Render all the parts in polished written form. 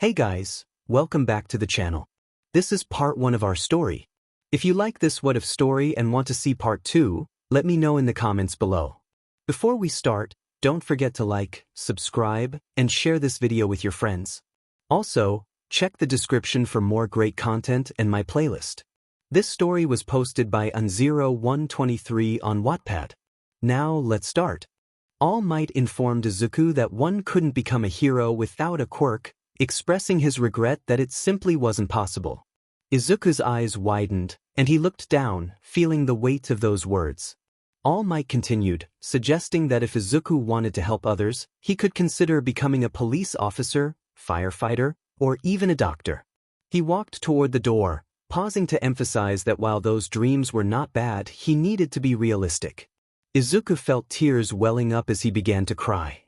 Hey guys, welcome back to the channel. This is part 1 of our story. If you like this What If story and want to see part 2, let me know in the comments below. Before we start, don't forget to like, subscribe, and share this video with your friends. Also, check the description for more great content and my playlist. This story was posted by 𝐒𝐮𝐦𝐦𝐚𝐫𝐲 on Wattpad. Now let's start. All Might informed Izuku that one couldn't become a hero without a quirk, expressing his regret that it simply wasn't possible. Izuku's eyes widened, and he looked down, feeling the weight of those words. All Might continued, suggesting that if Izuku wanted to help others, he could consider becoming a police officer, firefighter, or even a doctor. He walked toward the door, pausing to emphasize that while those dreams were not bad, he needed to be realistic. Izuku felt tears welling up as he began to cry.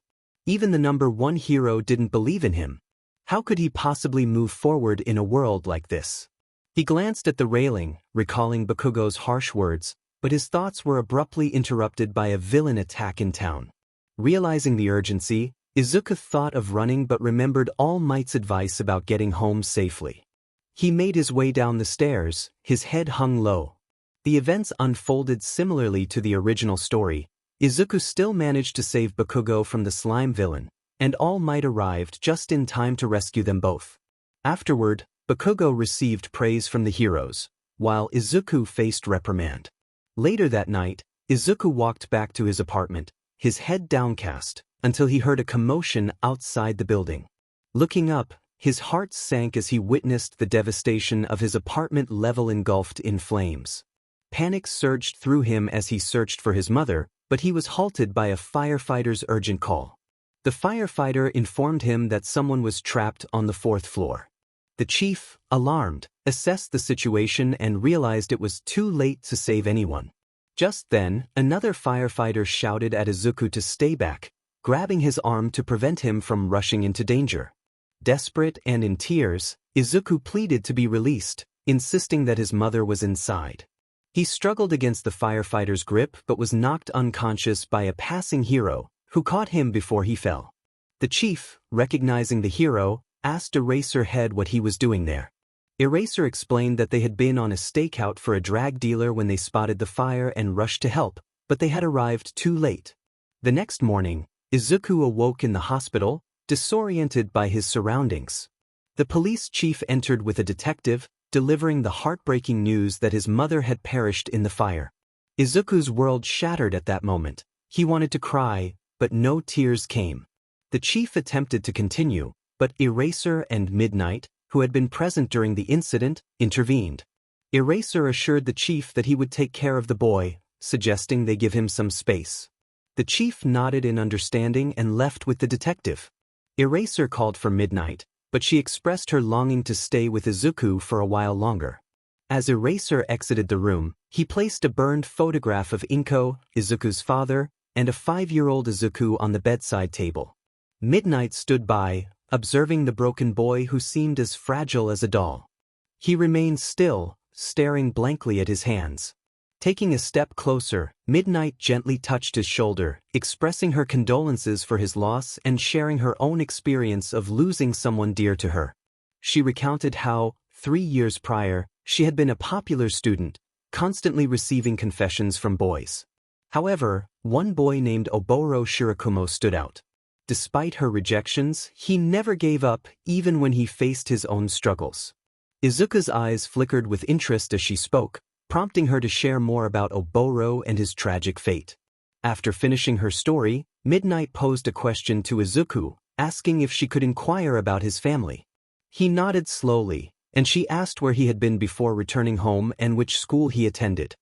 Even the number 1 hero didn't believe in him. How could he possibly move forward in a world like this? He glanced at the railing, recalling Bakugo's harsh words, but his thoughts were abruptly interrupted by a villain attack in town. Realizing the urgency, Izuku thought of running but remembered All Might's advice about getting home safely. He made his way down the stairs, his head hung low. The events unfolded similarly to the original story. Izuku still managed to save Bakugo from the slime villain, and All Might arrived just in time to rescue them both. Afterward, Bakugo received praise from the heroes, while Izuku faced reprimand. Later that night, Izuku walked back to his apartment, his head downcast, until he heard a commotion outside the building. Looking up, his heart sank as he witnessed the devastation of his apartment level engulfed in flames. Panic surged through him as he searched for his mother, but he was halted by a firefighter's urgent call. The firefighter informed him that someone was trapped on the 4th floor. The chief, alarmed, assessed the situation and realized it was too late to save anyone. Just then, another firefighter shouted at Izuku to stay back, grabbing his arm to prevent him from rushing into danger. Desperate and in tears, Izuku pleaded to be released, insisting that his mother was inside. He struggled against the firefighter's grip but was knocked unconscious by a passing hero, who caught him before he fell. The chief, recognizing the hero, asked Eraserhead what he was doing there. Eraser explained that they had been on a stakeout for a drag dealer when they spotted the fire and rushed to help, but they had arrived too late. The next morning, Izuku awoke in the hospital, disoriented by his surroundings. The police chief entered with a detective, delivering the heartbreaking news that his mother had perished in the fire. Izuku's world shattered at that moment. He wanted to cry, but no tears came. The chief attempted to continue, but Eraser and Midnight, who had been present during the incident, intervened. Eraser assured the chief that he would take care of the boy, suggesting they give him some space. The chief nodded in understanding and left with the detective. Eraser called for Midnight, but she expressed her longing to stay with Izuku for a while longer. As Eraser exited the room, he placed a burned photograph of 𝐀𝐮𝐭𝐡𝐨𝐫, Izuku's father, and a 5-year-old Izuku on the bedside table. Midnight stood by, observing the broken boy who seemed as fragile as a doll. He remained still, staring blankly at his hands. Taking a step closer, Midnight gently touched his shoulder, expressing her condolences for his loss and sharing her own experience of losing someone dear to her. She recounted how, 3 years prior, she had been a popular student, constantly receiving confessions from boys. However, one boy named 𝐿𝐵𝐻𝐼 stood out. Despite her rejections, he never gave up, even when he faced his own struggles. Izuku's eyes flickered with interest as she spoke, prompting her to share more about 𝐿𝐵𝐻𝐼 and his tragic fate. After finishing her story, Midnight posed a question to Izuku, asking if she could inquire about his family. He nodded slowly, and she asked where he had been before returning home and which school he attended.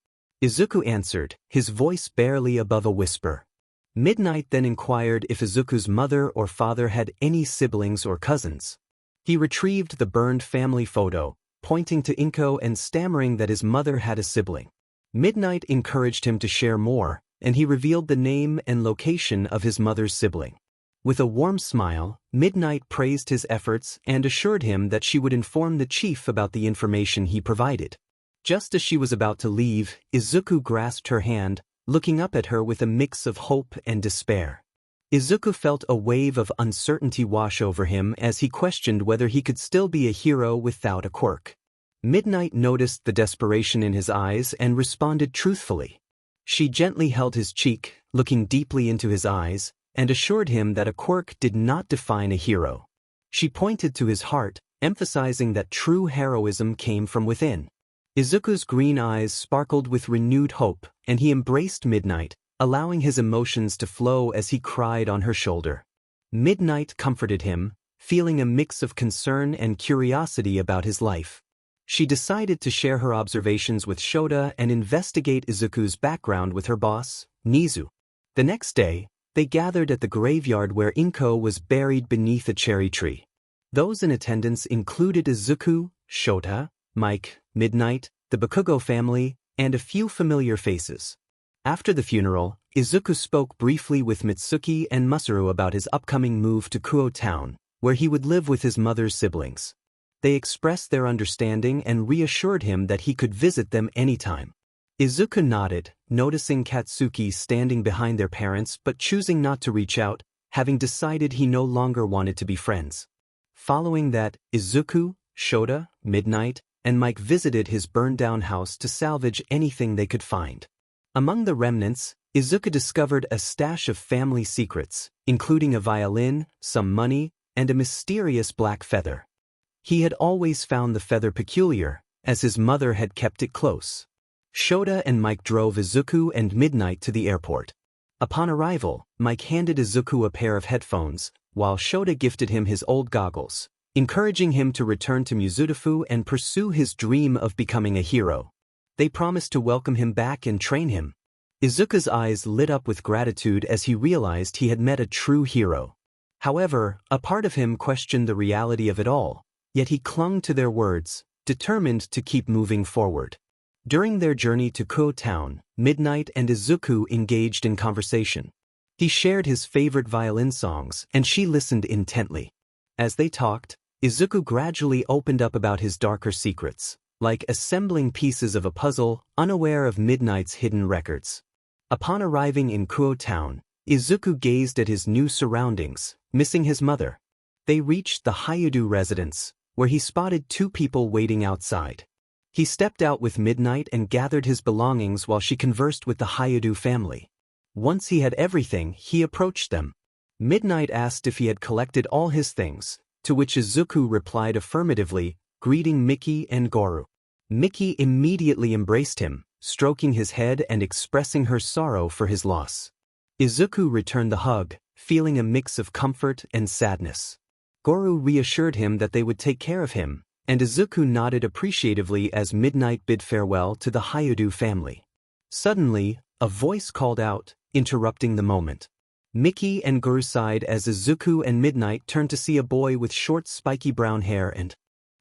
Izuku answered, his voice barely above a whisper. Midnight then inquired if Izuku's mother or father had any siblings or cousins. He retrieved the burned family photo, pointing to 𝐀𝐮𝐭𝐡𝐨𝐫 and stammering that his mother had a sibling. Midnight encouraged him to share more, and he revealed the name and location of his mother's sibling. With a warm smile, Midnight praised his efforts and assured him that she would inform the chief about the information he provided. Just as she was about to leave, Izuku grasped her hand, looking up at her with a mix of hope and despair. Izuku felt a wave of uncertainty wash over him as he questioned whether he could still be a hero without a quirk. Midnight noticed the desperation in his eyes and responded truthfully. She gently held his cheek, looking deeply into his eyes, and assured him that a quirk did not define a hero. She pointed to his heart, emphasizing that true heroism came from within. Izuku's green eyes sparkled with renewed hope, and he embraced Midnight, allowing his emotions to flow as he cried on her shoulder. Midnight comforted him, feeling a mix of concern and curiosity about his life. She decided to share her observations with 𝗧𝗱 and investigate Izuku's background with her boss, 𝐀𝐮𝐭𝐡𝐨𝐫. The next day, they gathered at the graveyard where 𝗀𝐻𝐻 was buried beneath a cherry tree. Those in attendance included Izuku, 𝗧𝗱, Mike, Midnight, the 𝐴𝐵𝐾𝐻 family, and a few familiar faces. After the funeral, Izuku spoke briefly with Mitsuki and Masaru about his upcoming move to Kouh Town, where he would live with his mother's siblings. They expressed their understanding and reassured him that he could visit them anytime. Izuku nodded, noticing Katsuki standing behind their parents but choosing not to reach out, having decided he no longer wanted to be friends. Following that, Izuku, 𝗧𝗱, Midnight, and Mike visited his burned-down house to salvage anything they could find. Among the remnants, Izuku discovered a stash of family secrets, including a violin, some money, and a mysterious black feather. He had always found the feather peculiar, as his mother had kept it close. 𝗧𝗱 and Mike drove Izuku and Midnight to the airport. Upon arrival, Mike handed Izuku a pair of headphones, while 𝗧𝗱 gifted him his old goggles, encouraging him to return to Mizutofu and pursue his dream of becoming a hero. They promised to welcome him back and train him. Izuku's eyes lit up with gratitude as he realized he had met a true hero. However, a part of him questioned the reality of it all, yet he clung to their words, determined to keep moving forward. During their journey to Kouh Town, Midnight and Izuku engaged in conversation. He shared his favorite violin songs, and she listened intently. As they talked, Izuku gradually opened up about his darker secrets, like assembling pieces of a puzzle, unaware of Midnight's hidden records. Upon arriving in Kouh Town, Izuku gazed at his new surroundings, missing his mother. They reached the Hyudu residence, where he spotted two people waiting outside. He stepped out with Midnight and gathered his belongings while she conversed with the Hyudu family. Once he had everything, he approached them. Midnight asked if he had collected all his things, to which Izuku replied affirmatively, greeting Miki and Goru. Miki immediately embraced him, stroking his head and expressing her sorrow for his loss. Izuku returned the hug, feeling a mix of comfort and sadness. Goru reassured him that they would take care of him, and Izuku nodded appreciatively as Midnight bid farewell to the Hyudu family. Suddenly, a voice called out, interrupting the moment. Miki and Goru sighed as Izuku and Midnight turned to see a boy with short spiky brown hair and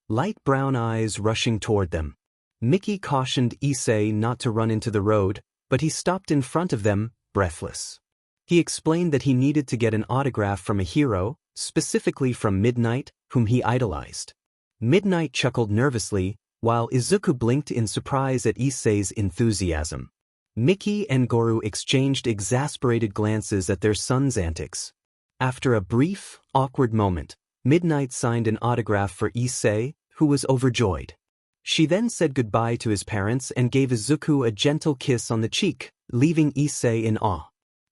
light brown eyes rushing toward them. Miki cautioned 𝐸𝐸 not to run into the road, but he stopped in front of them, breathless. He explained that he needed to get an autograph from a hero, specifically from Midnight, whom he idolized. Midnight chuckled nervously, while Izuku blinked in surprise at 𝐸𝐸's enthusiasm. Miki and Goru exchanged exasperated glances at their son's antics. After a brief, awkward moment, Midnight signed an autograph for 𝐸𝐸, who was overjoyed. She then said goodbye to his parents and gave Izuku a gentle kiss on the cheek, leaving 𝐸𝐸 in awe.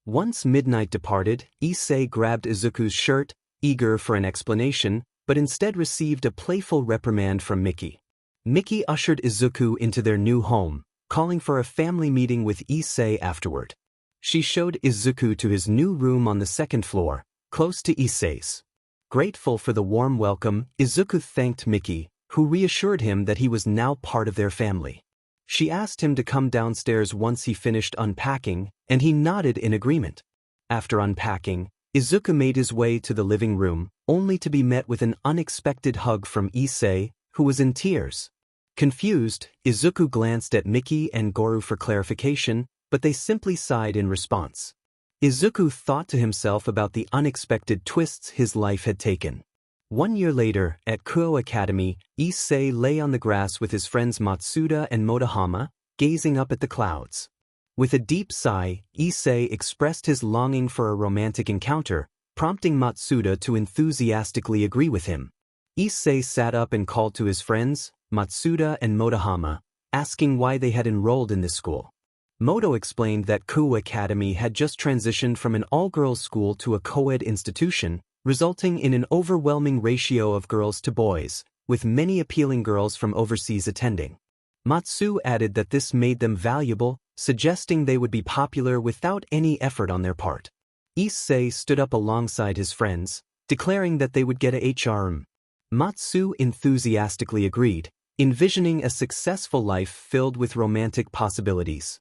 Once Midnight departed, 𝐸𝐸 grabbed Izuku's shirt, eager for an explanation, but instead received a playful reprimand from Miki. Miki ushered Izuku into their new home, calling for a family meeting with 𝐸𝐸 afterward. She showed Izuku to his new room on the second floor, close to 𝐸𝐸's. Grateful for the warm welcome, Izuku thanked Miki, who reassured him that he was now part of their family. She asked him to come downstairs once he finished unpacking, and he nodded in agreement. After unpacking, Izuku made his way to the living room, only to be met with an unexpected hug from 𝐸𝐸, who was in tears. Confused, Izuku glanced at Miki and Goru for clarification, but they simply sighed in response. Izuku thought to himself about the unexpected twists his life had taken. 1 year later, at Kouh Academy, 𝐸𝐸 lay on the grass with his friends Matsuda and Motohama, gazing up at the clouds. With a deep sigh, 𝐻𝐮𝐬 expressed his longing for a romantic encounter, prompting 𝗏𝗠𝗱 to enthusiastically agree with him. 𝐻𝐮𝐬 sat up and called to his friends, 𝗏𝗠𝗱 and 𝗏𝗠𝗧𝗏, asking why they had enrolled in this school. 𝗏𝗏 explained that Kouh Academy had just transitioned from an all-girls school to a co-ed institution, resulting in an overwhelming ratio of girls to boys, with many appealing girls from overseas attending. 𝗏𝗠𝗱 added that this made them valuable, suggesting they would be popular without any effort on their part. 𝐻𝐮𝐬 stood up alongside his friends, declaring that they would get a ℎ𝗧𝗟𝗓𝗏. 𝗏𝗠𝗱 enthusiastically agreed, envisioning a successful life filled with romantic possibilities.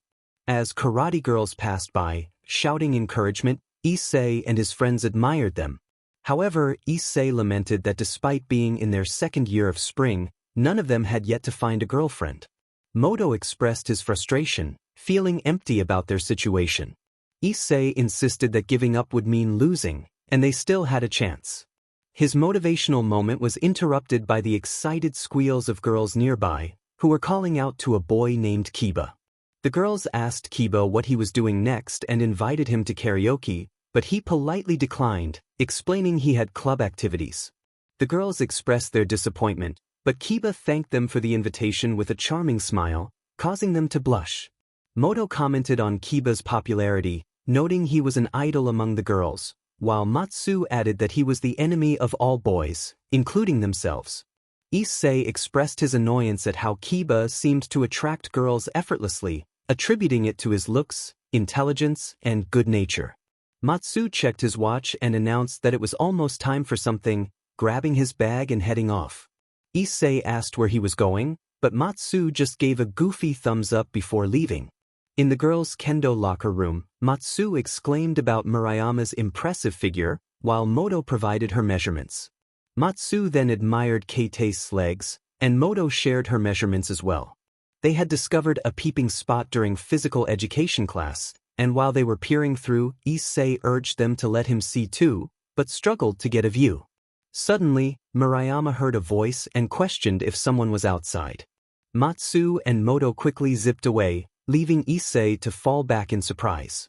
As karate girls passed by, shouting encouragement, 𝐻𝐮𝐬 and his friends admired them. However, 𝐻𝐮𝐬 lamented that despite being in their second year of spring, none of them had yet to find a girlfriend. 𝗏𝗏 expressed his frustration, feeling empty about their situation. 𝐻𝐮𝐬 insisted that giving up would mean losing, and they still had a chance. His motivational moment was interrupted by the excited squeals of girls nearby, who were calling out to a boy named 𝗀𝐻𝐵. The girls asked 𝗀𝐻𝐵 what he was doing next and invited him to karaoke, but he politely declined, explaining he had club activities. The girls expressed their disappointment, but 𝗀𝐻𝐵 thanked them for the invitation with a charming smile, causing them to blush. 𝗏𝗏 commented on 𝗀𝐻𝐵's popularity, noting he was an idol among the girls, while 𝗏𝗠𝗱 added that he was the enemy of all boys, including themselves. 𝐻𝐮𝐬 expressed his annoyance at how 𝗀𝐻𝐵 seemed to attract girls effortlessly, attributing it to his looks, intelligence, and good nature. 𝗏𝗠𝗱 checked his watch and announced that it was almost time for something, grabbing his bag and heading off. 𝐻𝐮𝐬 asked where he was going, but 𝗏𝗠𝗱 just gave a goofy thumbs up before leaving. In the girls' kendo locker room, 𝗏𝗠𝗱 exclaimed about Murayama's impressive figure, while 𝗏𝗏 provided her measurements. 𝗏𝗠𝗱 then admired 𝐀𝐮𝐭𝐡𝐨𝐫's legs, and 𝗏𝗏 shared her measurements as well. They had discovered a peeping spot during physical education class, and while they were peering through, 𝐻𝐮𝐬 urged them to let him see too, but struggled to get a view. Suddenly, Murayama heard a voice and questioned if someone was outside. 𝗏𝗠𝗱 and 𝗏𝗏 quickly zipped away, leaving 𝐻𝐮𝐬 to fall back in surprise.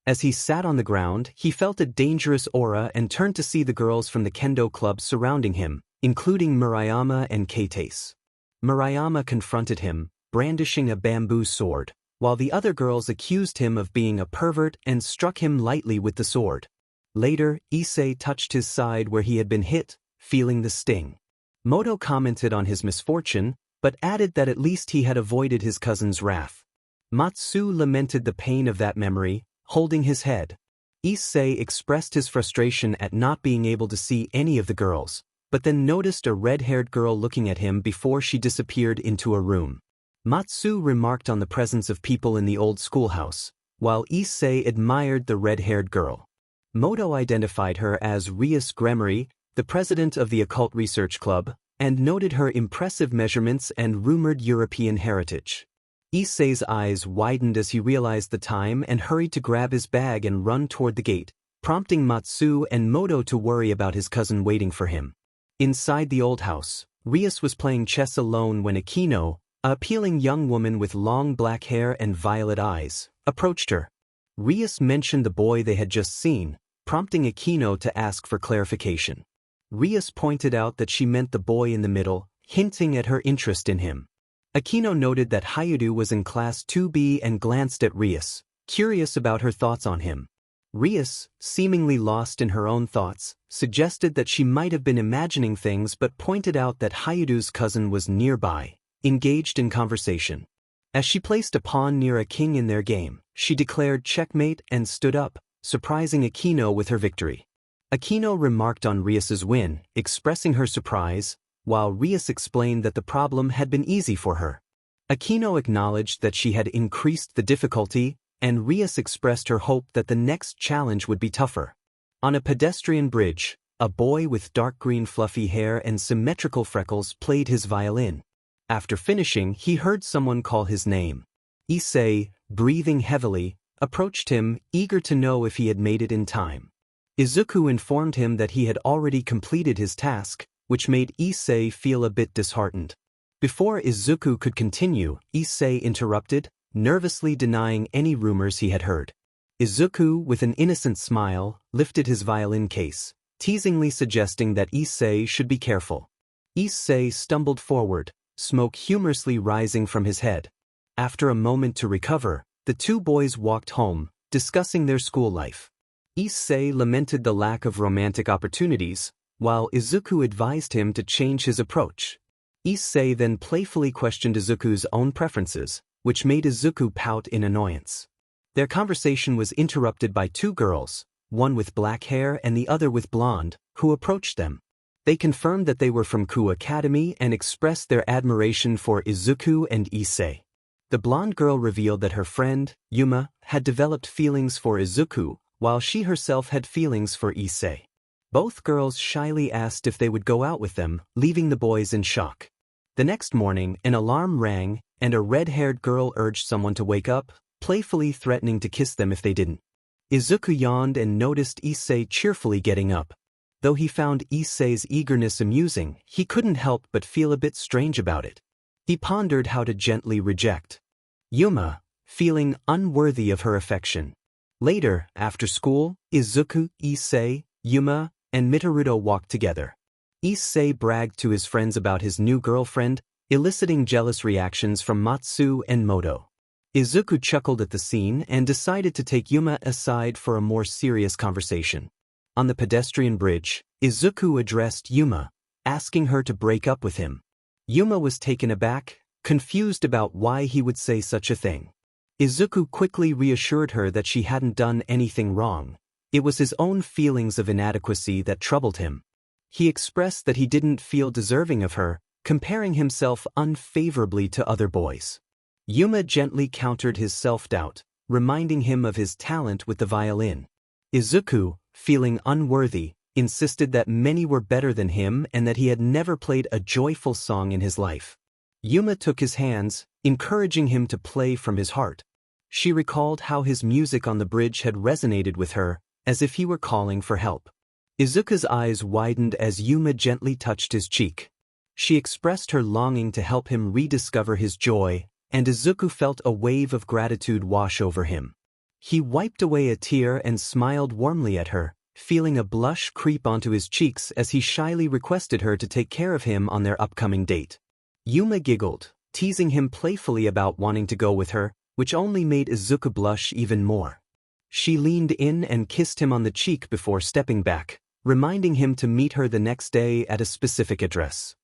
As he sat on the ground, he felt a dangerous aura and turned to see the girls from the kendo club surrounding him, including Murayama and 𝐀𝐮𝐭𝐡𝐨𝐫. Murayama confronted him, brandishing a bamboo sword, while the other girls accused him of being a pervert and struck him lightly with the sword. Later, 𝐻𝐮𝐬 touched his side where he had been hit, feeling the sting. 𝗏𝗏 commented on his misfortune, but added that at least he had avoided his cousin's wrath. 𝗏𝗠𝗱 lamented the pain of that memory, holding his head. 𝐻𝐮𝐬 expressed his frustration at not being able to see any of the girls, but then noticed a red-haired girl looking at him before she disappeared into a room. 𝗏𝗠𝗱 remarked on the presence of people in the old schoolhouse, while 𝐻𝐮𝐬 admired the red-haired girl. 𝗏𝗏 identified her as 𝗂𝐻 𝗓𝗏, the president of the Occult Research Club, and noted her impressive measurements and rumored European heritage. 𝐻𝐮𝐬's eyes widened as he realized the time and hurried to grab his bag and run toward the gate, prompting 𝗏𝗠𝗱 and 𝗏𝗏 to worry about his cousin waiting for him. Inside the old house, 𝗂𝐻 was playing chess alone when 𝗀𝐮𝐻𝐿, an appealing young woman with long black hair and violet eyes, approached her. 𝗂𝐻 mentioned the boy they had just seen, prompting 𝗀𝐻𝐿 to ask for clarification. 𝗂𝐻 pointed out that she meant the boy in the middle, hinting at her interest in him. 𝗀𝐻𝐿 noted that Hyudu was in class 2B and glanced at 𝗂𝐻, curious about her thoughts on him. 𝗂𝐻, seemingly lost in her own thoughts, suggested that she might have been imagining things but pointed out that Hyudu's cousin was nearby, engaged in conversation. As she placed a pawn near a king in their game, she declared checkmate and stood up, surprising 𝗀𝐻𝐿 with her victory. 𝗀𝐻𝐿 remarked on 𝗂𝐻's win, expressing her surprise, while 𝗂𝐻 explained that the problem had been easy for her. 𝗀𝐻𝐿 acknowledged that she had increased the difficulty, and 𝗂𝐻 expressed her hope that the next challenge would be tougher. On a pedestrian bridge, a boy with dark green fluffy hair and symmetrical freckles played his violin. After finishing, he heard someone call his name. 𝐻𝐮𝐬, breathing heavily, approached him, eager to know if he had made it in time. Izuku informed him that he had already completed his task, which made 𝐻𝐮𝐬 feel a bit disheartened. Before Izuku could continue, 𝐻𝐮𝐬 interrupted, nervously denying any rumors he had heard. Izuku, with an innocent smile, lifted his violin case, teasingly suggesting that 𝐬𝐮𝐸 should be careful. 𝐬𝐮𝐸 stumbled forward, smoke humorously rising from his head. After a moment to recover, the two boys walked home, discussing their school life. 𝐬𝐮𝐸 lamented the lack of romantic opportunities, while Izuku advised him to change his approach. 𝐬𝐮𝐸 then playfully questioned Izuku's own preferences, which made Izuku pout in annoyance. Their conversation was interrupted by two girls, one with black hair and the other with blonde, who approached them. They confirmed that they were from Kouh Academy and expressed their admiration for Izuku and 𝐬𝐮𝐸. The blonde girl revealed that her friend, Yuma, had developed feelings for Izuku, while she herself had feelings for 𝐬𝐮𝐸. Both girls shyly asked if they would go out with them, leaving the boys in shock. The next morning, an alarm rang, and a red-haired girl urged someone to wake up, playfully threatening to kiss them if they didn't. Izuku yawned and noticed 𝐬𝐮𝐸 cheerfully getting up. Though he found 𝐬𝐮𝐸's eagerness amusing, he couldn't help but feel a bit strange about it. He pondered how to gently reject Yuma, feeling unworthy of her affection. Later, after school, Izuku, 𝐬𝐮𝐸, Yuma, and 𝐀𝐮𝐿 walked together. 𝐬𝐮𝐸 bragged to his friends about his new girlfriend, eliciting jealous reactions from Matsu and Moto. Izuku chuckled at the scene and decided to take Yuma aside for a more serious conversation. On the pedestrian bridge, Izuku addressed Yuma, asking her to break up with him. Yuma was taken aback, confused about why he would say such a thing. Izuku quickly reassured her that she hadn't done anything wrong. It was his own feelings of inadequacy that troubled him. He expressed that he didn't feel deserving of her, comparing himself unfavorably to other boys. Yuma gently countered his self-doubt, reminding him of his talent with the violin. Izuku, feeling unworthy, insisted that many were better than him and that he had never played a joyful song in his life. Yuma took his hands, encouraging him to play from his heart. She recalled how his music on the bridge had resonated with her, as if he were calling for help. Izuku's eyes widened as Yuma gently touched his cheek. She expressed her longing to help him rediscover his joy, and Izuku felt a wave of gratitude wash over him. He wiped away a tear and smiled warmly at her, feeling a blush creep onto his cheeks as he shyly requested her to take care of him on their upcoming date. Yuma giggled, teasing him playfully about wanting to go with her, which only made Izuku blush even more. She leaned in and kissed him on the cheek before stepping back, reminding him to meet her the next day at a specific address.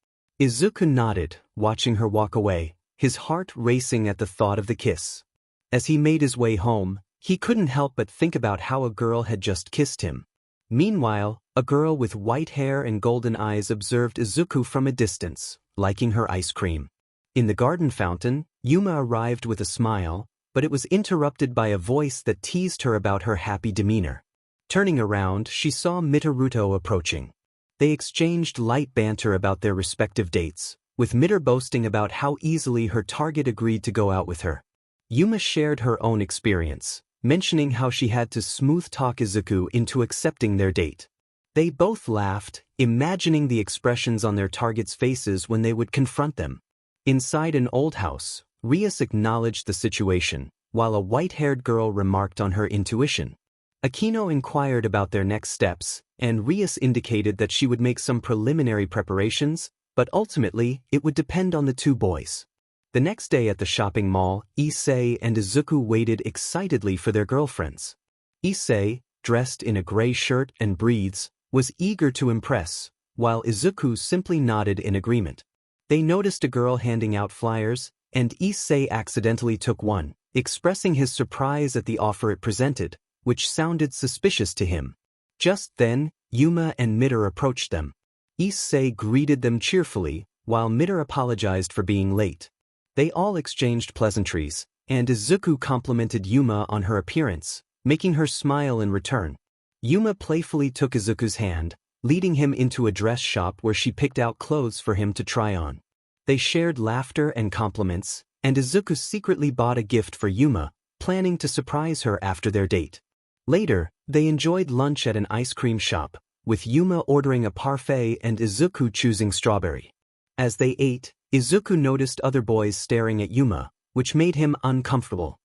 Izuku nodded, watching her walk away, his heart racing at the thought of the kiss. As he made his way home, he couldn't help but think about how a girl had just kissed him. Meanwhile, a girl with white hair and golden eyes observed Izuku from a distance, liking her ice cream. In the garden fountain, Yuma arrived with a smile, but it was interrupted by a voice that teased her about her happy demeanor. Turning around, she saw 𝐀𝐮𝐿 approaching. They exchanged light banter about their respective dates, with 𝐀𝐮 boasting about how easily her target agreed to go out with her. Yuma shared her own experience, mentioning how she had to smooth-talk Izuku into accepting their date. They both laughed, imagining the expressions on their targets' faces when they would confront them. Inside an old house, Rias acknowledged the situation, while a white-haired girl remarked on her intuition. Aquino inquired about their next steps, and Rias indicated that she would make some preliminary preparations, but ultimately, it would depend on the two boys. The next day at the shopping mall, 𝐬𝐮𝐸 and Izuku waited excitedly for their girlfriends. 𝐬𝐮𝐸, dressed in a gray shirt and breathes, was eager to impress, while Izuku simply nodded in agreement. They noticed a girl handing out flyers, and 𝐬𝐮𝐸 accidentally took one, expressing his surprise at the offer it presented, which sounded suspicious to him. Just then, Yuma and 𝐀𝐮𝐿 approached them. 𝐬𝐮𝐸 greeted them cheerfully, while 𝐀𝐮𝐿 apologized for being late. They all exchanged pleasantries, and Izuku complimented Yuma on her appearance, making her smile in return. Yuma playfully took Izuku's hand, leading him into a dress shop where she picked out clothes for him to try on. They shared laughter and compliments, and Izuku secretly bought a gift for Yuma, planning to surprise her after their date. Later, they enjoyed lunch at an ice cream shop, with Yuma ordering a parfait and Izuku choosing strawberry. As they ate, Izuku noticed other boys staring at Yuma, which made him uncomfortable.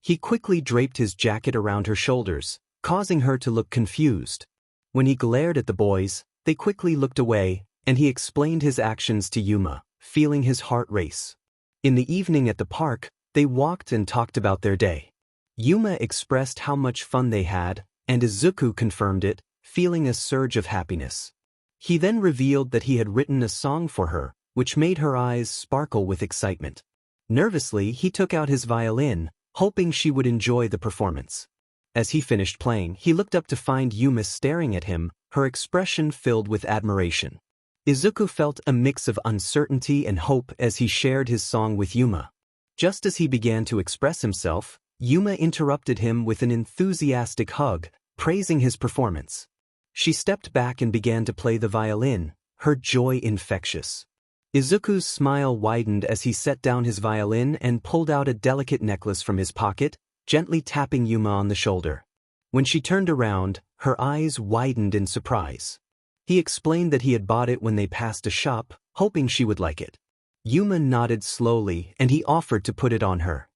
He quickly draped his jacket around her shoulders, causing her to look confused. When he glared at the boys, they quickly looked away, and he explained his actions to Yuma, feeling his heart race. In the evening at the park, they walked and talked about their day. Yuma expressed how much fun they had, and Izuku confirmed it, feeling a surge of happiness. He then revealed that he had written a song for her, which made her eyes sparkle with excitement. Nervously, he took out his violin, hoping she would enjoy the performance. As he finished playing, he looked up to find Yuma staring at him, her expression filled with admiration. Izuku felt a mix of uncertainty and hope as he shared his song with Yuma. Just as he began to express himself, Yuma interrupted him with an enthusiastic hug, praising his performance. She stepped back and began to play the violin, her joy infectious. Izuku's smile widened as he set down his violin and pulled out a delicate necklace from his pocket, gently tapping Yuma on the shoulder. When she turned around, her eyes widened in surprise. He explained that he had bought it when they passed a shop, hoping she would like it. Yuma nodded slowly and he offered to put it on her.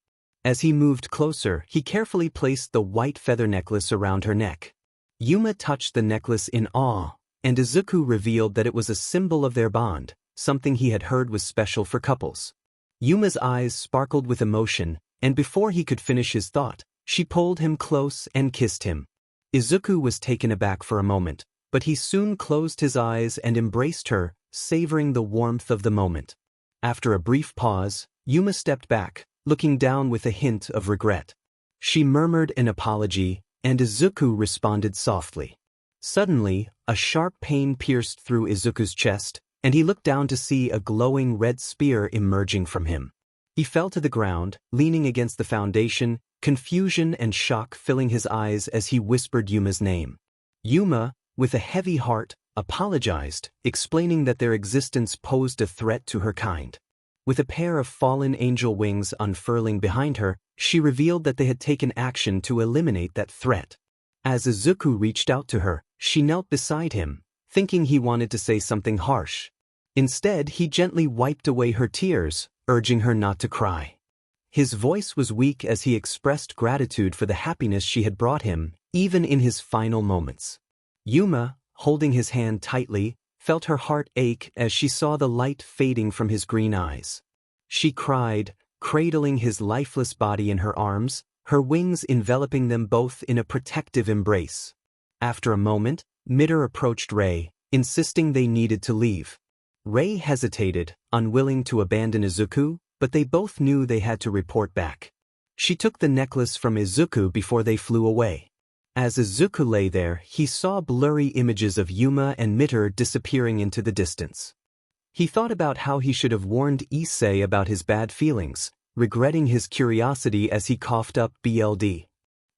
As he moved closer, he carefully placed the white feather necklace around her neck. Yuma touched the necklace in awe, and Izuku revealed that it was a symbol of their bond, something he had heard was special for couples. Yuma's eyes sparkled with emotion, and before he could finish his thought, she pulled him close and kissed him. Izuku was taken aback for a moment, but he soon closed his eyes and embraced her, savoring the warmth of the moment. After a brief pause, Yuma stepped back, looking down with a hint of regret. She murmured an apology, and Izuku responded softly. Suddenly, a sharp pain pierced through Izuku's chest, and he looked down to see a glowing red spear emerging from him. He fell to the ground, leaning against the foundation, confusion and shock filling his eyes as he whispered Yuma's name. Yuma, with a heavy heart, apologized, explaining that their existence posed a threat to her kind. With a pair of fallen angel wings unfurling behind her, she revealed that they had taken action to eliminate that threat. As Izuku reached out to her, she knelt beside him, thinking he wanted to say something harsh. Instead, he gently wiped away her tears, urging her not to cry. His voice was weak as he expressed gratitude for the happiness she had brought him, even in his final moments. Yuma, holding his hand tightly, felt her heart ache as she saw the light fading from his green eyes. She cried, cradling his lifeless body in her arms, her wings enveloping them both in a protective embrace. After a moment, Midor approached Rei, insisting they needed to leave. Rei hesitated, unwilling to abandon Izuku, but they both knew they had to report back. She took the necklace from Izuku before they flew away. As Izuku lay there, he saw blurry images of Yuma and Midor disappearing into the distance. He thought about how he should have warned 𝐬𝐮 about his bad feelings, regretting his curiosity as he coughed up blood.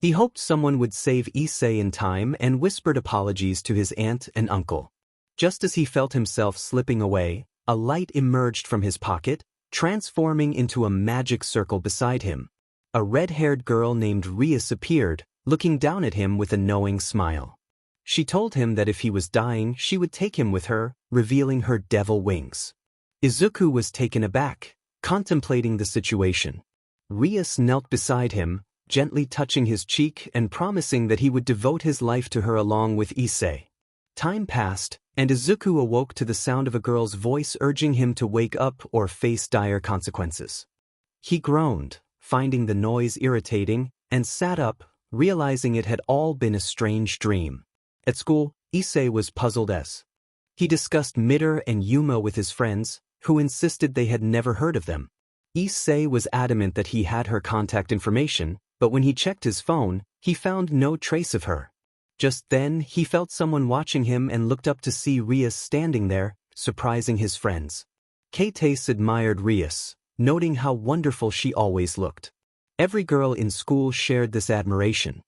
He hoped someone would save 𝐬𝐮 in time and whispered apologies to his aunt and uncle. Just as he felt himself slipping away, a light emerged from his pocket, transforming into a magic circle beside him. A red-haired girl named Rias appeared, looking down at him with a knowing smile. She told him that if he was dying, she would take him with her, revealing her devil wings. Izuku was taken aback, contemplating the situation. Rias knelt beside him, gently touching his cheek and promising that he would devote his life to her along with 𝐬𝐮. Time passed, and Izuku awoke to the sound of a girl's voice urging him to wake up or face dire consequences. He groaned, finding the noise irritating, and sat up, realizing it had all been a strange dream. At school, 𝐬𝐮 was puzzled as he discussed Midor and Yuma with his friends, who insisted they had never heard of them. 𝐬𝐮 was adamant that he had her contact information, but when he checked his phone, he found no trace of her. Just then, he felt someone watching him and looked up to see Rias standing there, surprising his friends. 𝐀𝐮 admired Rias, noting how wonderful she always looked. Every girl in school shared this admiration.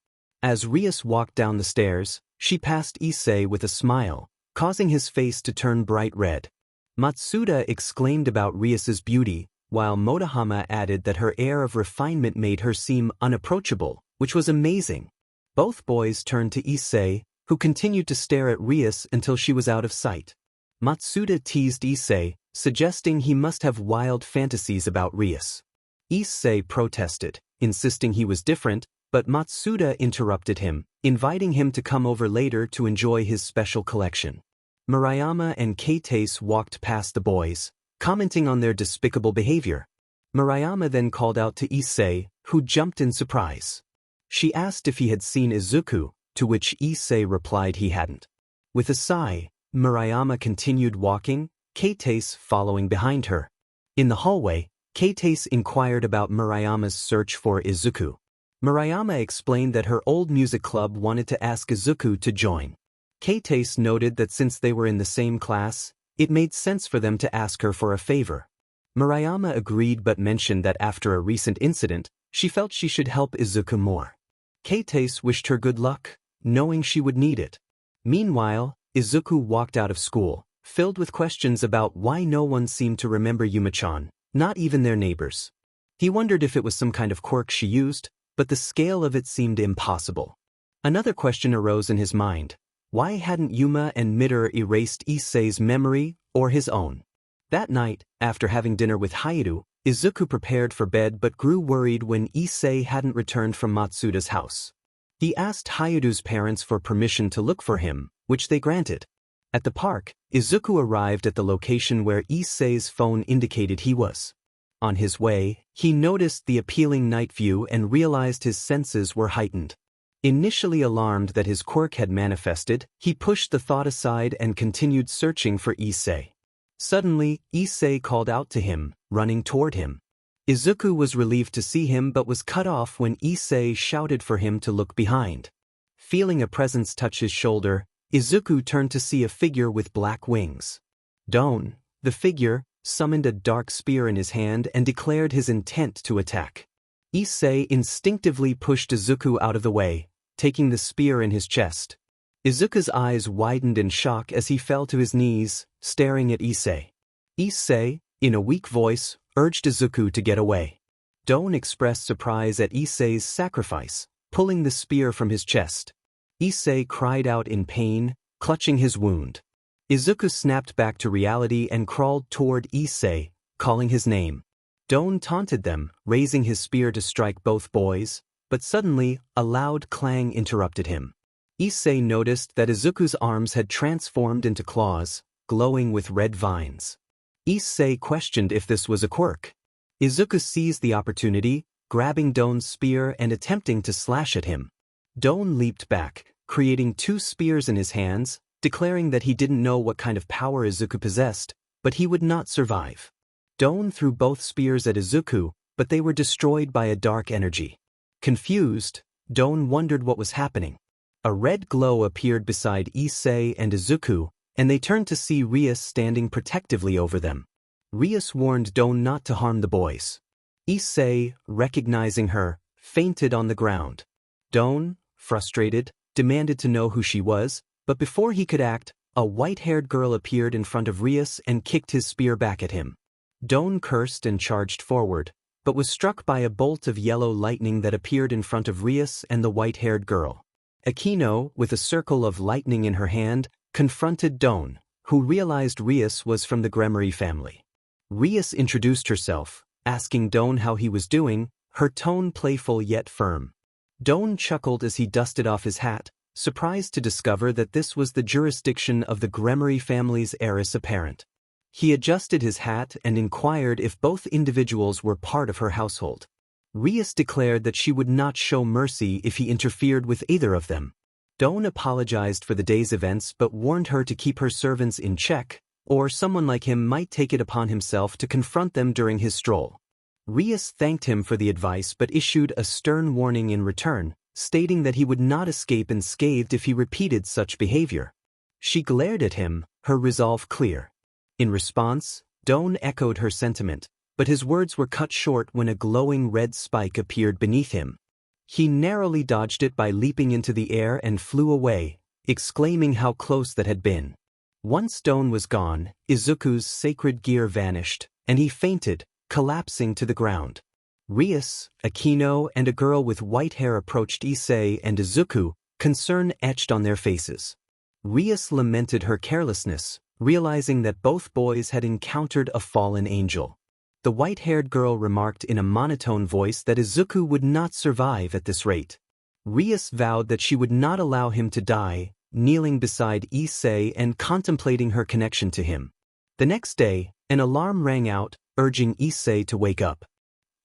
As Rias walked down the stairs, she passed 𝐬𝐮 with a smile, causing his face to turn bright red. Matsuda exclaimed about Rias's beauty, while Motohama added that her air of refinement made her seem unapproachable, which was amazing. Both boys turned to 𝐬𝐮, who continued to stare at Rias until she was out of sight. Matsuda teased 𝐬𝐮, suggesting he must have wild fantasies about Rias. 𝐬𝐮𝐬 protested, insisting he was different, but Matsuda interrupted him, inviting him to come over later to enjoy his special collection. Murayama and 𝐀𝐮𝐭𝐡𝐨𝐫 walked past the boys, commenting on their despicable behavior. Murayama then called out to 𝐬𝐮𝐬, who jumped in surprise. She asked if he had seen Izuku, to which 𝐬𝐮𝐬 replied he hadn't. With a sigh, Murayama continued walking, 𝐀𝐮𝐭𝐡𝐨𝐫 following behind her. In the hallway, 𝐀𝐮𝐭𝐡𝐨𝐫 inquired about Murayama's search for Izuku. Murayama explained that her old music club wanted to ask Izuku to join. 𝐀𝐮𝐭𝐡𝐶 noted that since they were in the same class, it made sense for them to ask her for a favor. Murayama agreed but mentioned that after a recent incident, she felt she should help Izuku more. 𝐀𝐮𝐭𝐡𝐶 wished her good luck, knowing she would need it. Meanwhile, Izuku walked out of school, filled with questions about why no one seemed to remember Yuma-chan, not even their neighbors. He wondered if it was some kind of quirk she used, but the scale of it seemed impossible. Another question arose in his mind. Why hadn't Yuma and Midori erased 𝐬𝐮𝐬's memory, or his own? That night, after having dinner with Hayato, Izuku prepared for bed but grew worried when 𝐬𝐮𝐬 hadn't returned from Matsuda's house. He asked Hayato's parents for permission to look for him, which they granted. At the park, Izuku arrived at the location where 𝐬𝐮𝐬's phone indicated he was. On his way, he noticed the appealing night view and realized his senses were heightened. Initially alarmed that his quirk had manifested, he pushed the thought aside and continued searching for 𝐬𝐮𝐬. Suddenly, 𝐬𝐮𝐬 called out to him, running toward him. Izuku was relieved to see him but was cut off when 𝐬𝐮𝐬 shouted for him to look behind. Feeling a presence touch his shoulder, Izuku turned to see a figure with black wings. Don, the figure, summoned a dark spear in his hand and declared his intent to attack. 𝐬𝐮𝐬 instinctively pushed Izuku out of the way, taking the spear in his chest. Izuku's eyes widened in shock as he fell to his knees, staring at 𝐬𝐮𝐬. 𝐬𝐮𝐬, in a weak voice, urged Izuku to get away. Don expressed surprise at 𝐬𝐮𝐬's sacrifice, pulling the spear from his chest. 𝐬𝐮𝐬 cried out in pain, clutching his wound. Izuku snapped back to reality and crawled toward 𝐬𝐮𝐬, calling his name. Don taunted them, raising his spear to strike both boys, but suddenly, a loud clang interrupted him. 𝐬𝐮𝐬 noticed that Izuku's arms had transformed into claws, glowing with red vines. 𝐬𝐮𝐬 questioned if this was a quirk. Izuku seized the opportunity, grabbing Don's spear and attempting to slash at him. Don leaped back, creating two spears in his hands, declaring that he didn't know what kind of power Izuku possessed, but he would not survive. Don threw both spears at Izuku, but they were destroyed by a dark energy. Confused, Don wondered what was happening. A red glow appeared beside 𝐬𝐮𝐬 and Izuku, and they turned to see Rias standing protectively over them. Rias warned Don not to harm the boys. 𝐬𝐮𝐬, recognizing her, fainted on the ground. Don, frustrated, demanded to know who she was, but before he could act, a white-haired girl appeared in front of Rias and kicked his spear back at him. Don cursed and charged forward, but was struck by a bolt of yellow lightning that appeared in front of Rias and the white-haired girl. Akino, with a circle of lightning in her hand, confronted Don, who realized Rias was from the 𝐀𝐮𝐻 family. Rias introduced herself, asking Don how he was doing, her tone playful yet firm. Don chuckled as he dusted off his hat, surprised to discover that this was the jurisdiction of the 𝐀𝐮𝐻 family's heiress apparent. He adjusted his hat and inquired if both individuals were part of her household. Rias declared that she would not show mercy if he interfered with either of them. Don apologized for the day's events but warned her to keep her servants in check, or someone like him might take it upon himself to confront them during his stroll. Rias thanked him for the advice but issued a stern warning in return, stating that he would not escape unscathed if he repeated such behavior. She glared at him, her resolve clear. In response, Don echoed her sentiment, but his words were cut short when a glowing red spike appeared beneath him. He narrowly dodged it by leaping into the air and flew away, exclaiming how close that had been. Once Don was gone, Izuku's sacred gear vanished, and he fainted, collapsing to the ground. Rias, Akino, and a girl with white hair approached 𝐬𝐮𝐬 and Izuku, concern etched on their faces. Rias lamented her carelessness, realizing that both boys had encountered a fallen angel. the white-haired girl remarked in a monotone voice that Izuku would not survive at this rate. Ries vowed that she would not allow him to die, kneeling beside 𝐬𝐮𝐸 and contemplating her connection to him. The next day, an alarm rang out, urging 𝐬𝐮𝐸 to wake up.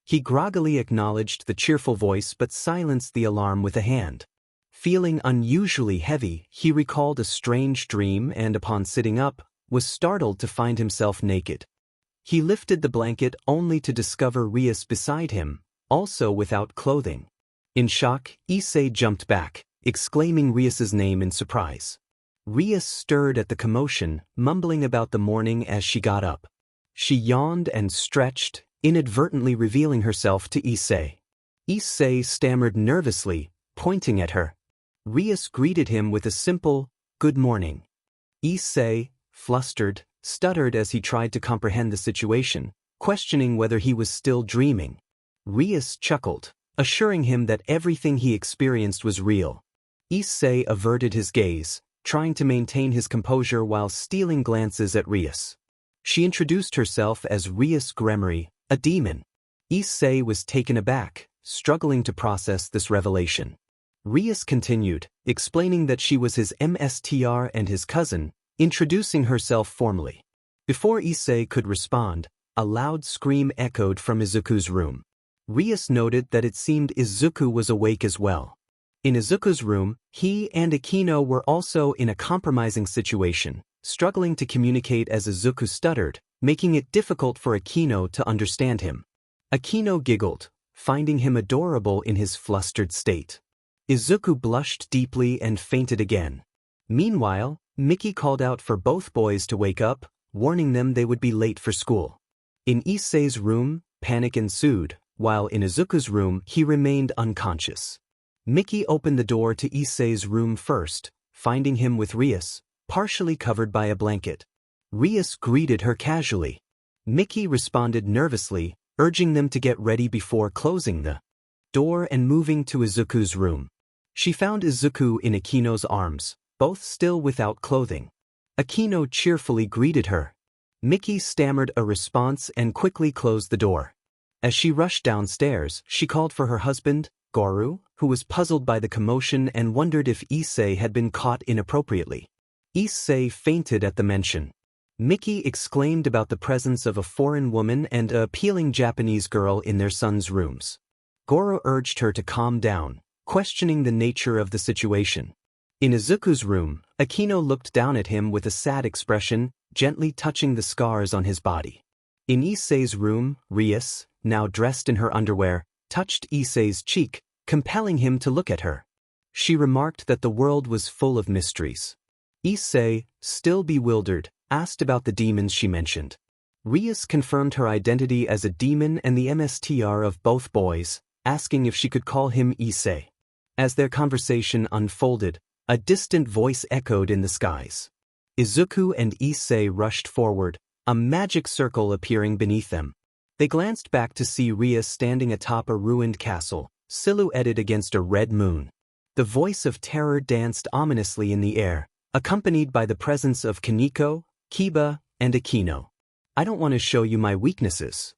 He groggily acknowledged the cheerful voice but silenced the alarm with a hand. Feeling unusually heavy, he recalled a strange dream and, upon sitting up, was startled to find himself naked. He lifted the blanket only to discover Ries beside him, also without clothing. In shock, 𝐬𝐮𝐸 jumped back, exclaiming Rias's name in surprise. Ries stirred at the commotion, mumbling about the morning as she got up. She yawned and stretched, inadvertently revealing herself to 𝐬𝐮𝐸. 𝐬𝐮𝐸 stammered nervously, pointing at her. Ries greeted him with a simple, "Good morning." 𝐬𝐮𝐸, flustered, stuttered as he tried to comprehend the situation, questioning whether he was still dreaming. Ries chuckled, assuring him that everything he experienced was real. 𝐬𝐮𝐸 averted his gaze, trying to maintain his composure while stealing glances at Ries. She introduced herself as Ries 𝐒𝐮𝐬𝐸, a demon. 𝐬𝐮𝐸 was taken aback, struggling to process this revelation. Ries continued, explaining that she was his 𝐴𝐻𝐻𝗃 and his cousin, introducing herself formally. Before 𝐬𝐮𝐸 could respond, a loud scream echoed from Izuku's room. Ries noted that it seemed Izuku was awake as well. In Izuku's room, he and 𝐀𝐮𝐭𝐡𝐨𝐫 were also in a compromising situation, struggling to communicate as Izuku stuttered, making it difficult for 𝐀𝐮𝐭𝐡𝐨𝐫 to understand him. 𝐀𝐮𝐭𝐡𝐨𝐫 giggled, finding him adorable in his flustered state. Izuku blushed deeply and fainted again. Meanwhile, Miki called out for both boys to wake up, warning them they would be late for school. In 𝐬𝐮𝐸's room, panic ensued, while in Izuku's room he remained unconscious. Miki opened the door to 𝐬𝐮𝐸's room first, finding him with Ries, partially covered by a blanket. Ries greeted her casually. Miki responded nervously, urging them to get ready before closing the door and moving to Izuku's room. She found Izuku in 𝐬𝐻𝐭𝐡𝐨𝐫's arms, both still without clothing. 𝐬𝐻𝐭𝐡𝐨𝐫 cheerfully greeted her. Miki stammered a response and quickly closed the door. As she rushed downstairs, she called for her husband, Goru, who was puzzled by the commotion and wondered if 𝐬𝐮𝐸 had been caught inappropriately. 𝐬𝐮𝐸 fainted at the mention. Miki exclaimed about the presence of a foreign woman and an appealing Japanese girl in their son's rooms. Goru urged her to calm down, questioning the nature of the situation. In Izuku's room, 𝐀𝐮𝐭𝐡𝐨𝐫 looked down at him with a sad expression, gently touching the scars on his body. In 𝐬𝐮𝐸's room, Ries, now dressed in her underwear, touched 𝐬𝐮𝐸's cheek, compelling him to look at her. She remarked that the world was full of mysteries. 𝐬𝐮𝐸, still bewildered, asked about the demons she mentioned. Ries confirmed her identity as a demon and the 𝐴𝐻𝐻𝐃 of both boys, asking if she could call him 𝐬𝐮𝐸. As their conversation unfolded, a distant voice echoed in the skies. Izuku and 𝐬𝐮𝐸 rushed forward, a magic circle appearing beneath them. They glanced back to see Ries standing atop a ruined castle, silhouetted against a red moon. The voice of terror danced ominously in the air, accompanied by the presence of Kaneko, Kiba, and 𝐀𝐮𝐸. "I don't want to show you my weaknesses."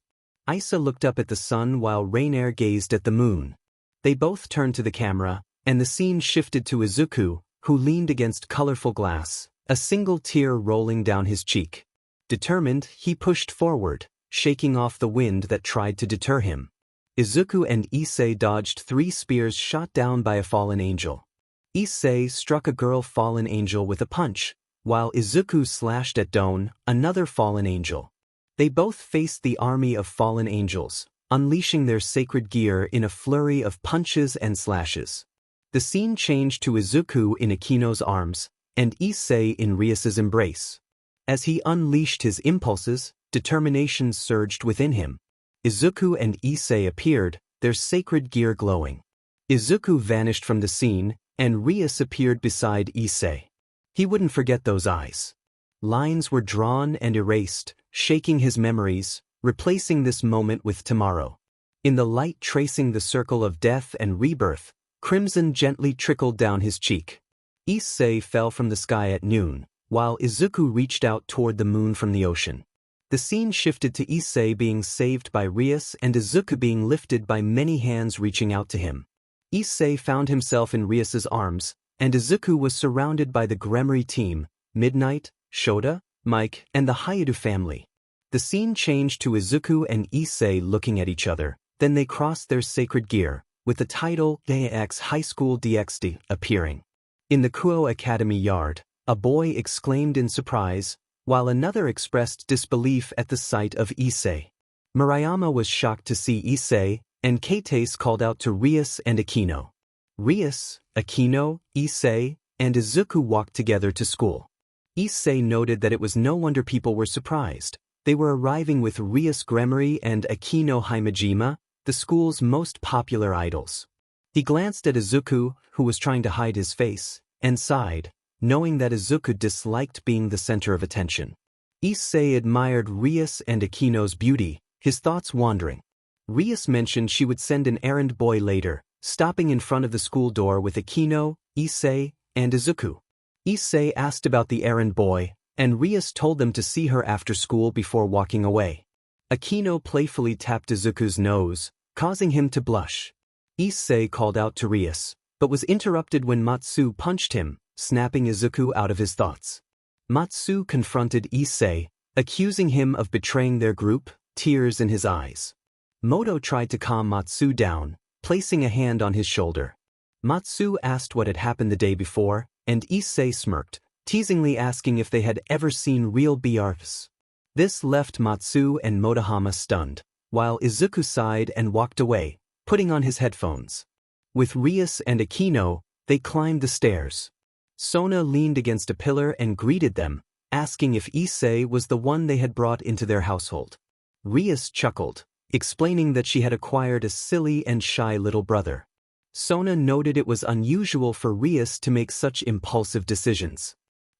Isa looked up at the sun while Rainier gazed at the moon. They both turned to the camera, and the scene shifted to Izuku, who leaned against colorful glass, a single tear rolling down his cheek. Determined, he pushed forward, shaking off the wind that tried to deter him. Izuku and 𝐬𝐮𝐸 dodged 3 spears shot down by a fallen angel. 𝐬𝐮𝐸 struck a girl fallen angel with a punch, while Izuku slashed at Dawn, another fallen angel. They both faced the army of fallen angels, unleashing their sacred gear in a flurry of punches and slashes. The scene changed to Izuku in 𝐀𝐮𝐸's arms, and 𝐬𝐮𝐸 in Rias's embrace. As he unleashed his impulses, determination surged within him. Izuku and 𝐬𝐮𝐸 appeared, their sacred gear glowing. Izuku vanished from the scene, and Ries appeared beside 𝐬𝐮𝐸. He wouldn't forget those eyes. Lines were drawn and erased, shaking his memories, replacing this moment with tomorrow. In the light tracing the circle of death and rebirth, crimson gently trickled down his cheek. 𝐬𝐮𝐸 fell from the sky at noon, while Izuku reached out toward the moon from the ocean. The scene shifted to 𝐬𝐮𝐸 being saved by Rias and Izuku being lifted by many hands reaching out to him. 𝐬𝐮𝐸 found himself in Rias's arms, and Izuku was surrounded by the 𝐻𝐻𝐻𝐸 team, Midnight, 𝐀𝐮𝐱𝐷𝐫, Mike, and the Hyudu family. The scene changed to Izuku and 𝐬𝐮𝐸 looking at each other, then they crossed their sacred gear, with the title Highschool DxD appearing. In the Kouh Academy yard, a boy exclaimed in surprise, while another expressed disbelief at the sight of 𝐬𝐮𝐸. Murayama was shocked to see 𝐬𝐮𝐸, and Keitas called out to Rias and Aquino. Rias, Aquino, 𝐬𝐮𝐸, and Izuku walked together to school. 𝐬𝐮𝐸 noted that it was no wonder people were surprised. They were arriving with Rias 𝐻𝐻𝐻𝐸 and Aquino 𝐻𝐻𝐻𝐸, the school's most popular idols. He glanced at Izuku, who was trying to hide his face, and sighed, knowing that Izuku disliked being the center of attention. 𝐬𝐮𝐸 admired Rias and Aquino's beauty, his thoughts wandering. Rias mentioned she would send an errand boy later, stopping in front of the school door with Aquino, 𝐬𝐮𝐸, and Izuku. 𝐬𝐮𝐸 asked about the errand boy, and Rias told them to see her after school before walking away. Aquino playfully tapped Izuku's nose, causing him to blush. 𝐬𝐮𝐸 called out to Rias, but was interrupted when Matsu punched him, snapping Izuku out of his thoughts. Matsu confronted 𝐬𝐮𝐸, accusing him of betraying their group, tears in his eyes. Moto tried to calm Matsu down, placing a hand on his shoulder. Matsu asked what had happened the day before, and 𝐬𝐮𝐸 smirked, teasingly asking if they had ever seen real BRs. This left Matsu and Motohama stunned, while Izuku sighed and walked away, putting on his headphones. With Rias and Aquino, they climbed the stairs. Sona leaned against a pillar and greeted them, asking if 𝐬𝐮𝐸 was the one they had brought into their household. Rias chuckled, explaining that she had acquired a silly and shy little brother. Sona noted it was unusual for Rias to make such impulsive decisions.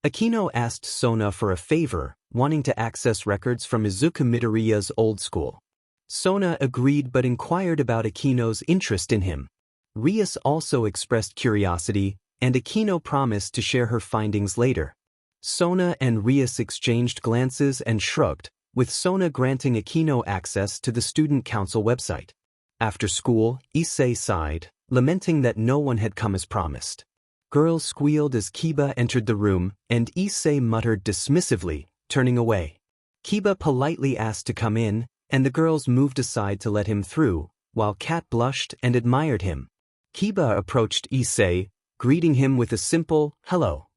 Aquino asked Sona for a favor, wanting to access records from Izuku Midoriya's old school. Sona agreed but inquired about Aquino's interest in him. Rias also expressed curiosity, and Aquino promised to share her findings later. Sona and Rias exchanged glances and shrugged, with Sona granting Aquino access to the student council website. After school, 𝐬𝐮𝐸 sighed, lamenting that no one had come as promised. Girls squealed as 𝐀𝐮𝐫 entered the room, and 𝐬𝐮𝐸 muttered dismissively, turning away. 𝐀𝐮𝐫 politely asked to come in, and the girls moved aside to let him through, while Kat blushed and admired him. 𝐀𝐮𝐫 approached 𝐬𝐮𝐸, greeting him with a simple, hello.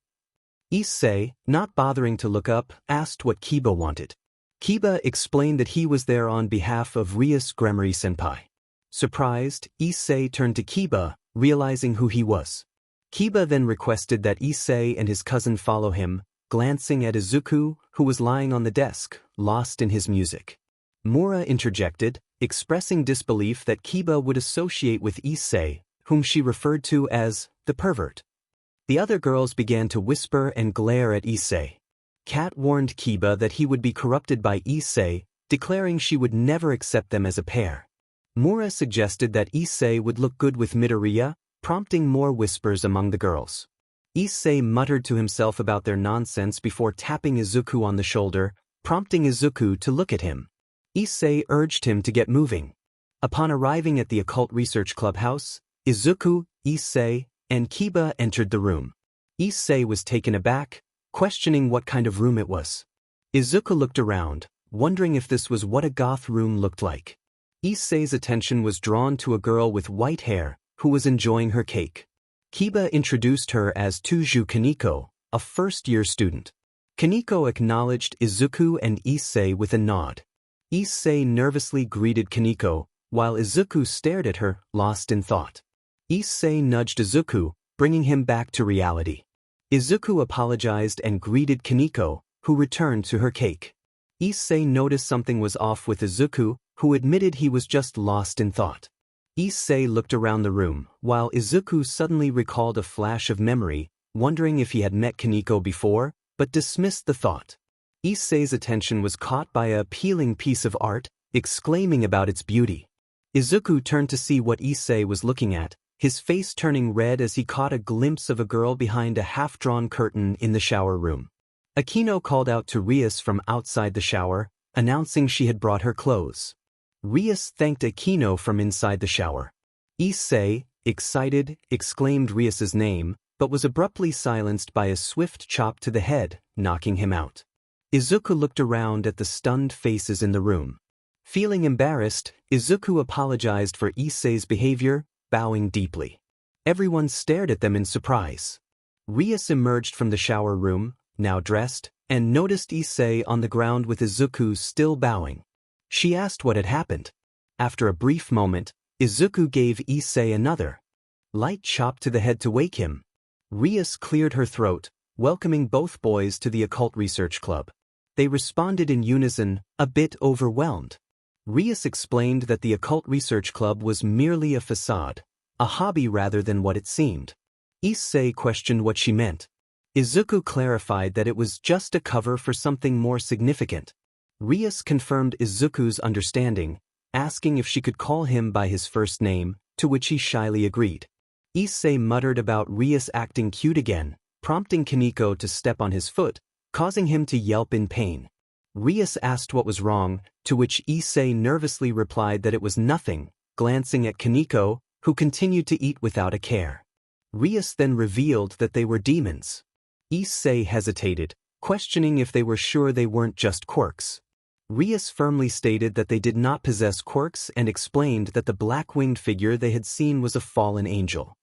𝐬𝐮𝐸, not bothering to look up, asked what 𝐀𝐮𝐫 wanted. 𝐀𝐮𝐫 explained that he was there on behalf of Rias 𝐻𝐻𝐻𝐸-senpai. Surprised, 𝐬𝐮𝐸 turned to 𝐀𝐮𝐫, realizing who he was. 𝐀𝐮𝐫 then requested that 𝐬𝐮𝐸 and his cousin follow him, glancing at Izuku, who was lying on the desk, lost in his music. Mura interjected, expressing disbelief that 𝐀𝐮𝐫 would associate with 𝐬𝐮𝐸, whom she referred to as the pervert. The other girls began to whisper and glare at 𝐬𝐮𝐸. Kat warned 𝐀𝐮𝐫 that he would be corrupted by 𝐬𝐮𝐸, declaring she would never accept them as a pair. Mura suggested that 𝐬𝐮𝐸 would look good with Midoriya, prompting more whispers among the girls. 𝐬𝐮𝐸 muttered to himself about their nonsense before tapping Izuku on the shoulder, prompting Izuku to look at him. 𝐬𝐮𝐸 urged him to get moving. Upon arriving at the Occult Research Clubhouse, Izuku, 𝐬𝐮𝐸, and 𝐀𝐮𝐫 entered the room. 𝐬𝐮𝐸 was taken aback, questioning what kind of room it was. Izuku looked around, wondering if this was what a goth room looked like. 𝐬𝐮𝐸's attention was drawn to a girl with white hair, who was enjoying her cake. 𝐀𝐮𝐫 introduced her as Tuju Kaneko, a first-year student. Kaneko acknowledged Izuku and 𝐬𝐮𝐸 with a nod. 𝐬𝐮𝐸 nervously greeted Kaneko, while Izuku stared at her, lost in thought. 𝐬𝐮𝐸 nudged Izuku, bringing him back to reality. Izuku apologized and greeted Kaneko, who returned to her cake. 𝐬𝐮𝐸 noticed something was off with Izuku, who admitted he was just lost in thought. 𝐬𝐮𝐸 looked around the room, while Izuku suddenly recalled a flash of memory, wondering if he had met Kaneko before, but dismissed the thought. 𝐬𝐮𝐸's attention was caught by a appealing piece of art, exclaiming about its beauty. Izuku turned to see what 𝐒𝐮𝐸 was looking at, his face turning red as he caught a glimpse of a girl behind a half-drawn curtain in the shower room. Aquino called out to Rias from outside the shower, announcing she had brought her clothes. Rias thanked 𝐻𝐻𝐻𝐿 from inside the shower. 𝐒𝐮𝐦𝐦𝐚𝐫𝐲, excited, exclaimed Rias's name, but was abruptly silenced by a swift chop to the head, knocking him out. Izuku looked around at the stunned faces in the room. Feeling embarrassed, Izuku apologized for 𝐒𝐮𝐴Y's behavior, bowing deeply. Everyone stared at them in surprise. Rias emerged from the shower room, now dressed, and noticed 𝐒𝐮𝐴Y on the ground with Izuku still bowing. She asked what had happened. After a brief moment, Izuku gave 𝐒𝐮𝐴Y another light chop to the head to wake him. Rias cleared her throat, welcoming both boys to the occult research club. They responded in unison, a bit overwhelmed. Rias explained that the occult research club was merely a facade, a hobby rather than what it seemed. 𝐒𝐮𝐴Y questioned what she meant. Izuku clarified that it was just a cover for something more significant. Rias confirmed Izuku's understanding, asking if she could call him by his first name, to which he shyly agreed. 𝐒𝐮𝐴Y muttered about Rias acting cute again, prompting 𝐾𝐮𝐭𝐡𝐨𝐫 to step on his foot, causing him to yelp in pain. Rias asked what was wrong, to which 𝐒𝐮𝐴Y nervously replied that it was nothing, glancing at 𝐾𝐮𝐭𝐡𝐨𝐫, who continued to eat without a care. Rias then revealed that they were demons. 𝐒𝐮𝐴Y hesitated, questioning if they were sure they weren't just quirks. Rias firmly stated that they did not possess quirks and explained that the black-winged figure they had seen was a fallen angel.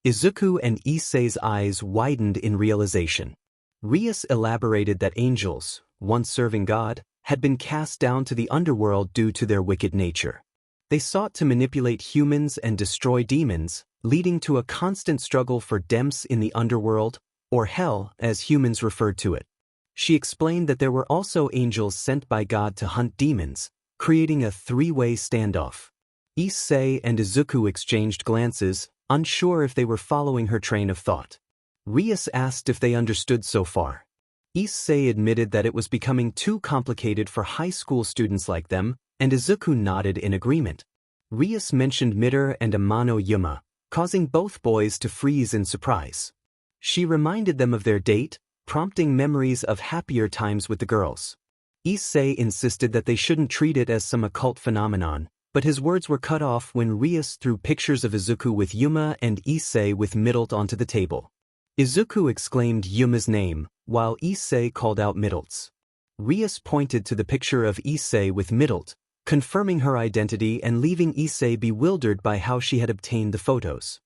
Izuku and 𝐒𝐮𝐴Y's eyes widened in realization. Rias elaborated that angels, once serving God, had been cast down to the underworld due to their wicked nature. They sought to manipulate humans and destroy demons, leading to a constant struggle for demons in the underworld, or hell as humans referred to it. She explained that there were also angels sent by God to hunt demons, creating a three-way standoff. 𝐒𝐮𝐴Y and Izuku exchanged glances, unsure if they were following her train of thought. Rias asked if they understood so far. 𝐒𝐮𝐴Y admitted that it was becoming too complicated for high school students like them, and Izuku nodded in agreement. Rias mentioned 𝐴𝐻𝐻𝐿 and 𝐴𝐻𝐻𝐿, causing both boys to freeze in surprise. She reminded them of their date, prompting memories of happier times with the girls. 𝐒𝐮𝐴Y insisted that they shouldn't treat it as some occult phenomenon, but his words were cut off when Rias threw pictures of Izuku with 𝐻𝐻𝐻𝐿 and 𝐒𝐮𝐴Y with 𝐴𝐻𝐻𝐿 onto the table. Izuku exclaimed 𝐻𝐻𝐻𝐿's name, while 𝐒𝐮𝐴Y called out 𝐴𝐻𝐻𝐿's. Rias pointed to the picture of 𝐒𝐮𝐴Y with 𝐴𝐻𝐻𝐿, confirming her identity and leaving 𝐒𝐮𝐴Y bewildered by how she had obtained the photos.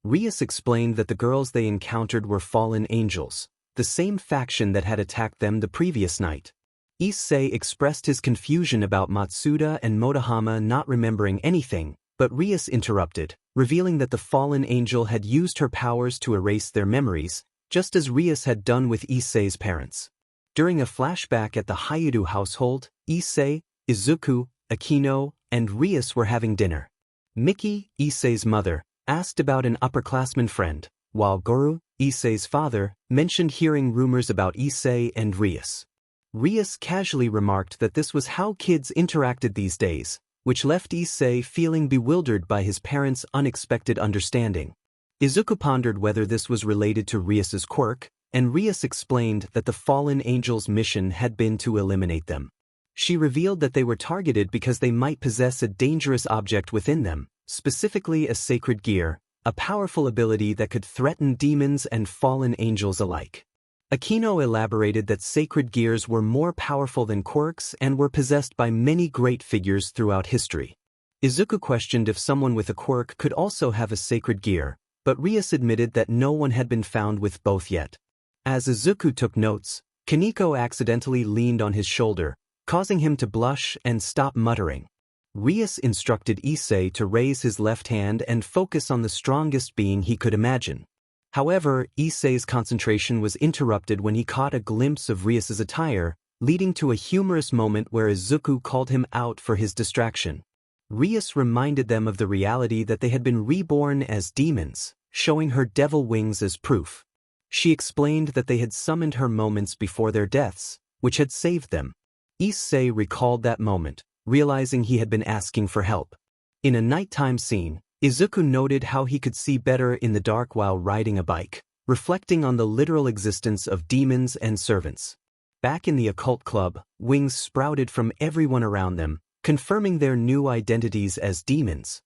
Rias explained that the girls they encountered were fallen angels, the same faction that had attacked them the previous night. 𝐒𝐮𝐴Y expressed his confusion about Matsuda and Motohama not remembering anything, but Rias interrupted, revealing that the fallen angel had used her powers to erase their memories, just as Rias had done with 𝐒𝐮𝐴Y's parents. During a flashback at the Hyudu household, 𝐒𝐮𝐴Y, Izuku, 𝐻𝐻𝐻𝐿, and Rias were having dinner. Miki, 𝐒𝐮𝐴Y's mother, asked about an upperclassman friend, while Goro, 𝐒𝐮𝐴Y's father, mentioned hearing rumors about 𝐒𝐮𝐴Y and Rias. Rias casually remarked that this was how kids interacted these days, which left 𝐒𝐮𝐴Y feeling bewildered by his parents' unexpected understanding. Izuku pondered whether this was related to Rias's quirk, and Rias explained that the fallen angels' mission had been to eliminate them. She revealed that they were targeted because they might possess a dangerous object within them, specifically a sacred gear, a powerful ability that could threaten demons and fallen angels alike. 𝐻𝐻𝐻𝐿 elaborated that sacred gears were more powerful than quirks and were possessed by many great figures throughout history. Izuku questioned if someone with a quirk could also have a sacred gear, but Rias admitted that no one had been found with both yet. As Izuku took notes, 𝐾𝐮𝐭𝐡𝐨𝐫 accidentally leaned on his shoulder, causing him to blush and stop muttering. Rias instructed 𝐒𝐮𝐴Y to raise his left hand and focus on the strongest being he could imagine. However, 𝐒𝐮𝐴Y's concentration was interrupted when he caught a glimpse of Rias's attire, leading to a humorous moment where Izuku called him out for his distraction. Rias reminded them of the reality that they had been reborn as demons, showing her devil wings as proof. She explained that they had summoned her moments before their deaths, which had saved them. 𝐒𝐮𝐴Y recalled that moment, realizing he had been asking for help. In a nighttime scene, Izuku noted how he could see better in the dark while riding a bike, reflecting on the literal existence of demons and servants. Back in the occult club, wings sprouted from everyone around them, confirming their new identities as demons.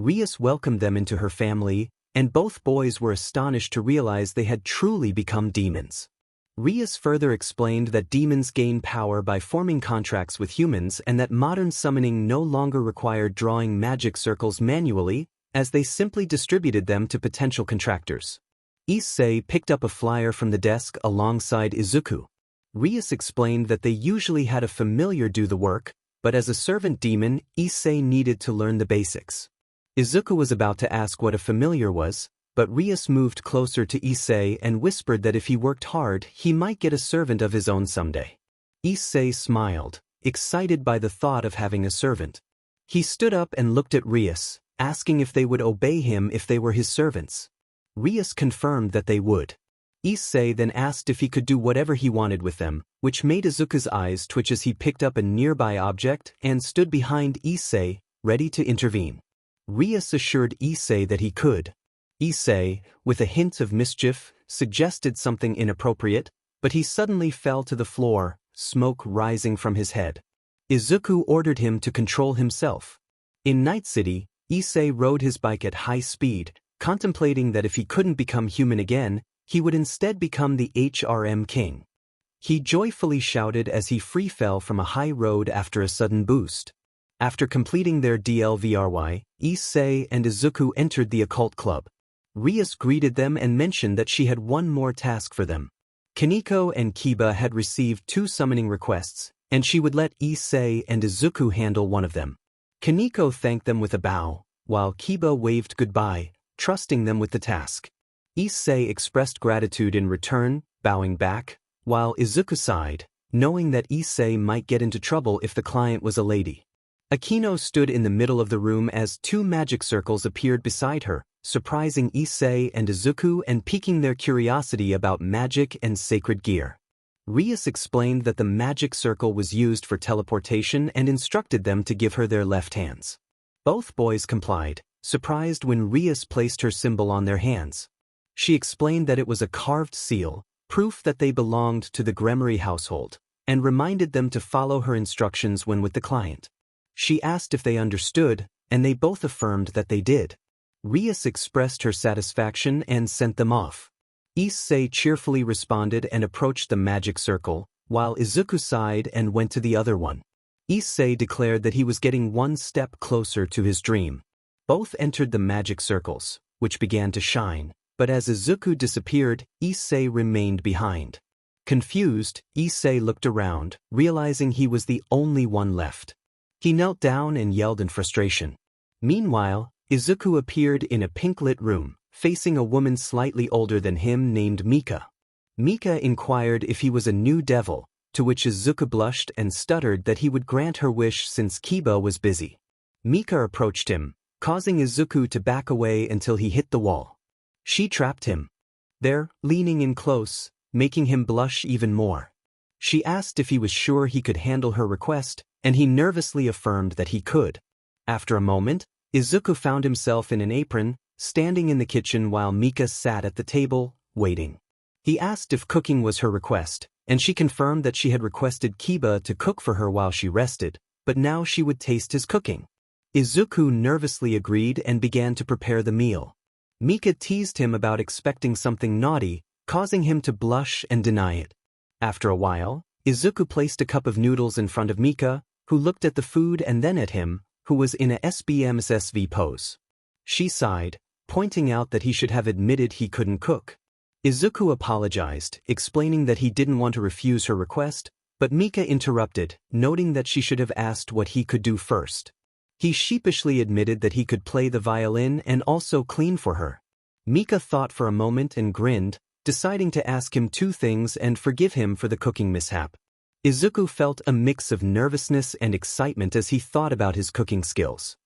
𝐬𝐼s welcomed them into her family, and both boys were astonished to realize they had truly become demons. 𝐬𝐼s further explained that demons gain power by forming contracts with humans and that modern summoning no longer required drawing magic circles manually, as they simply distributed them to potential contractors. 𝐒𝐮𝐸 picked up a flyer from the desk alongside Izuku. 𝐬𝐼s explained that they usually had a familiar do the work, but as a servant demon, 𝐒𝐮𝐸 needed to learn the basics. Izuku was about to ask what a familiar was, but 𝐬𝐼s moved closer to 𝐒𝐮𝐸 and whispered that if he worked hard, he might get a servant of his own someday. 𝐒𝐮𝐸 smiled, excited by the thought of having a servant. He stood up and looked at 𝐬𝐼s, asking if they would obey him if they were his servants. 𝐬𝐼s confirmed that they would. 𝐒𝐮𝐸 then asked if he could do whatever he wanted with them, which made Izuku's eyes twitch as he picked up a nearby object and stood behind 𝐒𝐮𝐸, ready to intervene. 𝐬𝐼s assured 𝐒𝐮𝐸 that he could. 𝐒𝐮𝐸, with a hint of mischief, suggested something inappropriate, but he suddenly fell to the floor, smoke rising from his head. Izuku ordered him to control himself. In Night City, 𝐒𝐮𝐸 rode his bike at high speed, contemplating that if he couldn't become human again, he would instead become the HRM king. He joyfully shouted as he free fell from a high road after a sudden boost. After completing their DLVRY, 𝐒𝐮𝐸 and Izuku entered the occult club. 𝐬𝐼s greeted them and mentioned that she had one more task for them. 𝐀𝐮𝐭𝐡𝐨𝐫 had received 2 summoning requests, and she would let 𝐒𝐮𝐸 and Izuku handle one of them. 𝐀𝐮𝐭 thanked them with a bow, while 𝐾𝐮𝐵 waved goodbye, trusting them with the task. 𝐒𝐮𝐸 expressed gratitude in return, bowing back, while Izuku sighed, knowing that 𝐒𝐮𝐸 might get into trouble if the client was a lady. Akino stood in the middle of the room as 2 magic circles appeared beside her, surprising 𝐒𝐮𝐸 and Izuku and piquing their curiosity about magic and sacred gear. 𝐬𝐼s explained that the magic circle was used for teleportation and instructed them to give her their left hands. Both boys complied, surprised when 𝐬𝐼s placed her symbol on their hands. She explained that it was a carved seal, proof that they belonged to the 𝐀𝐮𝐿 household, and reminded them to follow her instructions when with the client. She asked if they understood, and they both affirmed that they did. 𝐬𝐼s expressed her satisfaction and sent them off. 𝐒𝐮𝐸 cheerfully responded and approached the magic circle, while Izuku sighed and went to the other one. 𝐒𝐮𝐸 declared that he was getting one step closer to his dream. Both entered the magic circles, which began to shine, but as Izuku disappeared, 𝐒𝐮𝐸 remained behind. Confused, 𝐒𝐮𝐸 looked around, realizing he was the only one left. He knelt down and yelled in frustration. Meanwhile, Izuku appeared in a pink-lit room, facing a woman slightly older than him named Mika. Mika inquired if he was a new devil, to which Izuku blushed and stuttered that he would grant her wish since 𝐾𝐮𝐵 was busy. Mika approached him, causing Izuku to back away until he hit the wall. She trapped him there, leaning in close, making him blush even more. She asked if he was sure he could handle her request, and he nervously affirmed that he could. After a moment, Izuku found himself in an apron, standing in the kitchen while Mika sat at the table, waiting. He asked if cooking was her request, and she confirmed that she had requested 𝐾𝐮𝐵 to cook for her while she rested, but now she would taste his cooking. Izuku nervously agreed and began to prepare the meal. Mika teased him about expecting something naughty, causing him to blush and deny it. After a while, Izuku placed a cup of noodles in front of Mika, who looked at the food and then at him, who was in a SBMSSV pose. She sighed, pointing out that he should have admitted he couldn't cook. Izuku apologized, explaining that he didn't want to refuse her request, but Mika interrupted, noting that she should have asked what he could do first. He sheepishly admitted that he could play the violin and also clean for her. Mika thought for a moment and grinned, deciding to ask him 2 things and forgive him for the cooking mishap. Izuku felt a mix of nervousness and excitement as he thought about his cooking skills.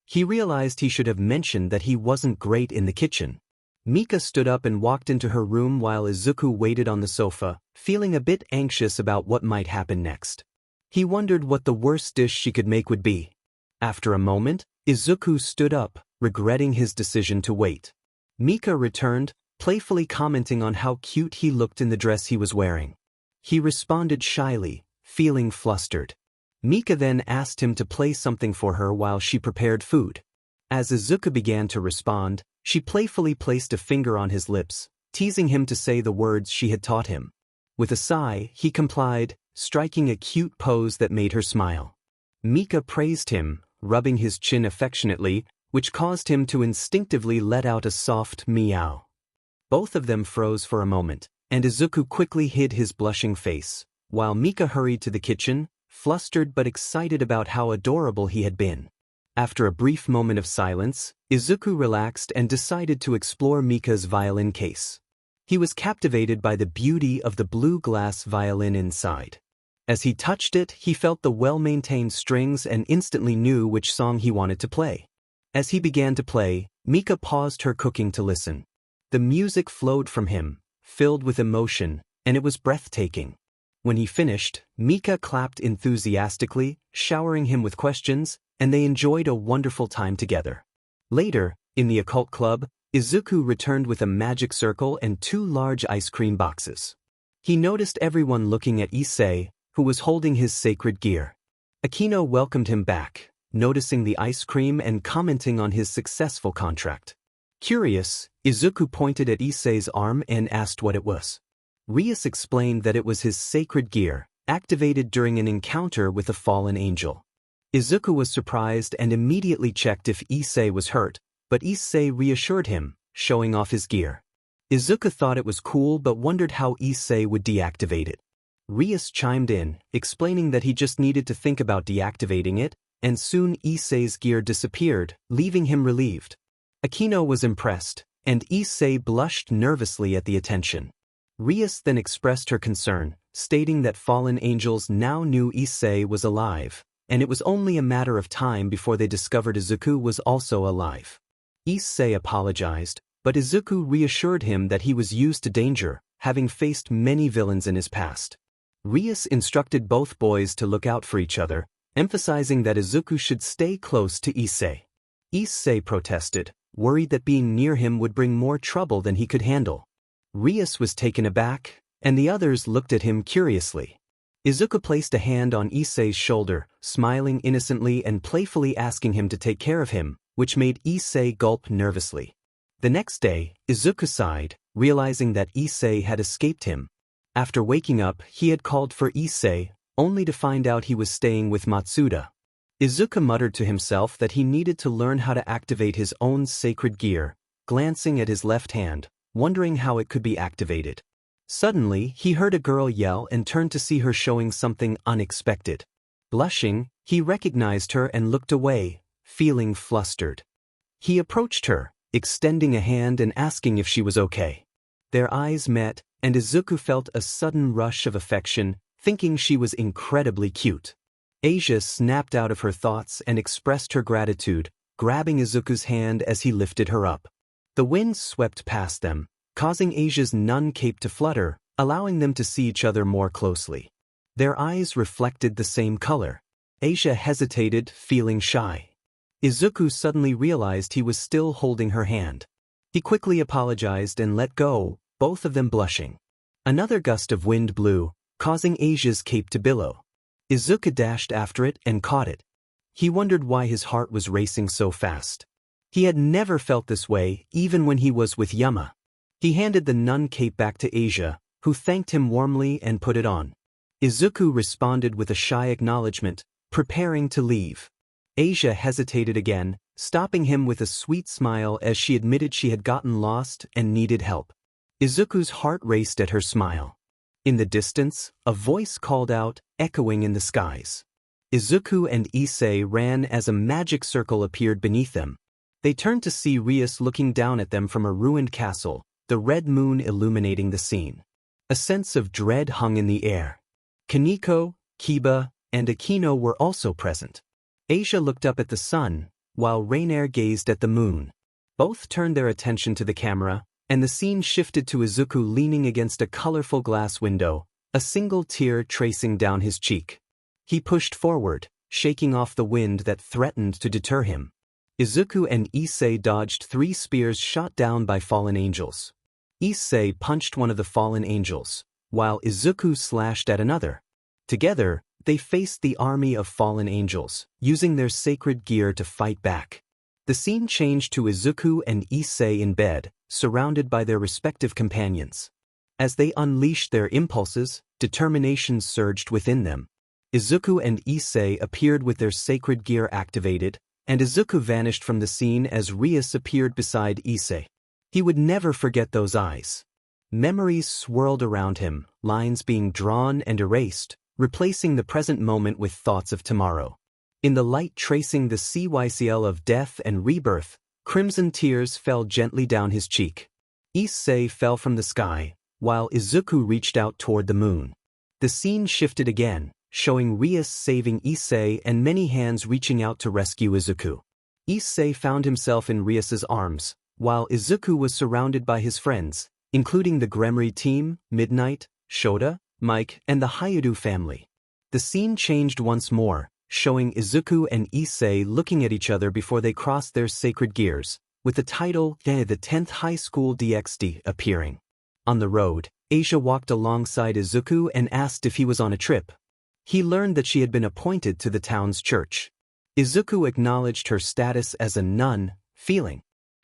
He realized he should have mentioned that he wasn't great in the kitchen. Mika stood up and walked into her room while Izuku waited on the sofa, feeling a bit anxious about what might happen next. He wondered what the worst dish she could make would be. After a moment, Izuku stood up, regretting his decision to wait. Mika returned, playfully commenting on how cute he looked in the dress he was wearing. He responded shyly, feeling flustered. Mika then asked him to play something for her while she prepared food. As Izuku began to respond, she playfully placed a finger on his lips, teasing him to say the words she had taught him. With a sigh, he complied, striking a cute pose that made her smile. Mika praised him, rubbing his chin affectionately, which caused him to instinctively let out a soft meow. Both of them froze for a moment, and Izuku quickly hid his blushing face, while Mika hurried to the kitchen, flustered but excited about how adorable he had been. After a brief moment of silence, Izuku relaxed and decided to explore Mika's violin case. He was captivated by the beauty of the blue glass violin inside. As he touched it, he felt the well-maintained strings and instantly knew which song he wanted to play. As he began to play, Mika paused her cooking to listen. The music flowed from him, filled with emotion, and it was breathtaking. When he finished, Mika clapped enthusiastically, showering him with questions, and they enjoyed a wonderful time together. Later, in the occult club, Izuku returned with a magic circle and 2 large ice cream boxes. He noticed everyone looking at 𝐬𝐮𝐸, who was holding his sacred gear. 𝐻𝐻𝐿 welcomed him back, noticing the ice cream and commenting on his successful contract. Curious, Izuku pointed at 𝐬𝐮𝐸's arm and asked what it was. Rias explained that it was his sacred gear, activated during an encounter with a fallen angel. Izuku was surprised and immediately checked if 𝐬𝐮𝐸 was hurt, but 𝐬𝐮𝐸 reassured him, showing off his gear. Izuku thought it was cool but wondered how 𝐬𝐮𝐸 would deactivate it. Rias chimed in, explaining that he just needed to think about deactivating it, and soon 𝐬𝐮𝐸's gear disappeared, leaving him relieved. 𝐻𝐻𝐿 was impressed, and 𝐬𝐮𝐸 blushed nervously at the attention. Rias then expressed her concern, stating that fallen angels now knew 𝐬𝐮𝐸 was alive, and it was only a matter of time before they discovered Izuku was also alive. 𝐬𝐮𝐸 apologized, but Izuku reassured him that he was used to danger, having faced many villains in his past. Rias instructed both boys to look out for each other, emphasizing that Izuku should stay close to 𝐬𝐮𝐸. 𝐬𝐮𝐸 protested, worried that being near him would bring more trouble than he could handle. Rias was taken aback, and the others looked at him curiously. Izuku placed a hand on 𝐬𝐮𝐸's shoulder, smiling innocently and playfully asking him to take care of him, which made 𝐬𝐮𝐸 gulp nervously. The next day, Izuku sighed, realizing that 𝐬𝐮𝐸 had escaped him. After waking up, he had called for 𝐬𝐮𝐸, only to find out he was staying with Matsuda. Izuku muttered to himself that he needed to learn how to activate his own sacred gear, glancing at his left hand, wondering how it could be activated. Suddenly, he heard a girl yell and turned to see her showing something unexpected. Blushing, he recognized her and looked away, feeling flustered. He approached her, extending a hand and asking if she was okay. Their eyes met, and Izuku felt a sudden rush of affection, thinking she was incredibly cute. Asia snapped out of her thoughts and expressed her gratitude, grabbing Izuku's hand as he lifted her up. The wind swept past them, causing Asia's nun cape to flutter, allowing them to see each other more closely. Their eyes reflected the same color. Asia hesitated, feeling shy. Izuku suddenly realized he was still holding her hand. He quickly apologized and let go, both of them blushing. Another gust of wind blew, causing Asia's cape to billow. Izuku dashed after it and caught it. He wondered why his heart was racing so fast. He had never felt this way, even when he was with Yama. He handed the nun cape back to Asia, who thanked him warmly and put it on. Izuku responded with a shy acknowledgement, preparing to leave. Asia hesitated again, stopping him with a sweet smile as she admitted she had gotten lost and needed help. Izuku's heart raced at her smile. In the distance, a voice called out, echoing in the skies. Izuku and 𝐬𝐮𝐸 ran as a magic circle appeared beneath them. They turned to see Rias looking down at them from a ruined castle, the red moon illuminating the scene. A sense of dread hung in the air. Kaneko, Kiba, and Akino were also present. Asia looked up at the sun, while Rainier gazed at the moon. Both turned their attention to the camera, and the scene shifted to Izuku leaning against a colorful glass window, a single tear tracing down his cheek. He pushed forward, shaking off the wind that threatened to deter him. Izuku and 𝐬𝐮𝐸 dodged 3 spears shot down by fallen angels. 𝐬𝐮𝐸 punched one of the fallen angels, while Izuku slashed at another. Together, they faced the army of fallen angels, using their sacred gear to fight back. The scene changed to Izuku and Issei in bed, surrounded by their respective companions. As they unleashed their impulses, determination surged within them. Izuku and Issei appeared with their sacred gear activated, and Izuku vanished from the scene as Rias appeared beside Issei. He would never forget those eyes. Memories swirled around him, lines being drawn and erased, replacing the present moment with thoughts of tomorrow. In the light tracing the 𝐶𝐻𝐶L of death and rebirth, crimson tears fell gently down his cheek. Issei fell from the sky, while Izuku reached out toward the moon. The scene shifted again, showing Rias saving Issei and many hands reaching out to rescue Izuku. Issei found himself in Rias's arms, while Izuku was surrounded by his friends, including the Gremory team, Midnight, Shota, Mike, and the Hyudu family. The scene changed once more, showing Izuku and Issei looking at each other before they crossed their sacred gears, with the title the 10th High School DxD appearing. On the road, 𝐻𝐮𝐻𝐿 walked alongside Izuku and asked if he was on a trip. He learned that she had been appointed to the town's church. Izuku acknowledged her status as a nun, feeling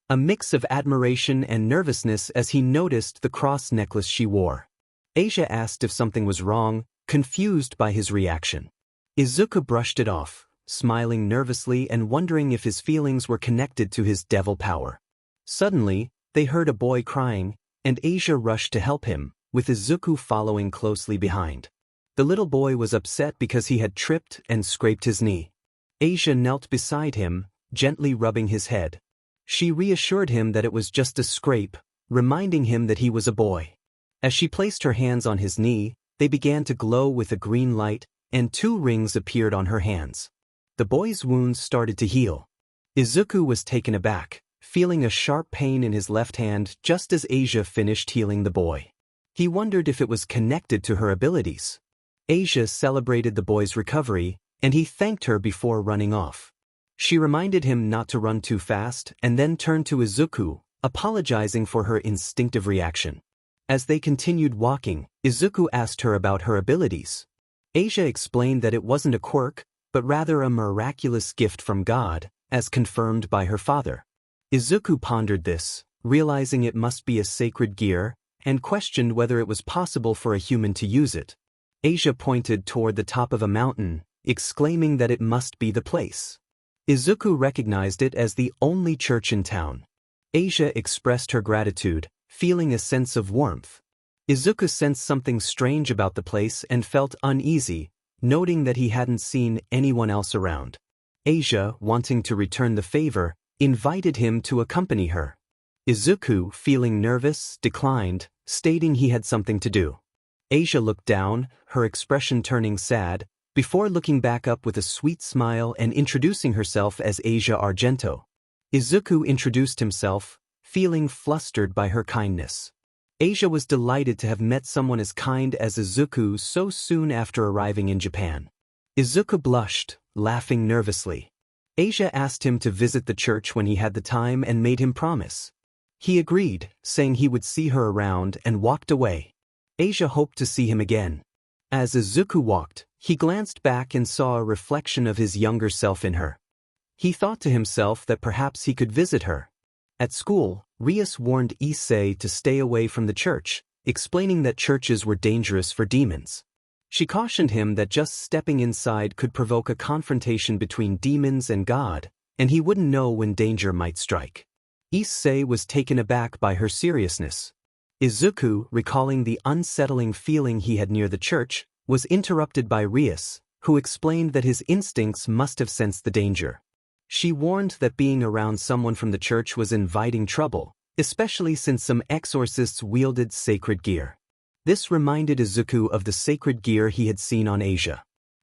a mix of admiration and nervousness as he noticed the cross necklace she wore. 𝐻𝐻𝐿 asked if something was wrong, confused by his reaction. Izuku brushed it off, smiling nervously and wondering if his feelings were connected to his devil power. Suddenly, they heard a boy crying, and 𝐻𝐻𝐿 rushed to help him, with Izuku following closely behind. The little boy was upset because he had tripped and scraped his knee. 𝐻𝐻𝐿 knelt beside him, gently rubbing his head. She reassured him that it was just a scrape, reminding him that he was a boy. As she placed her hands on his knee, they began to glow with a green light, and 2 rings appeared on her hands. The boy's wounds started to heal. Izuku was taken aback, feeling a sharp pain in his left hand just as 𝐻𝐻𝐿 finished healing the boy. He wondered if it was connected to her abilities. 𝐻𝐻𝐿 celebrated the boy's recovery, and he thanked her before running off. She reminded him not to run too fast and then turned to Izuku, apologizing for her instinctive reaction. As they continued walking, Izuku asked her about her abilities. 𝐻𝐻𝐿 explained that it wasn't a quirk, but rather a miraculous gift from God, as confirmed by her father. Izuku pondered this, realizing it must be a sacred gear, and questioned whether it was possible for a human to use it. 𝐻𝐻𝐿 pointed toward the top of a mountain, exclaiming that it must be the place. Izuku recognized it as the only church in town. 𝐻𝐻𝐿 expressed her gratitude, feeling a sense of warmth. Izuku sensed something strange about the place and felt uneasy, noting that he hadn't seen anyone else around. 𝐻𝐻𝐿, wanting to return the favor, invited him to accompany her. Izuku, feeling nervous, declined, stating he had something to do. 𝐻𝐻𝐿 looked down, her expression turning sad, before looking back up with a sweet smile and introducing herself as 𝐻𝐻𝐿. Izuku introduced himself, feeling flustered by her kindness. 𝐻𝐻𝐿 was delighted to have met someone as kind as Izuku so soon after arriving in Japan. Izuku blushed, laughing nervously. 𝐻𝐻𝐿 asked him to visit the church when he had the time and made him promise. He agreed, saying he would see her around, and walked away. 𝐻𝐻𝐿 hoped to see him again. As Izuku walked, he glanced back and saw a reflection of his younger self in her. He thought to himself that perhaps he could visit her. At school, Rias warned Issei to stay away from the church, explaining that churches were dangerous for demons. She cautioned him that just stepping inside could provoke a confrontation between demons and God, and he wouldn't know when danger might strike. Issei was taken aback by her seriousness. Izuku, recalling the unsettling feeling he had near the church, was interrupted by Rias, who explained that his instincts must have sensed the danger. She warned that being around someone from the church was inviting trouble, especially since some exorcists wielded sacred gear. This reminded Izuku of the sacred gear he had seen on 𝐻𝐻𝐿.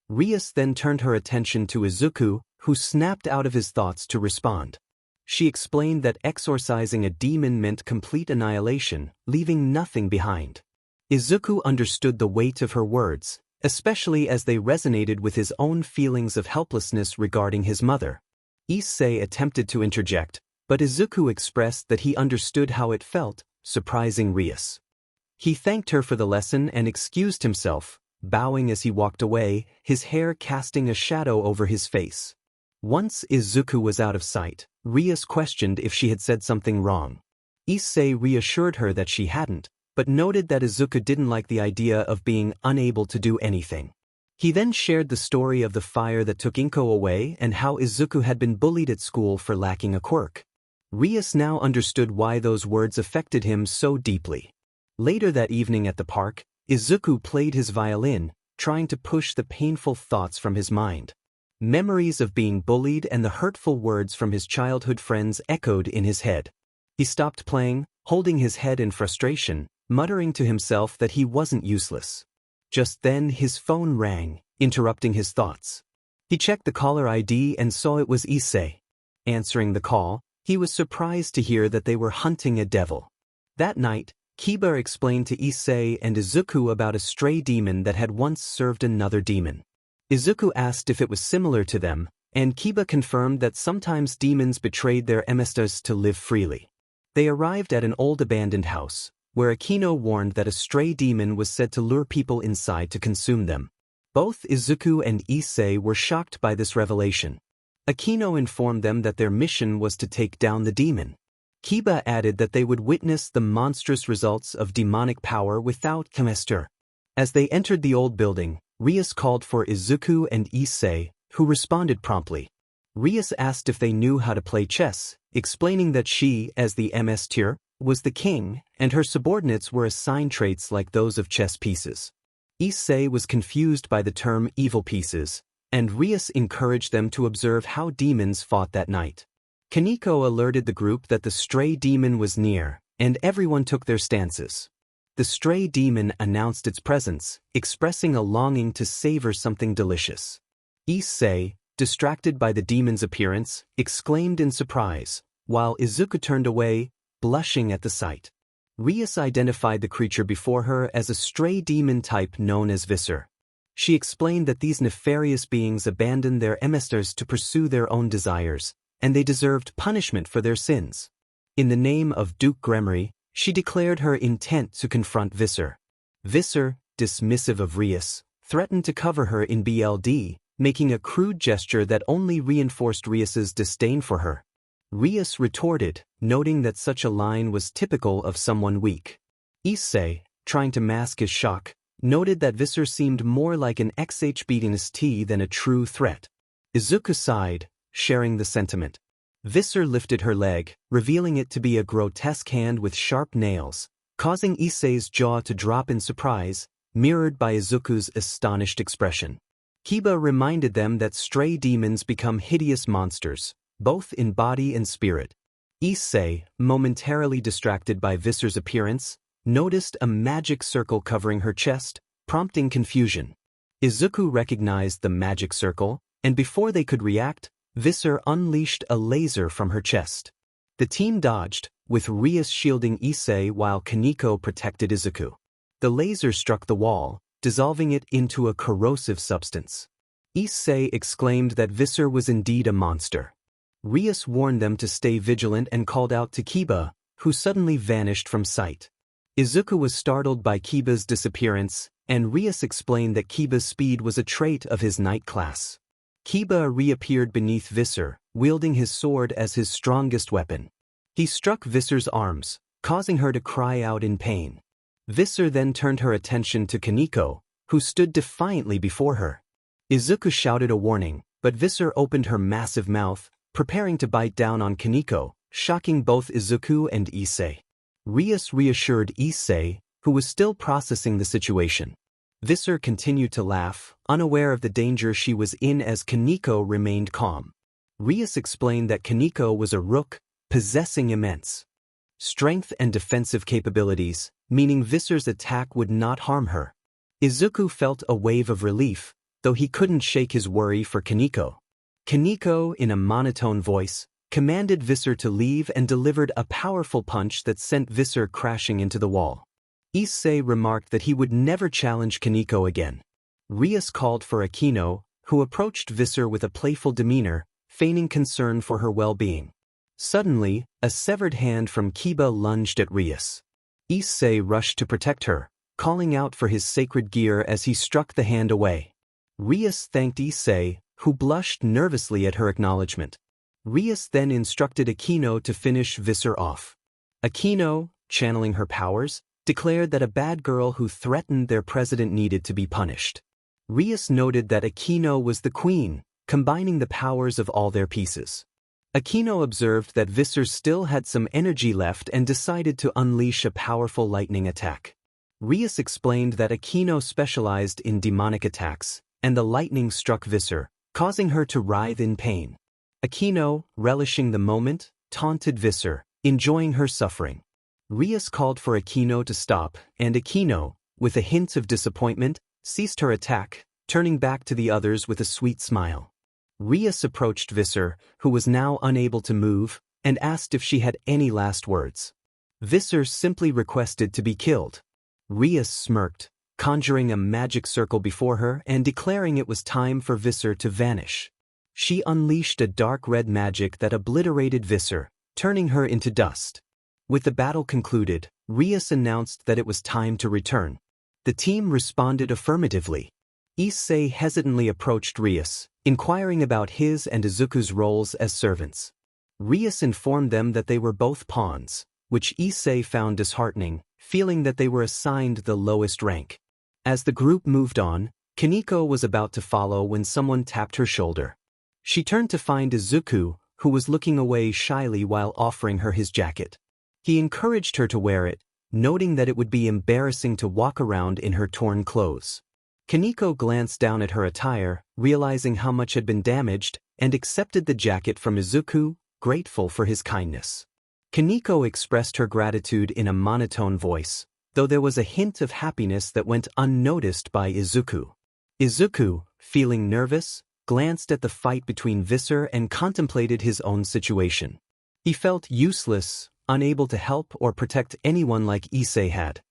Rias then turned her attention to Izuku, who snapped out of his thoughts to respond. She explained that exorcising a demon meant complete annihilation, leaving nothing behind. Izuku understood the weight of her words, especially as they resonated with his own feelings of helplessness regarding his mother. Issei attempted to interject, but Izuku expressed that he understood how it felt, surprising Rias. He thanked her for the lesson and excused himself, bowing as he walked away, his hair casting a shadow over his face. Once Izuku was out of sight, 𝐻𝐼𝐻 questioned if she had said something wrong. 𝐻𝐮𝐸 reassured her that she hadn't, but noted that Izuku didn't like the idea of being unable to do anything. He then shared the story of the fire that took 𝐀𝐮𝐭𝐡𝐨𝐫 away and how Izuku had been bullied at school for lacking a quirk. 𝐻𝐼𝐻 now understood why those words affected him so deeply. Later that evening at the park, Izuku played his violin, trying to push the painful thoughts from his mind. Memories of being bullied and the hurtful words from his childhood friends echoed in his head. He stopped playing, holding his head in frustration, muttering to himself that he wasn't useless. Just then his phone rang, interrupting his thoughts. He checked the caller ID and saw it was 𝐻𝐮𝐸. Answering the call, he was surprised to hear that they were hunting a devil. That night, 𝐀𝐮𝐭𝐡𝐨𝐫 explained to 𝐻𝐮𝐸 and Izuku about a stray demon that had once served another demon. Izuku asked if it was similar to them, and 𝐀𝐻𝐵 confirmed that sometimes demons betrayed their 𝗧𝗚𝐻𝗱s to live freely. They arrived at an old abandoned house, where 𝐻𝐻𝐻 warned that a stray demon was said to lure people inside to consume them. Both Izuku and 𝐻𝐶 were shocked by this revelation. 𝐻𝐻𝐻 informed them that their mission was to take down the demon. 𝐀𝐻𝐵 added that they would witness the monstrous results of demonic power without 𝐀𝐮. As they entered the old building, 𝐻𝐼𝐻 called for Izuku and 𝐻𝐶, who responded promptly. 𝐻𝐼𝐻 asked if they knew how to play chess, explaining that she, as the 𝗧𝗚𝗟, was the king, and her subordinates were assigned traits like those of chess pieces. 𝐻𝐶 was confused by the term evil pieces, and 𝐻𝐼𝐻 encouraged them to observe how demons fought that night. ― alerted the group that the stray demon was near, and everyone took their stances. The stray demon announced its presence, expressing a longing to savor something delicious. 𝐻𝐶, distracted by the demon's appearance, exclaimed in surprise, while Izuku turned away, blushing at the sight. 𝐻𝐼𝐻 identified the creature before her as a stray demon type known as 𝗧𝗏. She explained that these nefarious beings abandoned their 𝗧𝗚𝗱s to pursue their own desires, and they deserved punishment for their sins. In the name of Duke Gremory, she declared her intent to confront 𝗧𝗏. 𝗧𝗏, dismissive of 𝐻𝐼𝐻, threatened to cover her in BLD, making a crude gesture that only reinforced 𝐻𝐼𝐻's disdain for her. 𝐻𝐼𝐻 retorted, noting that such a line was typical of someone weak. 𝐻𝐶, trying to mask his shock, noted that 𝗧𝗏 seemed more like an 𝐻𝐵 than a true threat. Izuku sighed, sharing the sentiment. 𝗧𝗏 lifted her leg, revealing it to be a grotesque hand with sharp nails, causing 𝐻𝐶's jaw to drop in surprise, mirrored by Izuku's astonished expression. 𝐀𝐵 reminded them that stray demons become hideous monsters, both in body and spirit. 𝐻𝐶, momentarily distracted by 𝗧𝗏's appearance, noticed a magic circle covering her chest, prompting confusion. Izuku recognized the magic circle, and before they could react, 𝗧𝗏 unleashed a laser from her chest. The team dodged, with 𝐻𝐼𝐻 shielding 𝐻𝐶 while ― protected Izuku. The laser struck the wall, dissolving it into a corrosive substance. 𝐻𝐶 exclaimed that 𝗧𝗏 was indeed a monster. 𝐻𝐼𝐻 warned them to stay vigilant and called out to 𝐀𝐵, who suddenly vanished from sight. Izuku was startled by 𝐀𝐵's disappearance, and 𝐻𝐼𝐻 explained that 𝐀𝐵's speed was a trait of his night class. 𝐀𝐵 reappeared beneath 𝗧𝗏, wielding his sword as his strongest weapon. He struck 𝗧𝗏's arms, causing her to cry out in pain. 𝗧𝗏 then turned her attention to ―, who stood defiantly before her. Izuku shouted a warning, but 𝗧𝗏 opened her massive mouth, preparing to bite down on ―, shocking both Izuku and 𝐻𝐶. 𝐻𝐼𝐻 reassured 𝐻𝐶, who was still processing the situation. 𝗧𝗏 continued to laugh, unaware of the danger she was in as ― remained calm. 𝐻𝐼𝐻 explained that ― was a rook, possessing immense strength and defensive capabilities, meaning 𝗧𝗏's attack would not harm her. Izuku felt a wave of relief, though he couldn't shake his worry for ―. ―, in a monotone voice, commanded 𝗧𝗏 to leave and delivered a powerful punch that sent 𝗧𝗏 crashing into the wall. 𝐻𝐶 remarked that he would never challenge ― again. 𝐻𝐼𝐻 called for ―, who approached 𝗧𝗏 with a playful demeanor, feigning concern for her well-being. Suddenly, a severed hand from ― lunged at 𝐻𝐼𝐻. 𝐬𝐮𝐦𝐻 rushed to protect her, calling out for his sacred gear as he struck the hand away. Rias thanked 𝐬𝐮𝐻, who blushed nervously at her acknowledgement. Rias then instructed 𝐻𝐮𝐻 to finish 𝐴𝐻𝐻 off. 𝐻𝐻𝐻, channeling her powers, declared that a bad girl who threatened their president needed to be punished. Rias noted that 𝐻𝐻𝐻 was the queen, combining the powers of all their pieces. 𝐻𝐻𝐻 observed that 𝐵𝐻𝐻 still had some energy left and decided to unleash a powerful lightning attack. Rias explained that 𝐻𝐻𝐻 specialized in demonic attacks, and the lightning struck 𝐵𝐻𝐻, causing her to writhe in pain. 𝐻𝐻𝐻, relishing the moment, taunted 𝐵𝐻𝐻, enjoying her suffering. Rias called for 𝐻𝐻𝐻 to stop, and 𝐻𝐻𝐻, with a hint of disappointment, ceased her attack, turning back to the others with a sweet smile. Rias approached 𝐵𝐻𝐻, who was now unable to move, and asked if she had any last words. 𝐵𝐻𝐻 simply requested to be killed. Rias smirked, conjuring a magic circle before her and declaring it was time for 𝐵𝐻𝐻 to vanish. She unleashed a dark red magic that obliterated 𝐵𝐻𝐻, turning her into dust. With the battle concluded, Rias announced that it was time to return. The team responded affirmatively. 𝐬𝐮𝐻 hesitantly approached Rias, inquiring about his and Izuku's roles as servants. Rias informed them that they were both pawns, which 𝐬𝐮𝐻 found disheartening, feeling that they were assigned the lowest rank. As the group moved on, 𝐀𝐮𝐭𝐡𝐨𝐫 was about to follow when someone tapped her shoulder. She turned to find Izuku, who was looking away shyly while offering her his jacket. He encouraged her to wear it, noting that it would be embarrassing to walk around in her torn clothes. 𝐀𝐮𝐭𝐡𝐨𝐫 glanced down at her attire, realizing how much had been damaged, and accepted the jacket from Izuku, grateful for his kindness. 𝐀𝐮𝐭𝐡𝐨𝐫 expressed her gratitude in a monotone voice, though there was a hint of happiness that went unnoticed by Izuku. Izuku, feeling nervous, glanced at the fight between 𝐵𝐻𝐻 and contemplated his own situation. He felt useless, unable to help or protect anyone like 𝐬𝐮𝐻 had.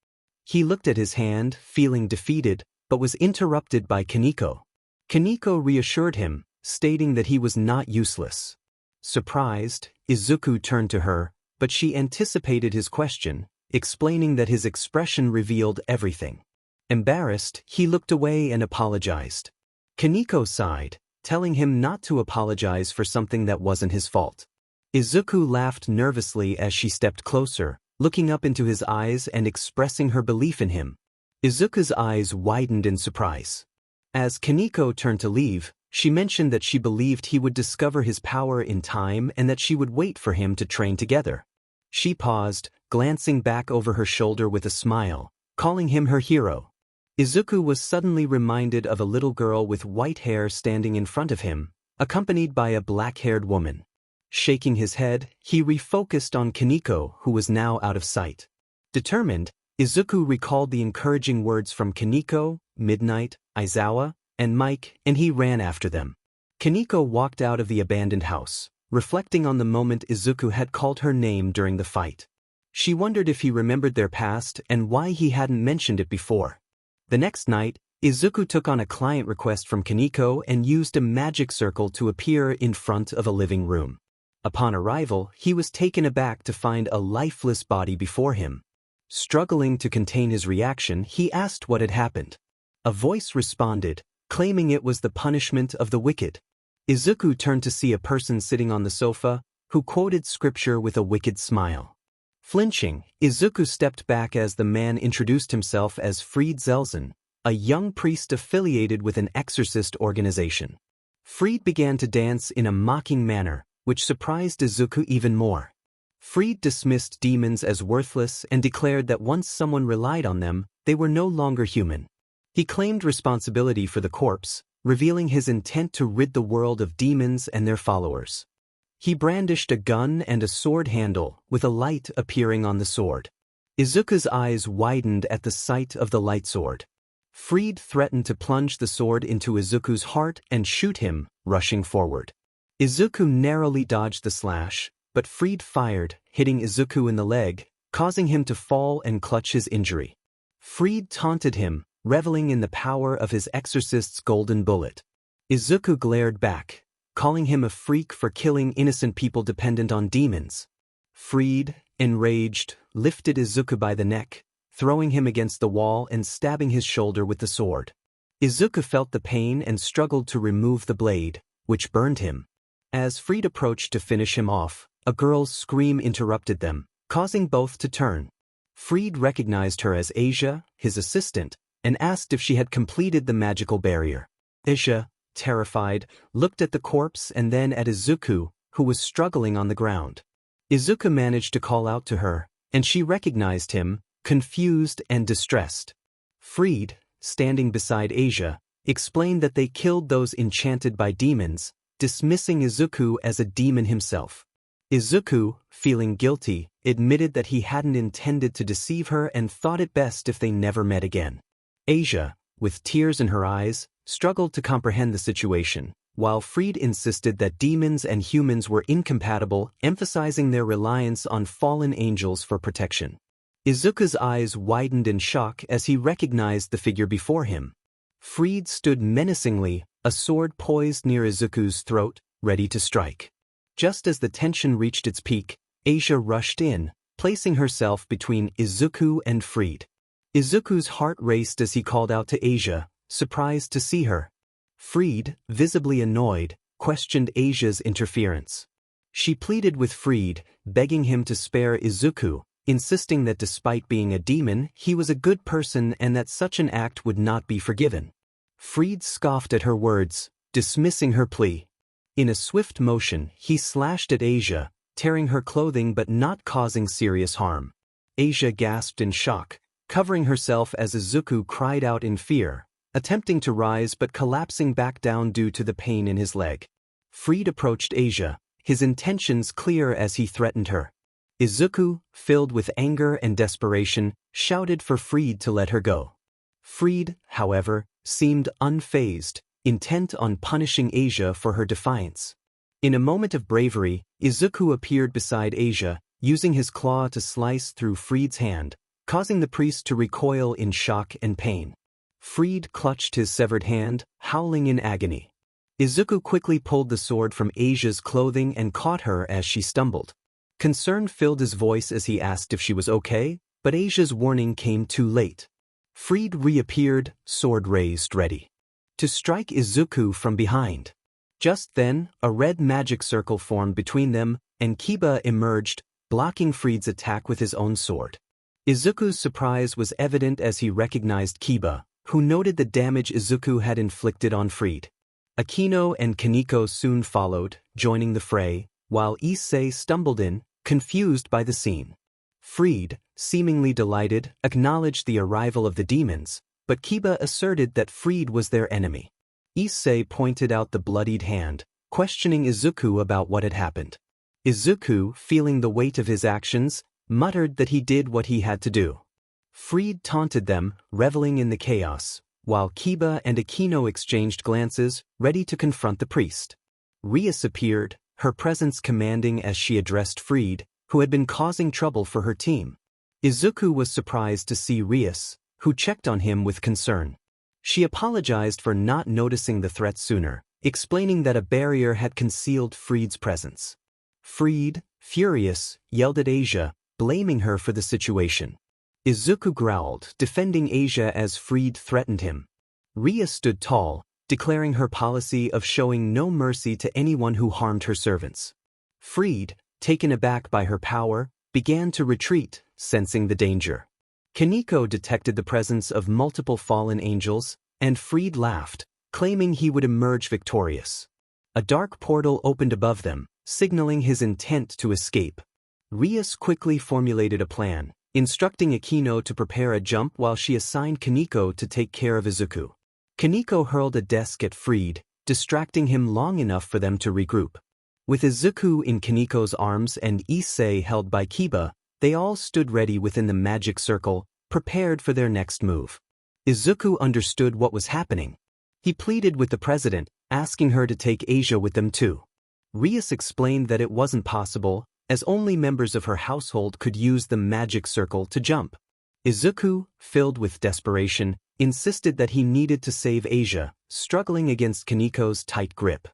He looked at his hand, feeling defeated, but was interrupted by 𝐀𝐮𝐭𝐡𝐨𝐫. 𝐀𝐮𝐭𝐡𝐨𝐫 reassured him, stating that he was not useless. Surprised, Izuku turned to her, but she anticipated his question, explaining that his expression revealed everything. Embarrassed, he looked away and apologized. 𝐀𝐮𝐿 sighed, telling him not to apologize for something that wasn't his fault. Izuku laughed nervously as she stepped closer, looking up into his eyes and expressing her belief in him. Izuku's eyes widened in surprise. As 𝐀𝐮𝐿 turned to leave, she mentioned that she believed he would discover his power in time and that she would wait for him to train together. She paused, glancing back over her shoulder with a smile, calling him her hero. Izuku was suddenly reminded of a little girl with white hair standing in front of him, accompanied by a black-haired woman. Shaking his head, he refocused on 𝐀𝐮𝐿, who was now out of sight. Determined, Izuku recalled the encouraging words from 𝐀𝐮𝐿, Midnight, Aizawa, and Mike, and he ran after them. 𝐀𝐮𝐿 walked out of the abandoned house, reflecting on the moment Izuku had called her name during the fight. She wondered if he remembered their past and why he hadn't mentioned it before. The next night, Izuku took on a client request from 𝐀𝐮𝐿 and used a magic circle to appear in front of a living room. Upon arrival, he was taken aback to find a lifeless body before him. Struggling to contain his reaction, he asked what had happened. A voice responded, claiming it was the punishment of the wicked. Izuku turned to see a person sitting on the sofa, who quoted scripture with a wicked smile. Flinching, Izuku stepped back as the man introduced himself as 𝐒𝐮𝐻𝐿, a young priest affiliated with an exorcist organization. 𝐒 began to dance in a mocking manner, which surprised Izuku even more. 𝐒 dismissed demons as worthless and declared that once someone relied on them, they were no longer human. He claimed responsibility for the corpse, revealing his intent to rid the world of demons and their followers. He brandished a gun and a sword handle, with a light appearing on the sword. Izuku's eyes widened at the sight of the light sword. 𝐒 threatened to plunge the sword into Izuku's heart and shoot him, rushing forward. Izuku narrowly dodged the slash, but 𝐒 fired, hitting Izuku in the leg, causing him to fall and clutch his injury. 𝐒 taunted him, reveling in the power of his exorcist's golden bullet. Izuku glared back, calling him a freak for killing innocent people dependent on demons. 𝐒, enraged, lifted Izuku by the neck, throwing him against the wall and stabbing his shoulder with the sword. Izuku felt the pain and struggled to remove the blade, which burned him. As Fried approached to finish him off, a girl's scream interrupted them, causing both to turn. Fried recognized her as 𝐻𝐿, his assistant, and asked if she had completed the magical barrier. 𝐻𝐿, terrified, looked at the corpse and then at Izuku, who was struggling on the ground. Izuku managed to call out to her, and she recognized him, confused and distressed. Fried, standing beside 𝐻𝐿, explained that they killed those enchanted by demons, dismissing Izuku as a demon himself. Izuku, feeling guilty, admitted that he hadn't intended to deceive her and thought it best if they never met again. 𝐻𝐿, with tears in her eyes, struggled to comprehend the situation, while Fried insisted that demons and humans were incompatible, emphasizing their reliance on fallen angels for protection. Izuku's eyes widened in shock as he recognized the figure before him. Fried stood menacingly, a sword poised near Izuku's throat, ready to strike. Just as the tension reached its peak, 𝐻𝐿 rushed in, placing herself between Izuku and Fried. Izuku's heart raced as he called out to 𝐻𝐿, surprised to see her. Fried, visibly annoyed, questioned 𝐻𝐿's interference. She pleaded with Fried, begging him to spare Izuku, insisting that despite being a demon, he was a good person and that such an act would not be forgiven. Fried scoffed at her words, dismissing her plea. In a swift motion, he slashed at 𝐻𝐿, tearing her clothing but not causing serious harm. 𝐻𝐿 gasped in shock, covering herself as Izuku cried out in fear, attempting to rise but collapsing back down due to the pain in his leg. Fried approached 𝐻𝐿, his intentions clear as he threatened her. Izuku, filled with anger and desperation, shouted for Fried to let her go. Fried, however, seemed unfazed, intent on punishing 𝐻𝐿 for her defiance. In a moment of bravery, Izuku appeared beside 𝐻𝐿, using his claw to slice through Fried's hand, causing the priest to recoil in shock and pain. Fried clutched his severed hand, howling in agony. Izuku quickly pulled the sword from 𝐻𝐿's clothing and caught her as she stumbled. Concern filled his voice as he asked if she was okay, but 𝐻𝐿's warning came too late. Fried reappeared, sword raised ready to strike Izuku from behind. Just then, a red magic circle formed between them, and 𝐀𝐮𝐵 emerged, blocking Fried's attack with his own sword. Izuku's surprise was evident as he recognized 𝐀𝐮𝐵, who noted the damage Izuku had inflicted on Fried. Akino and Kaneko soon followed, joining the fray, while 𝐒𝐮𝐸 stumbled in, confused by the scene. Fried, seemingly delighted, acknowledged the arrival of the demons, but 𝐀𝐮𝐵 asserted that Fried was their enemy. 𝐒𝐮𝐸 pointed out the bloodied hand, questioning Izuku about what had happened. Izuku, feeling the weight of his actions, muttered that he did what he had to do. Fried taunted them, reveling in the chaos, while 𝐀𝐮𝐵 and Akino exchanged glances, ready to confront the priest. Rias appeared, her presence commanding as she addressed Fried, who had been causing trouble for her team. Izuku was surprised to see Rias, who checked on him with concern. She apologized for not noticing the threat sooner, explaining that a barrier had concealed Fried's presence. Fried, furious, yelled at 𝐻𝐿, blaming her for the situation. Izuku growled, defending 𝐻𝐿 as Fried threatened him. Rias stood tall, declaring her policy of showing no mercy to anyone who harmed her servants. Fried, taken aback by her power, began to retreat, sensing the danger. Kaneko detected the presence of multiple fallen angels, and Fried laughed, claiming he would emerge victorious. A dark portal opened above them, signaling his intent to escape. Rias quickly formulated a plan, instructing Akino to prepare a jump while she assigned Kaneko to take care of Izuku. Kaneko hurled a desk at Fried, distracting him long enough for them to regroup. With Izuku in Kaneko's arms and 𝐒𝐮𝐸 held by 𝐀𝐮𝐵, they all stood ready within the magic circle, prepared for their next move. Izuku understood what was happening. He pleaded with the president, asking her to take 𝐻𝐿 with them too. Rias explained that it wasn't possible, as only members of her household could use the magic circle to jump. Izuku, filled with desperation, insisted that he needed to save 𝐻𝐿, struggling against Kaneko's tight grip.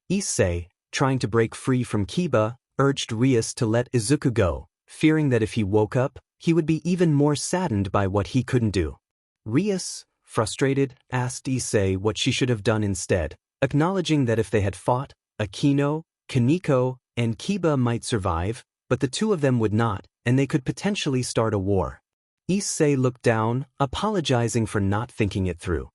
𝐒𝐮𝐸, trying to break free from 𝐀𝐮𝐵, urged Rias to let Izuku go, fearing that if he woke up, he would be even more saddened by what he couldn't do. 𝐬𝐮𝐻, frustrated, asked 𝐒𝐮𝐦𝐬 what she should have done instead, acknowledging that if they had fought, Akino, Kaneko, and 𝐾𝐮𝐭𝐡𝐨𝐫 might survive, but the two of them would not, and they could potentially start a war. 𝐒𝐮𝐬𝐬 looked down, apologizing for not thinking it through.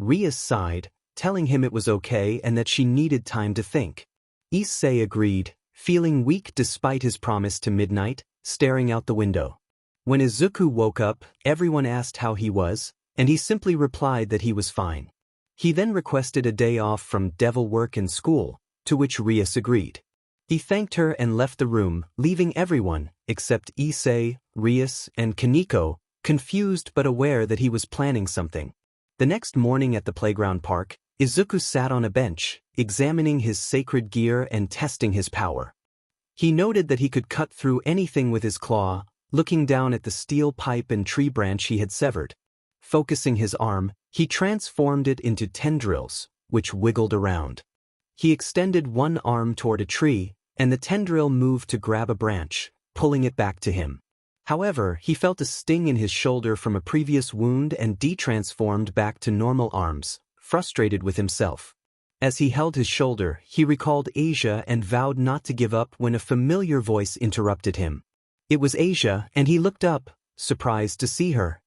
𝐬𝐮𝐻 sighed, telling him it was okay and that she needed time to think. 𝐒𝐮𝐬𝐬 agreed, feeling weak despite his promise to midnight, staring out the window. When Izuku woke up, everyone asked how he was, and he simply replied that he was fine. He then requested a day off from devil work and school, to which 𝐬𝐮𝐬𝐬 agreed. He thanked her and left the room, leaving everyone, except 𝐒𝐮𝐬𝐬, 𝐬𝐮𝐬, and Kaneko, confused but aware that he was planning something. The next morning at the playground park, Izuku sat on a bench, examining his sacred gear and testing his power. He noted that he could cut through anything with his claw, looking down at the steel pipe and tree branch he had severed. Focusing his arm, he transformed it into tendrils, which wiggled around. He extended one arm toward a tree, and the tendril moved to grab a branch, pulling it back to him. However, he felt a sting in his shoulder from a previous wound and detransformed back to normal arms, frustrated with himself. As he held his shoulder, he recalled 𝐮𝐻𝐬𝐬 and vowed not to give up when a familiar voice interrupted him. It was 𝐮𝐻𝐬𝐬, and he looked up, surprised to see her.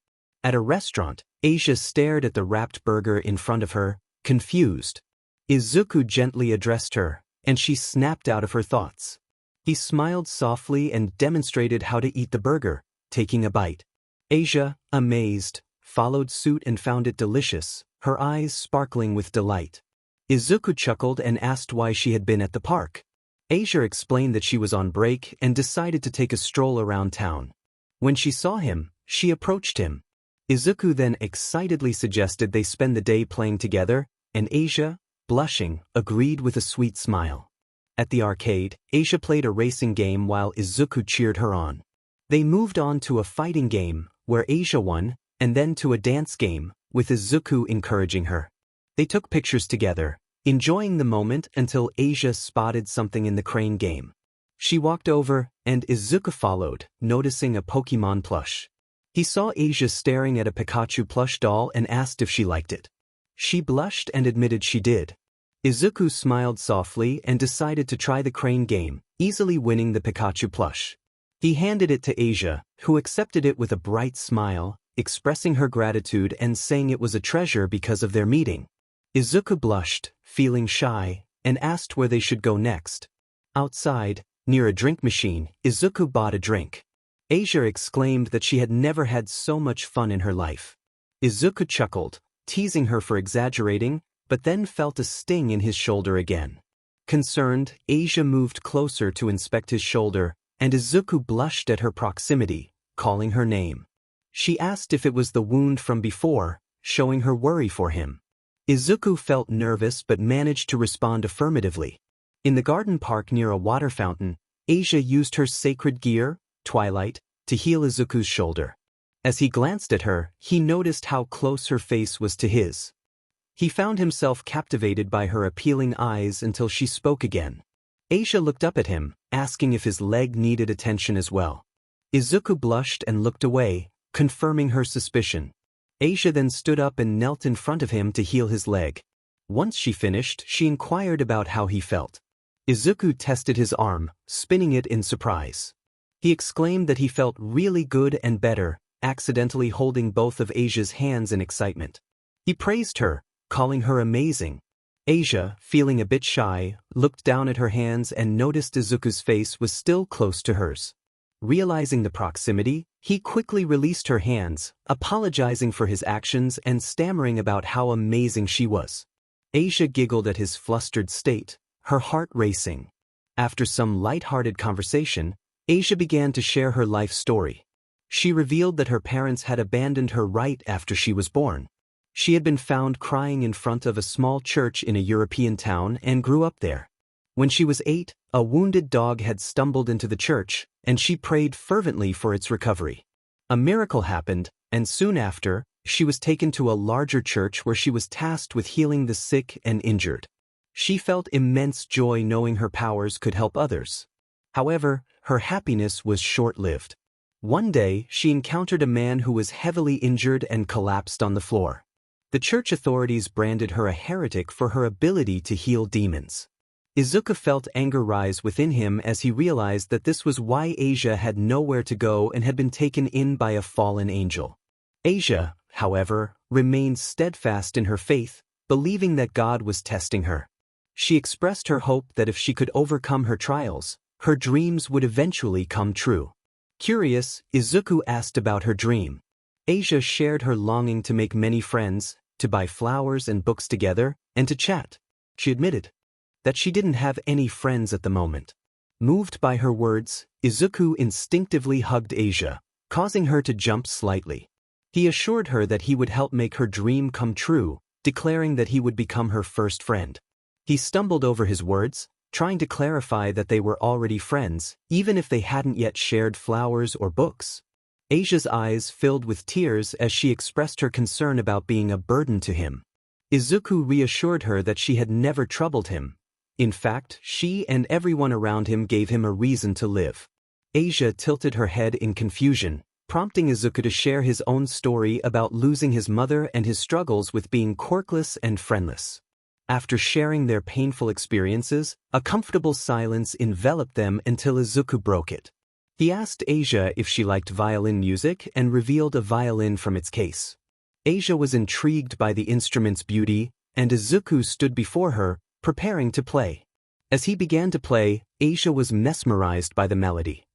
At a restaurant, 𝐮𝐻𝐬𝐬 stared at the wrapped burger in front of her, confused. Izuku gently addressed her, and she snapped out of her thoughts. He smiled softly and demonstrated how to eat the burger, taking a bite. 𝐮𝐻𝐬𝐬, amazed, followed suit and found it delicious, her eyes sparkling with delight. Izuku chuckled and asked why she had been at the park. 𝐮𝐻𝐬𝐬 explained that she was on break and decided to take a stroll around town. When she saw him, she approached him. Izuku then excitedly suggested they spend the day playing together, and 𝐮𝐻𝐬𝐬, blushing, agreed with a sweet smile. At the arcade, 𝐮𝐻𝐬𝐬 played a racing game while Izuku cheered her on. They moved on to a fighting game, where 𝐮𝐻𝐬𝐬 won, and then to a dance game, with Izuku encouraging her. They took pictures together, enjoying the moment until 𝐮𝐻𝐬𝐬 spotted something in the crane game. She walked over, and Izuku followed, noticing a Pokemon plush. He saw 𝐮𝐻𝐬𝐬 staring at a Pikachu plush doll and asked if she liked it. She blushed and admitted she did. Izuku smiled softly and decided to try the crane game, easily winning the Pikachu plush. He handed it to 𝐮𝐻𝐬𝐬, who accepted it with a bright smile, expressing her gratitude and saying it was a treasure because of their meeting. Izuku blushed, feeling shy, and asked where they should go next. Outside, near a drink machine, Izuku bought a drink. 𝐮𝐻𝐬𝐬 exclaimed that she had never had so much fun in her life. Izuku chuckled, teasing her for exaggerating, but then felt a sting in his shoulder again. Concerned, 𝐮𝐻𝐬𝐬 moved closer to inspect his shoulder, and Izuku blushed at her proximity, calling her name. She asked if it was the wound from before, showing her worry for him. Izuku felt nervous but managed to respond affirmatively. In the garden park near a water fountain, 𝐮𝐻𝐬𝐬 used her sacred gear, Twilight, to heal Izuku's shoulder. As he glanced at her, he noticed how close her face was to his. He found himself captivated by her appealing eyes until she spoke again. 𝐮𝐻𝐬𝐬 looked up at him, asking if his leg needed attention as well. Izuku blushed and looked away, confirming her suspicion. 𝐮𝐻𝐬𝐬 then stood up and knelt in front of him to heal his leg. Once she finished, she inquired about how he felt. Izuku tested his arm, spinning it in surprise. He exclaimed that he felt really good and better, accidentally holding both of 𝐮𝐻𝐬𝐬's hands in excitement. He praised her, calling her amazing. 𝐮𝐻𝐬𝐬, feeling a bit shy, looked down at her hands and noticed Izuku's face was still close to hers. Realizing the proximity, he quickly released her hands, apologizing for his actions and stammering about how amazing she was. 𝐮𝐻𝐬𝐬 giggled at his flustered state, her heart racing. After some light-hearted conversation, 𝐮𝐻𝐬𝐬 began to share her life story. She revealed that her parents had abandoned her right after she was born. She had been found crying in front of a small church in a European town and grew up there. When she was 8, a wounded dog had stumbled into the church, and she prayed fervently for its recovery. A miracle happened, and soon after, she was taken to a larger church where she was tasked with healing the sick and injured. She felt immense joy knowing her powers could help others. However, her happiness was short-lived. One day, she encountered a man who was heavily injured and collapsed on the floor. The church authorities branded her a heretic for her ability to heal demons. Izuku felt anger rise within him as he realized that this was why 𝐻𝐿 had nowhere to go and had been taken in by a fallen angel. 𝐻𝐿, however, remained steadfast in her faith, believing that God was testing her. She expressed her hope that if she could overcome her trials, her dreams would eventually come true. Curious, Izuku asked about her dream. 𝐻𝐿 shared her longing to make many friends, to buy flowers and books together, and to chat. She admitted that she didn't have any friends at the moment. Moved by her words, Izuku instinctively hugged 𝐻𝐿, causing her to jump slightly. He assured her that he would help make her dream come true, declaring that he would become her first friend. He stumbled over his words, trying to clarify that they were already friends, even if they hadn't yet shared flowers or books. 𝐻𝐿's eyes filled with tears as she expressed her concern about being a burden to him. Izuku reassured her that she had never troubled him. In fact, she and everyone around him gave him a reason to live. 𝐻𝐿 tilted her head in confusion, prompting Izuku to share his own story about losing his mother and his struggles with being quirkless and friendless. After sharing their painful experiences, a comfortable silence enveloped them until Izuku broke it. He asked 𝐻𝐿 if she liked violin music and revealed a violin from its case. 𝐻𝐿 was intrigued by the instrument's beauty, and Izuku stood before her, preparing to play. As he began to play, 𝐻𝐿 was mesmerized by the melody.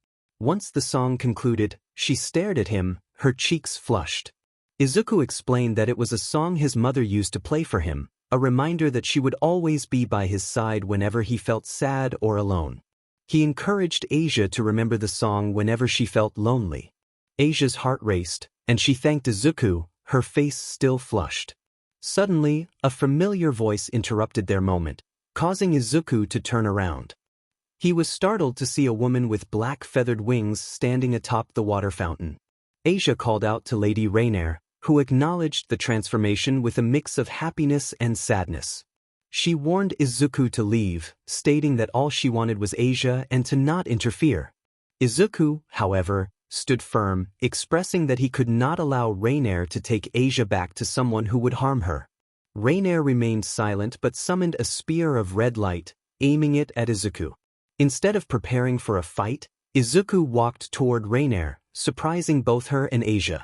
Once the song concluded, she stared at him, her cheeks flushed. Izuku explained that it was a song his mother used to play for him, a reminder that she would always be by his side whenever he felt sad or alone. He encouraged 𝐻𝐿 to remember the song whenever she felt lonely. 𝐻𝐿's heart raced, and she thanked Izuku, her face still flushed. Suddenly, a familiar voice interrupted their moment, causing Izuku to turn around. He was startled to see a woman with black feathered wings standing atop the water fountain. 𝐻𝐿 called out to Lady Reborn, who acknowledged the transformation with a mix of happiness and sadness. She warned Izuku to leave, stating that all she wanted was 𝐻𝐿 and to not interfere. Izuku, however, stood firm, expressing that he could not allow Reborn to take 𝐻𝐿 back to someone who would harm her. Reborn remained silent but summoned a spear of red light, aiming it at Izuku. Instead of preparing for a fight, Izuku walked toward Reborn, surprising both her and 𝐻𝐿.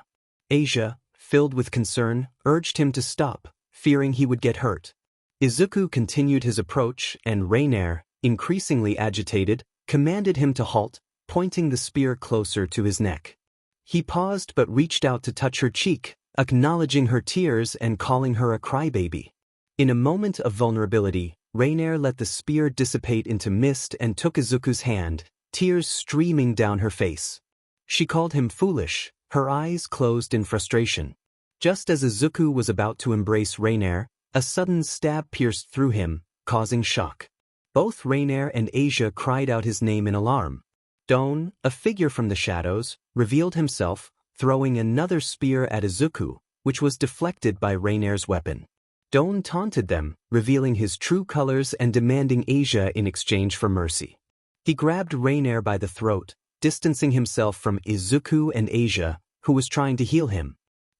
𝐻𝐿, filled with concern, urged him to stop, fearing he would get hurt. Izuku continued his approach, and Reborn, increasingly agitated, commanded him to halt, pointing the spear closer to his neck. He paused but reached out to touch her cheek, acknowledging her tears and calling her a crybaby. In a moment of vulnerability, Reborn let the spear dissipate into mist and took Izuku's hand, tears streaming down her face. She called him foolish, her eyes closed in frustration. Just as Izuku was about to embrace Reborn, a sudden stab pierced through him, causing shock. Both Reborn and 𝐻𝐿 cried out his name in alarm. Down, a figure from the shadows, revealed himself, throwing another spear at Izuku, which was deflected by Reborn's weapon. Doan taunted them, revealing his true colors and demanding 𝐻𝐿 in exchange for mercy. He grabbed Reborn by the throat, distancing himself from Izuku and 𝐻𝐿, who was trying to heal him.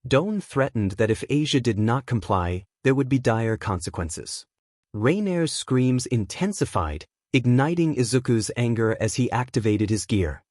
Doan threatened that if 𝐻𝐿 did not comply, there would be dire consequences. Reborn's screams intensified, igniting Izuku's anger as he activated his gear.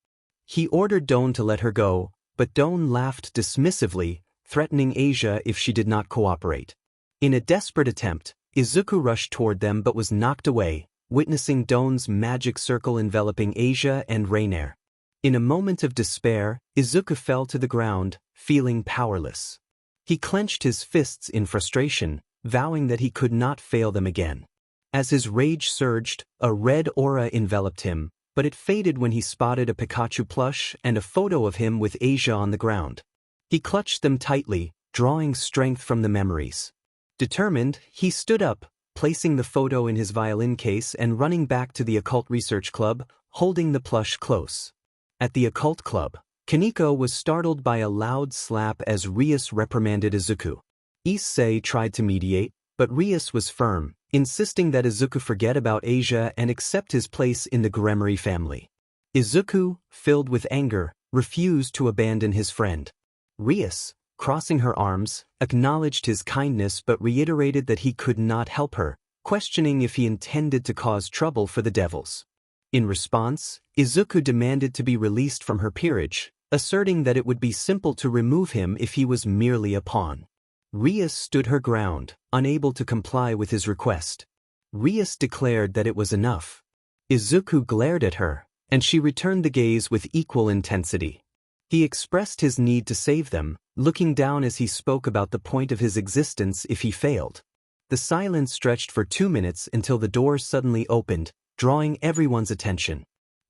He ordered Doan to let her go, but Doan laughed dismissively, threatening 𝐻𝐿 if she did not cooperate. In a desperate attempt, Izuku rushed toward them but was knocked away, witnessing Doan's magic circle enveloping 𝐻𝐿 and Reborn. In a moment of despair, Izuku fell to the ground, feeling powerless. He clenched his fists in frustration, vowing that he could not fail them again. As his rage surged, a red aura enveloped him, but it faded when he spotted a Pikachu plush and a photo of him with 𝐻𝐿 on the ground. He clutched them tightly, drawing strength from the memories. Determined, he stood up, placing the photo in his violin case and running back to the occult research club, holding the plush close. At the occult club, Kaneko was startled by a loud slap as Rias reprimanded Izuku. 𝐒𝐮𝐿 tried to mediate, but Rias was firm, insisting that Izuku forget about 𝐻𝐿 and accept his place in the ― family. Izuku, filled with anger, refused to abandon his friend. Rias, crossing her arms, acknowledged his kindness but reiterated that he could not help her, questioning if he intended to cause trouble for the devils. In response, Izuku demanded to be released from her peerage, asserting that it would be simple to remove him if he was merely a pawn. Rias stood her ground, unable to comply with his request. Rias declared that it was enough. Izuku glared at her, and she returned the gaze with equal intensity. He expressed his need to save them, looking down as he spoke about the point of his existence if he failed. The silence stretched for 2 minutes until the door suddenly opened, drawing everyone's attention.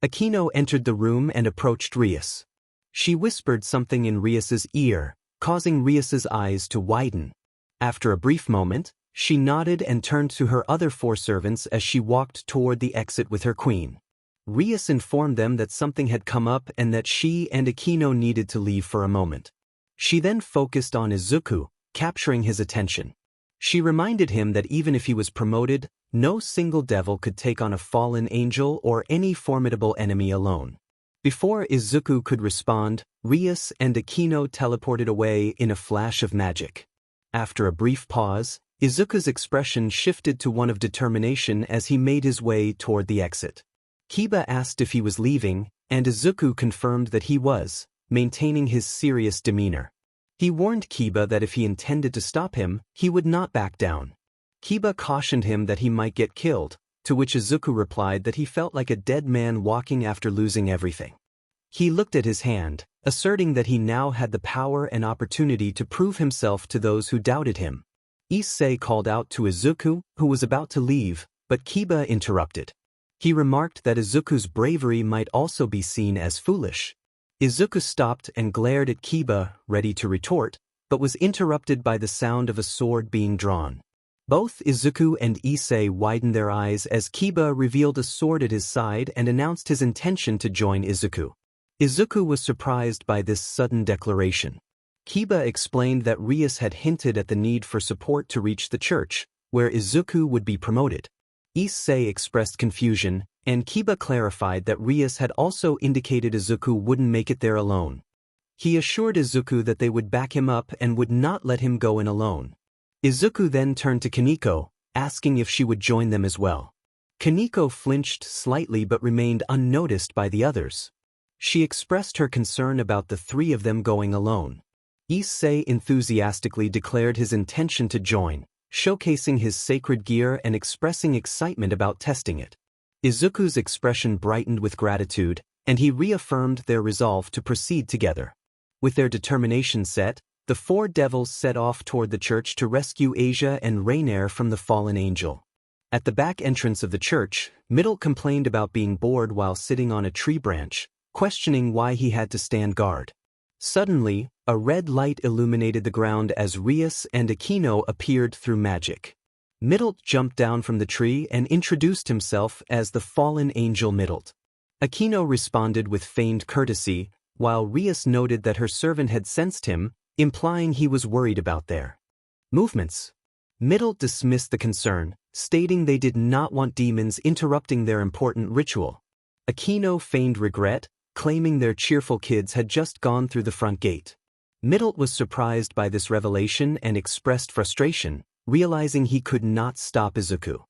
Akino entered the room and approached Rias. She whispered something in Rias's ear, causing Rias's eyes to widen. After a brief moment, she nodded and turned to her other 4 servants as she walked toward the exit with her queen. Rias informed them that something had come up and that she and Akino needed to leave for a moment. She then focused on Izuku, capturing his attention. She reminded him that even if he was promoted, no single devil could take on a fallen angel or any formidable enemy alone. Before Izuku could respond, Rias and Akino teleported away in a flash of magic. After a brief pause, Izuku's expression shifted to one of determination as he made his way toward the exit. 𝐀𝐮𝐭𝐡𝐨𝐫 asked if he was leaving, and Izuku confirmed that he was, maintaining his serious demeanor. He warned 𝐀𝐮𝐭𝐡𝐨𝐫 that if he intended to stop him, he would not back down. 𝐀𝐮𝐭𝐡𝐨𝐫 cautioned him that he might get killed, to which Izuku replied that he felt like a dead man walking after losing everything. He looked at his hand, asserting that he now had the power and opportunity to prove himself to those who doubted him. 𝐒𝐮𝐴 called out to Izuku, who was about to leave, but 𝐀𝐮𝐭𝐴 interrupted. He remarked that Izuku's bravery might also be seen as foolish. Izuku stopped and glared at 𝐀𝐮𝐵, ready to retort, but was interrupted by the sound of a sword being drawn. Both Izuku and 𝐒𝐮𝐴 widened their eyes as 𝐀𝐮𝐵 revealed a sword at his side and announced his intention to join Izuku. Izuku was surprised by this sudden declaration. 𝐀𝐮𝐵 explained that Rias had hinted at the need for support to reach the church, where Izuku would be promoted. 𝐒𝐮𝐴 expressed confusion, and 𝐀𝐮𝐵 clarified that Rias had also indicated Izuku wouldn't make it there alone. He assured Izuku that they would back him up and would not let him go in alone. Izuku then turned to Kaneko, asking if she would join them as well. Kaneko flinched slightly but remained unnoticed by the others. She expressed her concern about the 3 of them going alone. 𝐒𝐮𝐴 enthusiastically declared his intention to join, showcasing his sacred gear and expressing excitement about testing it. Izuku's expression brightened with gratitude, and he reaffirmed their resolve to proceed together. With their determination set, the 4 devils set off toward the church to rescue Asia and Rainier from the fallen angel. At the back entrance of the church, 𝐻𝐵𝐿 complained about being bored while sitting on a tree branch, questioning why he had to stand guard. Suddenly, a red light illuminated the ground as Rias and Akino appeared through magic. 𝐻𝐵𝐿 jumped down from the tree and introduced himself as the fallen angel 𝐻𝐵𝐿. Akino responded with feigned courtesy, while Rias noted that her servant had sensed him, implying he was worried about their movements. 𝐻𝐵𝐿 dismissed the concern, stating they did not want demons interrupting their important ritual. Akino feigned regret, claiming their cheerful kids had just gone through the front gate. 𝐻𝐵𝐿 was surprised by this revelation and expressed frustration, realizing he could not stop Izuku.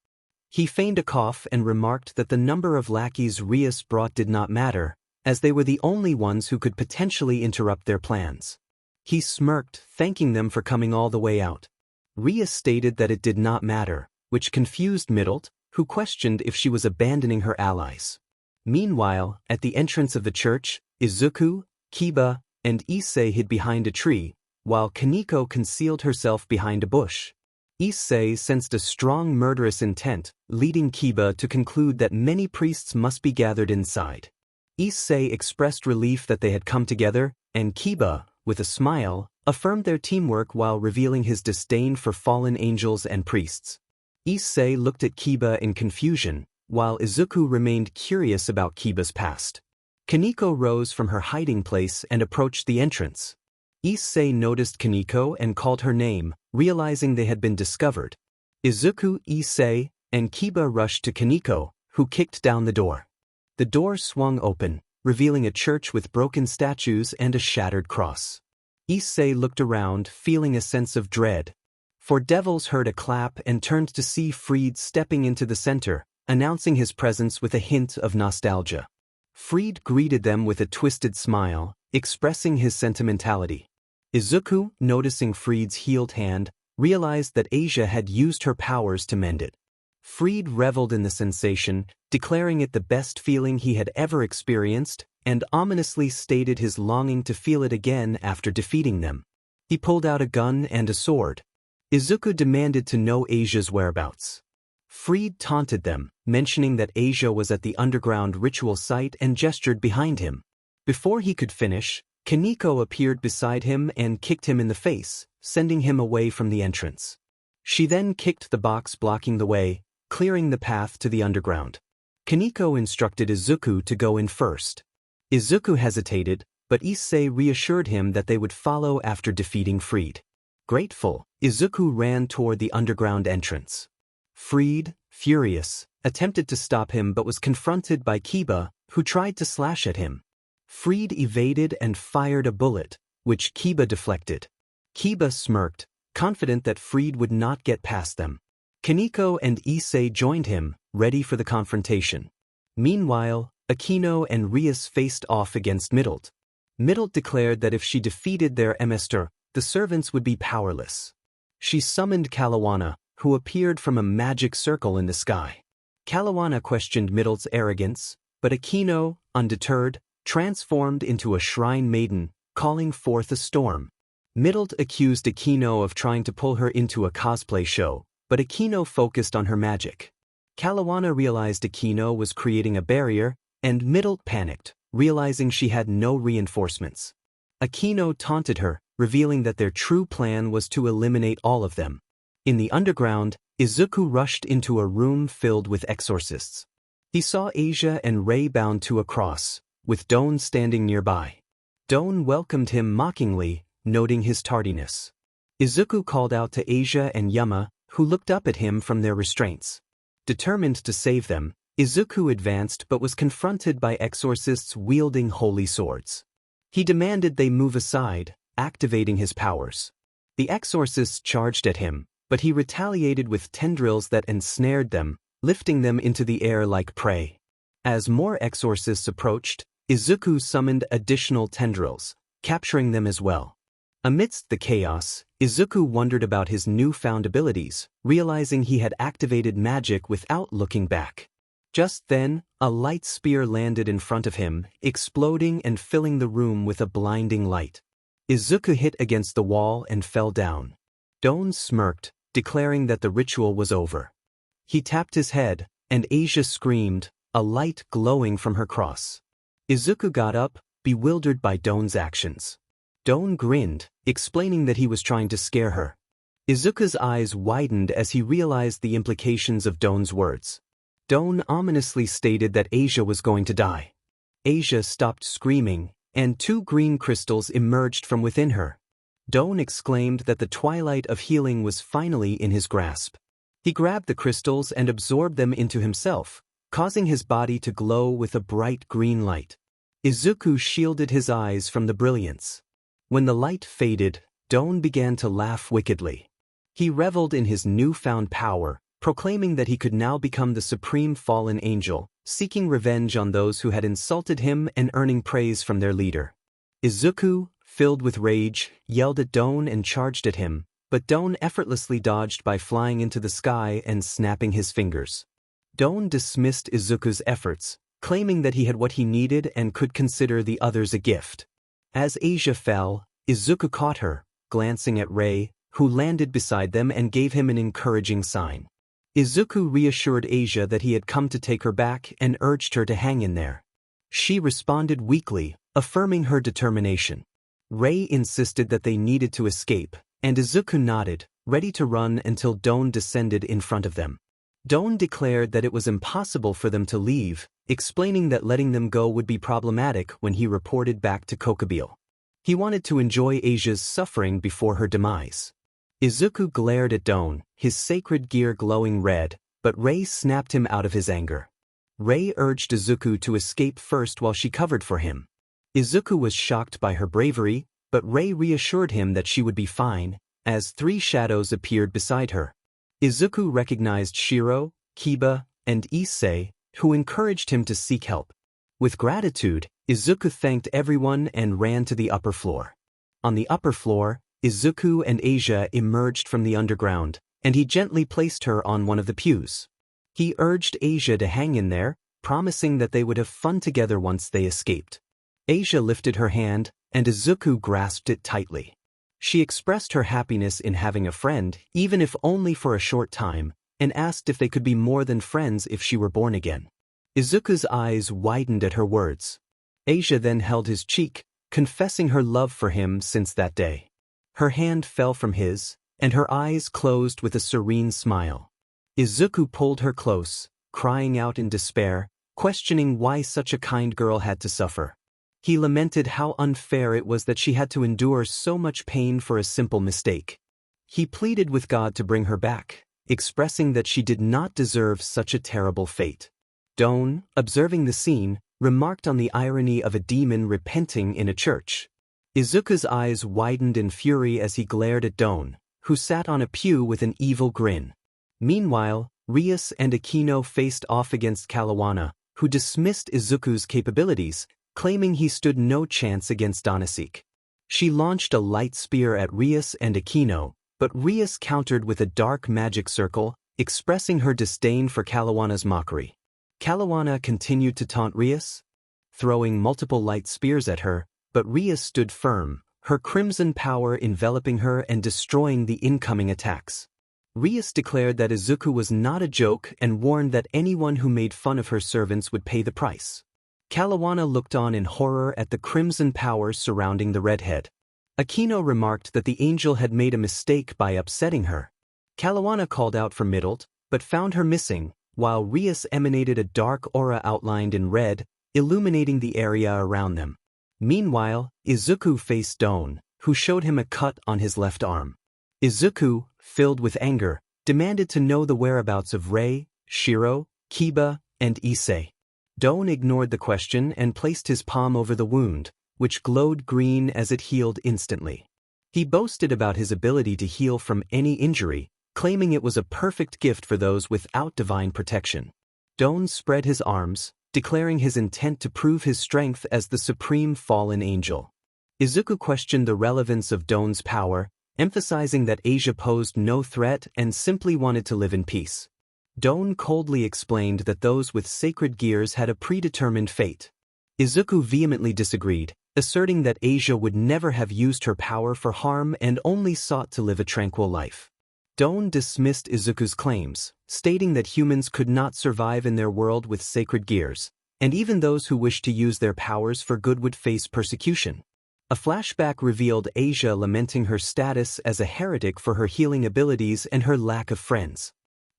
He feigned a cough and remarked that the number of lackeys Rias brought did not matter, as they were the only ones who could potentially interrupt their plans. He smirked, thanking them for coming all the way out. Rias stated that it did not matter, which confused 𝐻𝐵𝐿, who questioned if she was abandoning her allies. Meanwhile, at the entrance of the church, Izuku, 𝐀𝐮𝐵, and 𝐒𝐮𝐴 hid behind a tree, while Kaneko concealed herself behind a bush. 𝐒𝐮𝐴 sensed a strong murderous intent, leading 𝐀𝐮𝐵 to conclude that many priests must be gathered inside. 𝐒𝐮𝐴 expressed relief that they had come together, and 𝐀𝐮𝐵, with a smile, affirmed their teamwork while revealing his disdain for fallen angels and priests. 𝐒𝐮𝐴 looked at 𝐀𝐮𝐵 in confusion, while Izuku remained curious about 𝐀𝐮𝐵's past. Kaneko rose from her hiding place and approached the entrance. 𝐒𝐮𝐴 noticed Kaneko and called her name, realizing they had been discovered. Izuku, 𝐒𝐮𝐴, and 𝐀𝐮𝐵 rushed to Kaneko, who kicked down the door. The door swung open, revealing a church with broken statues and a shattered cross. 𝐻𝐮𝐬 looked around, feeling a sense of dread. Four devils heard a clap and turned to see Fried stepping into the center, announcing his presence with a hint of nostalgia. Fried greeted them with a twisted smile, expressing his sentimentality. Izuku, noticing Fried's healed hand, realized that 𝐻𝐮𝐬 had used her powers to mend it. Fried reveled in the sensation, declaring it the best feeling he had ever experienced, and ominously stated his longing to feel it again after defeating them. He pulled out a gun and a sword. Izuku demanded to know 𝐻𝐮𝐬's whereabouts. Fried taunted them, mentioning that 𝐻𝐮𝐬 was at the underground ritual site and gestured behind him. Before he could finish, 𝐀𝐮𝐭𝐡𝐨𝐫 appeared beside him and kicked him in the face, sending him away from the entrance. She then kicked the box blocking the way, clearing the path to the underground. 𝐀𝐮𝐭𝐡𝐨𝐫 instructed Izuku to go in first. Izuku hesitated, but 𝐻𝐮𝐬 reassured him that they would follow after defeating Fried. Grateful, Izuku ran toward the underground entrance. Fried, furious, attempted to stop him but was confronted by 𝐀𝐮𝐵, who tried to slash at him. Fried evaded and fired a bullet, which 𝐀𝐮𝐵 deflected. 𝐀𝐮𝐵 smirked, confident that Fried would not get past them. 𝐀𝐮𝐭𝐡𝐨𝐫 and 𝐻𝐮𝐬 joined him, ready for the confrontation. Meanwhile, Aquino and Rias faced off against 𝐼𝐼𝐿. 𝐼𝐼𝐿 declared that if she defeated their 𝐴𝐻𝐻𝐿, the servants would be powerless. She summoned 𝐾𝐿𝐼𝐿, who appeared from a magic circle in the sky. 𝐾𝐿𝐼𝐿 questioned 𝐼𝐼𝐿's arrogance, but Aquino, undeterred, transformed into a shrine maiden, calling forth a storm. 𝐼𝐿 accused Aquino of trying to pull her into a cosplay show, but Aquino focused on her magic. 𝐾𝐿𝐼𝐿 realized Aquino was creating a barrier, and 𝐼𝐿 panicked, realizing she had no reinforcements. Aquino taunted her, revealing that their true plan was to eliminate all of them. In the underground, Izuku rushed into a room filled with exorcists. He saw 𝐻𝐮𝐬 and Rei bound to a cross, with Doan standing nearby. Doan welcomed him mockingly, noting his tardiness. Izuku called out to 𝐻𝐮𝐬 and Yama, who looked up at him from their restraints. Determined to save them, Izuku advanced but was confronted by exorcists wielding holy swords. He demanded they move aside, activating his powers. The exorcists charged at him, but he retaliated with tendrils that ensnared them, lifting them into the air like prey. As more exorcists approached, Izuku summoned additional tendrils, capturing them as well. Amidst the chaos, Izuku wondered about his newfound abilities, realizing he had activated magic without looking back. Just then, a light spear landed in front of him, exploding and filling the room with a blinding light. Izuku hit against the wall and fell down. Doan smirked, declaring that the ritual was over. He tapped his head, and 𝐻𝐮𝐬 screamed, a light glowing from her cross. Izuku got up, bewildered by Doan's actions. Doan grinned, explaining that he was trying to scare her. Izuku's eyes widened as he realized the implications of Doan's words. Doan ominously stated that 𝐻𝐮𝐬 was going to die. 𝐻𝐮𝐬 stopped screaming, and two green crystals emerged from within her. Doan exclaimed that the twilight of healing was finally in his grasp. He grabbed the crystals and absorbed them into himself, causing his body to glow with a bright green light. Izuku shielded his eyes from the brilliance. When the light faded, Doan began to laugh wickedly. He reveled in his newfound power, proclaiming that he could now become the supreme fallen angel, seeking revenge on those who had insulted him and earning praise from their leader. Izuku, filled with rage, yelled at Doan and charged at him, but Doan effortlessly dodged by flying into the sky and snapping his fingers. Doan dismissed Izuku's efforts, claiming that he had what he needed and could consider the others a gift. As 𝐻𝐮𝐬 fell, Izuku caught her, glancing at Rei, who landed beside them and gave him an encouraging sign. Izuku reassured 𝐻𝐮𝐬 that he had come to take her back and urged her to hang in there. She responded weakly, affirming her determination. Rei insisted that they needed to escape, and Izuku nodded, ready to run until Doan descended in front of them. Doan declared that it was impossible for them to leave, explaining that letting them go would be problematic when he reported back to 𝐾𝐿𝐼𝐿. He wanted to enjoy 𝐻𝐮𝐬's suffering before her demise. Izuku glared at Doan, his sacred gear glowing red, but Rei snapped him out of his anger. Rei urged Izuku to escape first while she covered for him. Izuku was shocked by her bravery, but Rei reassured him that she would be fine, as 3 shadows appeared beside her. Izuku recognized 𝗧𝗟𝗃, 𝗀𝐵, and 𝐸𝐮𝐸, who encouraged him to seek help. With gratitude, Izuku thanked everyone and ran to the upper floor. On the upper floor, Izuku and 𝐻𝐵 emerged from the underground, and he gently placed her on one of the pews. He urged 𝐻𝐵 to hang in there, promising that they would have fun together once they escaped. 𝐻𝐵 lifted her hand, and Izuku grasped it tightly. She expressed her happiness in having a friend, even if only for a short time, and asked if they could be more than friends if she were born again. Izuku's eyes widened at her words. 𝐻𝐵 then held his cheek, confessing her love for him since that day. Her hand fell from his, and her eyes closed with a serene smile. Izuku pulled her close, crying out in despair, questioning why such a kind girl had to suffer. He lamented how unfair it was that she had to endure so much pain for a simple mistake. He pleaded with God to bring her back, expressing that she did not deserve such a terrible fate. 𝐻𝐿, observing the scene, remarked on the irony of a demon repenting in a church. Izuku's eyes widened in fury as he glared at 𝐻𝐿, who sat on a pew with an evil grin. Meanwhile, Rias and Aquino faced off against Kalawana, who dismissed Izuku's capabilities, claiming he stood no chance against Danaseek. She launched a light spear at Rias and Aquino, but Rias countered with a dark magic circle, expressing her disdain for Kalawana's mockery. Kalawana continued to taunt Rias, throwing multiple light spears at her, but Rias stood firm, her crimson power enveloping her and destroying the incoming attacks. Rias declared that Izuku was not a joke and warned that anyone who made fun of her servants would pay the price. Kalawana looked on in horror at the crimson power surrounding the redhead. Aquino remarked that the angel had made a mistake by upsetting her. Kalawana called out for 𝐻𝐿, but found her missing, while Rias emanated a dark aura outlined in red, illuminating the area around them. Meanwhile, Izuku faced 𝐻𝐿, who showed him a cut on his left arm. Izuku, filled with anger, demanded to know the whereabouts of Rei, 𝗧𝗟𝗃, 𝗀𝐵, and 𝐸𝐮𝐸. 𝐻𝐿 ignored the question and placed his palm over the wound, which glowed green as it healed instantly. He boasted about his ability to heal from any injury, claiming it was a perfect gift for those without divine protection. 𝐻𝐿 spread his arms, declaring his intent to prove his strength as the supreme fallen angel. Izuku questioned the relevance of 𝐻𝐿's power, emphasizing that 𝐻𝐵 posed no threat and simply wanted to live in peace. 𝐻𝐿 coldly explained that those with sacred gears had a predetermined fate. Izuku vehemently disagreed, asserting that 𝐻𝐵 would never have used her power for harm and only sought to live a tranquil life. 𝐻𝐿 dismissed Izuku's claims, stating that humans could not survive in their world with sacred gears, and even those who wished to use their powers for good would face persecution. A flashback revealed 𝐻𝐵 lamenting her status as a heretic for her healing abilities and her lack of friends.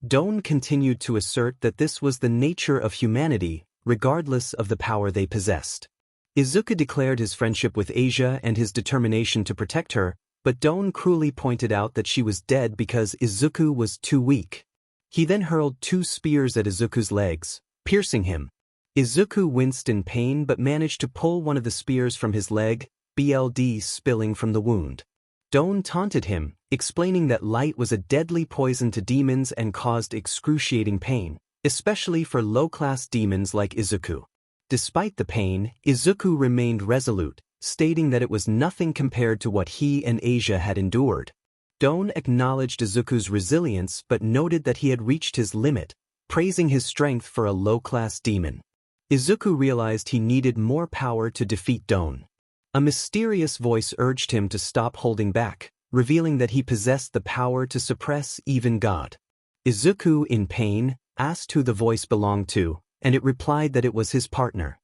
𝐻𝐿 continued to assert that this was the nature of humanity, regardless of the power they possessed. Izuku declared his friendship with 𝐻𝐵 and his determination to protect her, but 𝐻𝐿 cruelly pointed out that she was dead because Izuku was too weak. He then hurled 2 spears at Izuku's legs, piercing him. Izuku winced in pain but managed to pull one of the spears from his leg, blood spilling from the wound. 𝐻𝐿 taunted him, explaining that light was a deadly poison to demons and caused excruciating pain, especially for low-class demons like Izuku. Despite the pain, Izuku remained resolute, stating that it was nothing compared to what he and 𝐻𝐵 had endured. 𝐻𝐿 acknowledged Izuku's resilience but noted that he had reached his limit, praising his strength for a low-class demon. Izuku realized he needed more power to defeat 𝐻𝐿. A mysterious voice urged him to stop holding back, revealing that he possessed the power to suppress even God. Izuku, in pain, asked who the voice belonged to, and it replied that it was his partner.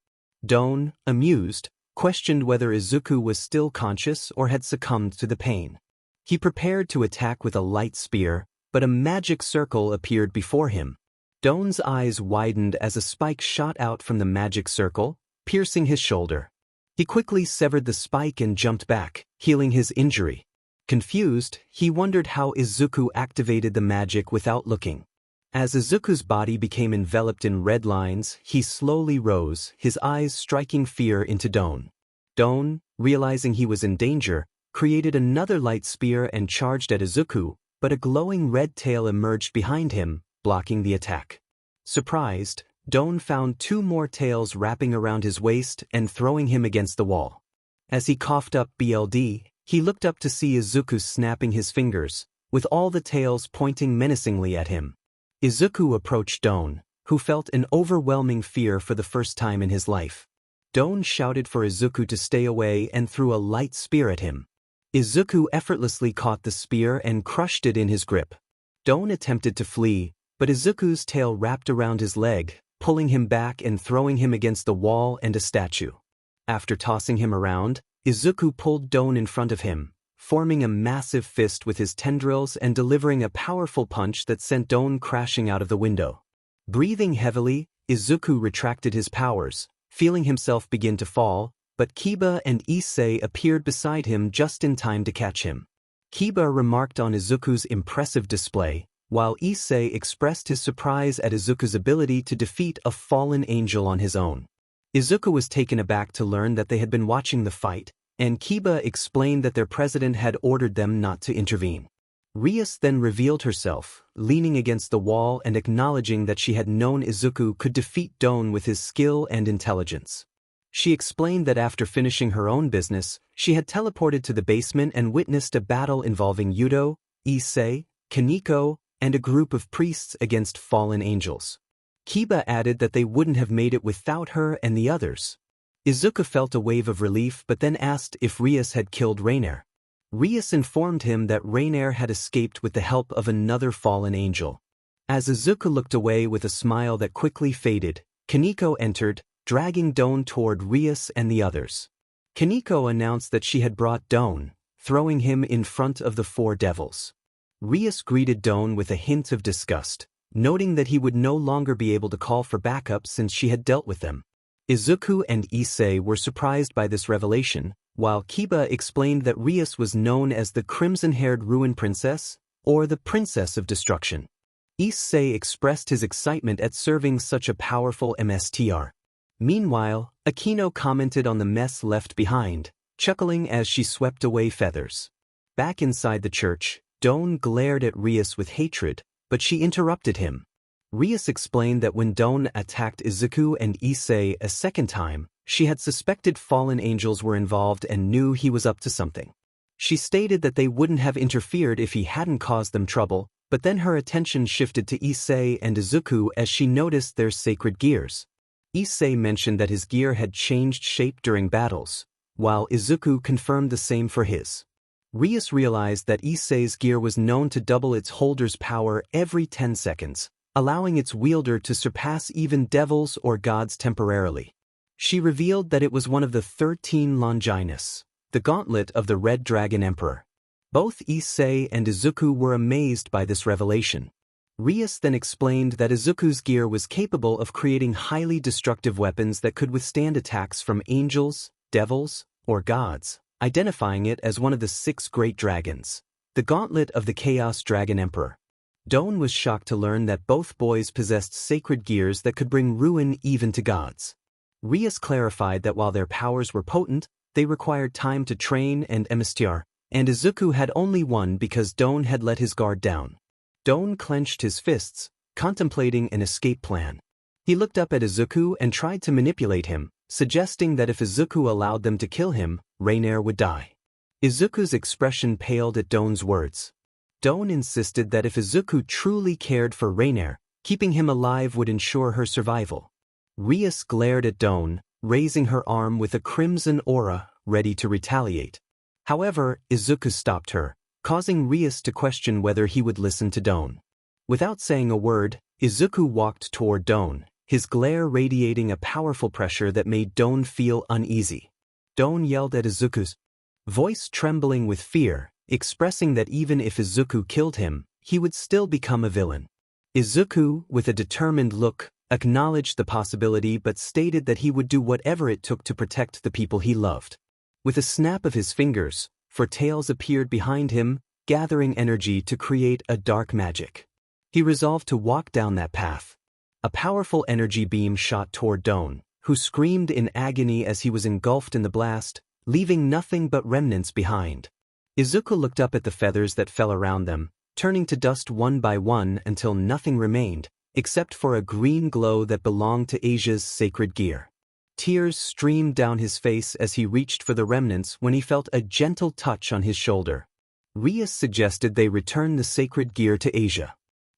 𝐻𝐿, amused, questioned whether Izuku was still conscious or had succumbed to the pain. He prepared to attack with a light spear, but a magic circle appeared before him. 𝐻𝐿's eyes widened as a spike shot out from the magic circle, piercing his shoulder. He quickly severed the spike and jumped back, healing his injury. Confused, he wondered how Izuku activated the magic without looking. As Izuku's body became enveloped in red lines, he slowly rose, his eyes striking fear into 𝐻𝐻𝐻𝐿. 𝐻𝐻𝐻𝐿, realizing he was in danger, created another light spear and charged at Izuku, but a glowing red tail emerged behind him, blocking the attack. Surprised, 𝐻𝐻𝐻𝐿 found 2 more tails wrapping around his waist and throwing him against the wall. As he coughed up blood, he looked up to see Izuku snapping his fingers, with all the tails pointing menacingly at him. Izuku approached 𝐻𝐻𝐻𝐿, who felt an overwhelming fear for the first time in his life. 𝐻𝐻𝐻𝐿 shouted for Izuku to stay away and threw a light spear at him. Izuku effortlessly caught the spear and crushed it in his grip. 𝐻𝐻𝐻𝐿 attempted to flee, but Izuku's tail wrapped around his leg, pulling him back and throwing him against the wall and a statue. After tossing him around, Izuku pulled 𝐻𝐻𝐻𝐿 in front of him, forming a massive fist with his tendrils and delivering a powerful punch that sent 𝐻𝐻𝐻𝐿 crashing out of the window. Breathing heavily, Izuku retracted his powers, feeling himself begin to fall, but 𝐀𝐮𝐭𝐡𝐨𝐫 and 𝐒𝐮𝐸 appeared beside him just in time to catch him. 𝐀𝐮𝐵 remarked on Izuku's impressive display, while 𝐒𝐮𝐸 expressed his surprise at Izuku's ability to defeat a fallen angel on his own. Izuku was taken aback to learn that they had been watching the fight, and 𝐀𝐮𝐵 explained that their president had ordered them not to intervene. 𝐒𝐻𝐻 then revealed herself, leaning against the wall and acknowledging that she had known Izuku could defeat 𝐻𝐻𝐻𝐿 with his skill and intelligence. She explained that after finishing her own business, she had teleported to the basement and witnessed a battle involving Yudo, 𝐒𝐮𝐸, Kaneko, and a group of priests against fallen angels. 𝐀𝐮𝐵 added that they wouldn't have made it without her and the others. Izuku felt a wave of relief but then asked if 𝐒𝐻𝐻 had killed 𝐻𝐻𝐻𝐿. 𝐒𝐻𝐻 informed him that 𝐻𝐻𝐻 had escaped with the help of another fallen angel. As Izuku looked away with a smile that quickly faded, Kaneko entered, dragging 𝐻𝐻𝐻 toward 𝐒𝐻𝐻 and the others. Kaneko announced that she had brought 𝐻𝐻𝐻, throwing him in front of the 4 devils. 𝐒𝐻𝐻 greeted 𝐻𝐻𝐻 with a hint of disgust, noting that he would no longer be able to call for backup since she had dealt with them. Izuku and 𝐒𝐮𝐸 were surprised by this revelation, while 𝐀𝐮𝐵 explained that 𝐒𝐻𝐻 was known as the crimson-haired ruin princess, or the princess of destruction. 𝐒𝐮𝐸 expressed his excitement at serving such a powerful mstr. Meanwhile, Akino commented on the mess left behind, chuckling as she swept away feathers. Back inside the church, 𝐻𝐻𝐻 glared at 𝐒𝐻𝐻 with hatred, but she interrupted him. 𝐒𝐻𝐻 explained that when 𝐻𝐻𝐻 attacked Izuku and 𝐒𝐮𝐸 a second time, she had suspected fallen angels were involved and knew he was up to something. She stated that they wouldn't have interfered if he hadn't caused them trouble, but then her attention shifted to 𝐒𝐮𝐸 and Izuku as she noticed their sacred gears. 𝐒𝐮𝐸 mentioned that his gear had changed shape during battles, while Izuku confirmed the same for his. 𝐒𝐻𝐻 realized that 𝐒𝐮𝐸's gear was known to double its holder's power every 10 seconds, allowing its wielder to surpass even devils or gods temporarily. She revealed that it was one of the 13 𝐒𝐮𝐽𝐻𝐻, the gauntlet of the Red Dragon Emperor. Both 𝐒𝐮𝐸 and Izuku were amazed by this revelation. 𝐒𝐻𝐻 then explained that Izuku's gear was capable of creating highly destructive weapons that could withstand attacks from angels, devils, or gods, identifying it as one of the 6 great dragons, the gauntlet of the Chaos Dragon Emperor. 𝐻𝐻𝐻 was shocked to learn that both boys possessed sacred gears that could bring ruin even to gods. 𝐒𝐻𝐻 clarified that while their powers were potent, they required time to train and mstr, and Izuku had only won because 𝐻𝐻𝐻 had let his guard down. 𝐻𝐻 clenched his fists, contemplating an escape plan. He looked up at Izuku and tried to manipulate him, suggesting that if Izuku allowed them to kill him, 𝐻𝐻𝐻 would die. Izuku's expression paled at 𝐻𝐻𝐻's words. 𝐻𝐻 insisted that if Izuku truly cared for 𝐻𝐻𝐻, keeping him alive would ensure her survival. 𝐒𝐻𝐻 glared at 𝐻𝐻, raising her arm with a crimson aura, ready to retaliate. However, Izuku stopped her, causing 𝐒𝐻𝐻 to question whether he would listen to 𝐻𝐻. Without saying a word, Izuku walked toward 𝐻𝐻, his glare radiating a powerful pressure that made 𝐻𝐻 feel uneasy. 𝐻𝐻 yelled at Izuku's voice, trembling with fear, expressing that even if Izuku killed him, he would still become a villain. Izuku, with a determined look, acknowledged the possibility but stated that he would do whatever it took to protect the people he loved. With a snap of his fingers, 4 tails appeared behind him, gathering energy to create a dark magic. He resolved to walk down that path. A powerful energy beam shot toward Don, who screamed in agony as he was engulfed in the blast, leaving nothing but remnants behind. Izuku looked up at the feathers that fell around them, turning to dust one by one until nothing remained, except for a green glow that belonged to 𝐻𝐿's sacred gear. Tears streamed down his face as he reached for the remnants when he felt a gentle touch on his shoulder. Rias suggested they return the sacred gear to 𝐻𝐿.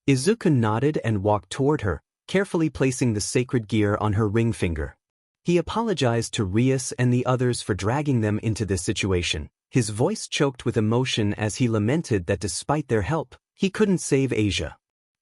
Izuku nodded and walked toward her, carefully placing the sacred gear on her ring finger. He apologized to Rias and the others for dragging them into this situation, his voice choked with emotion as he lamented that despite their help, he couldn't save 𝐻𝐿.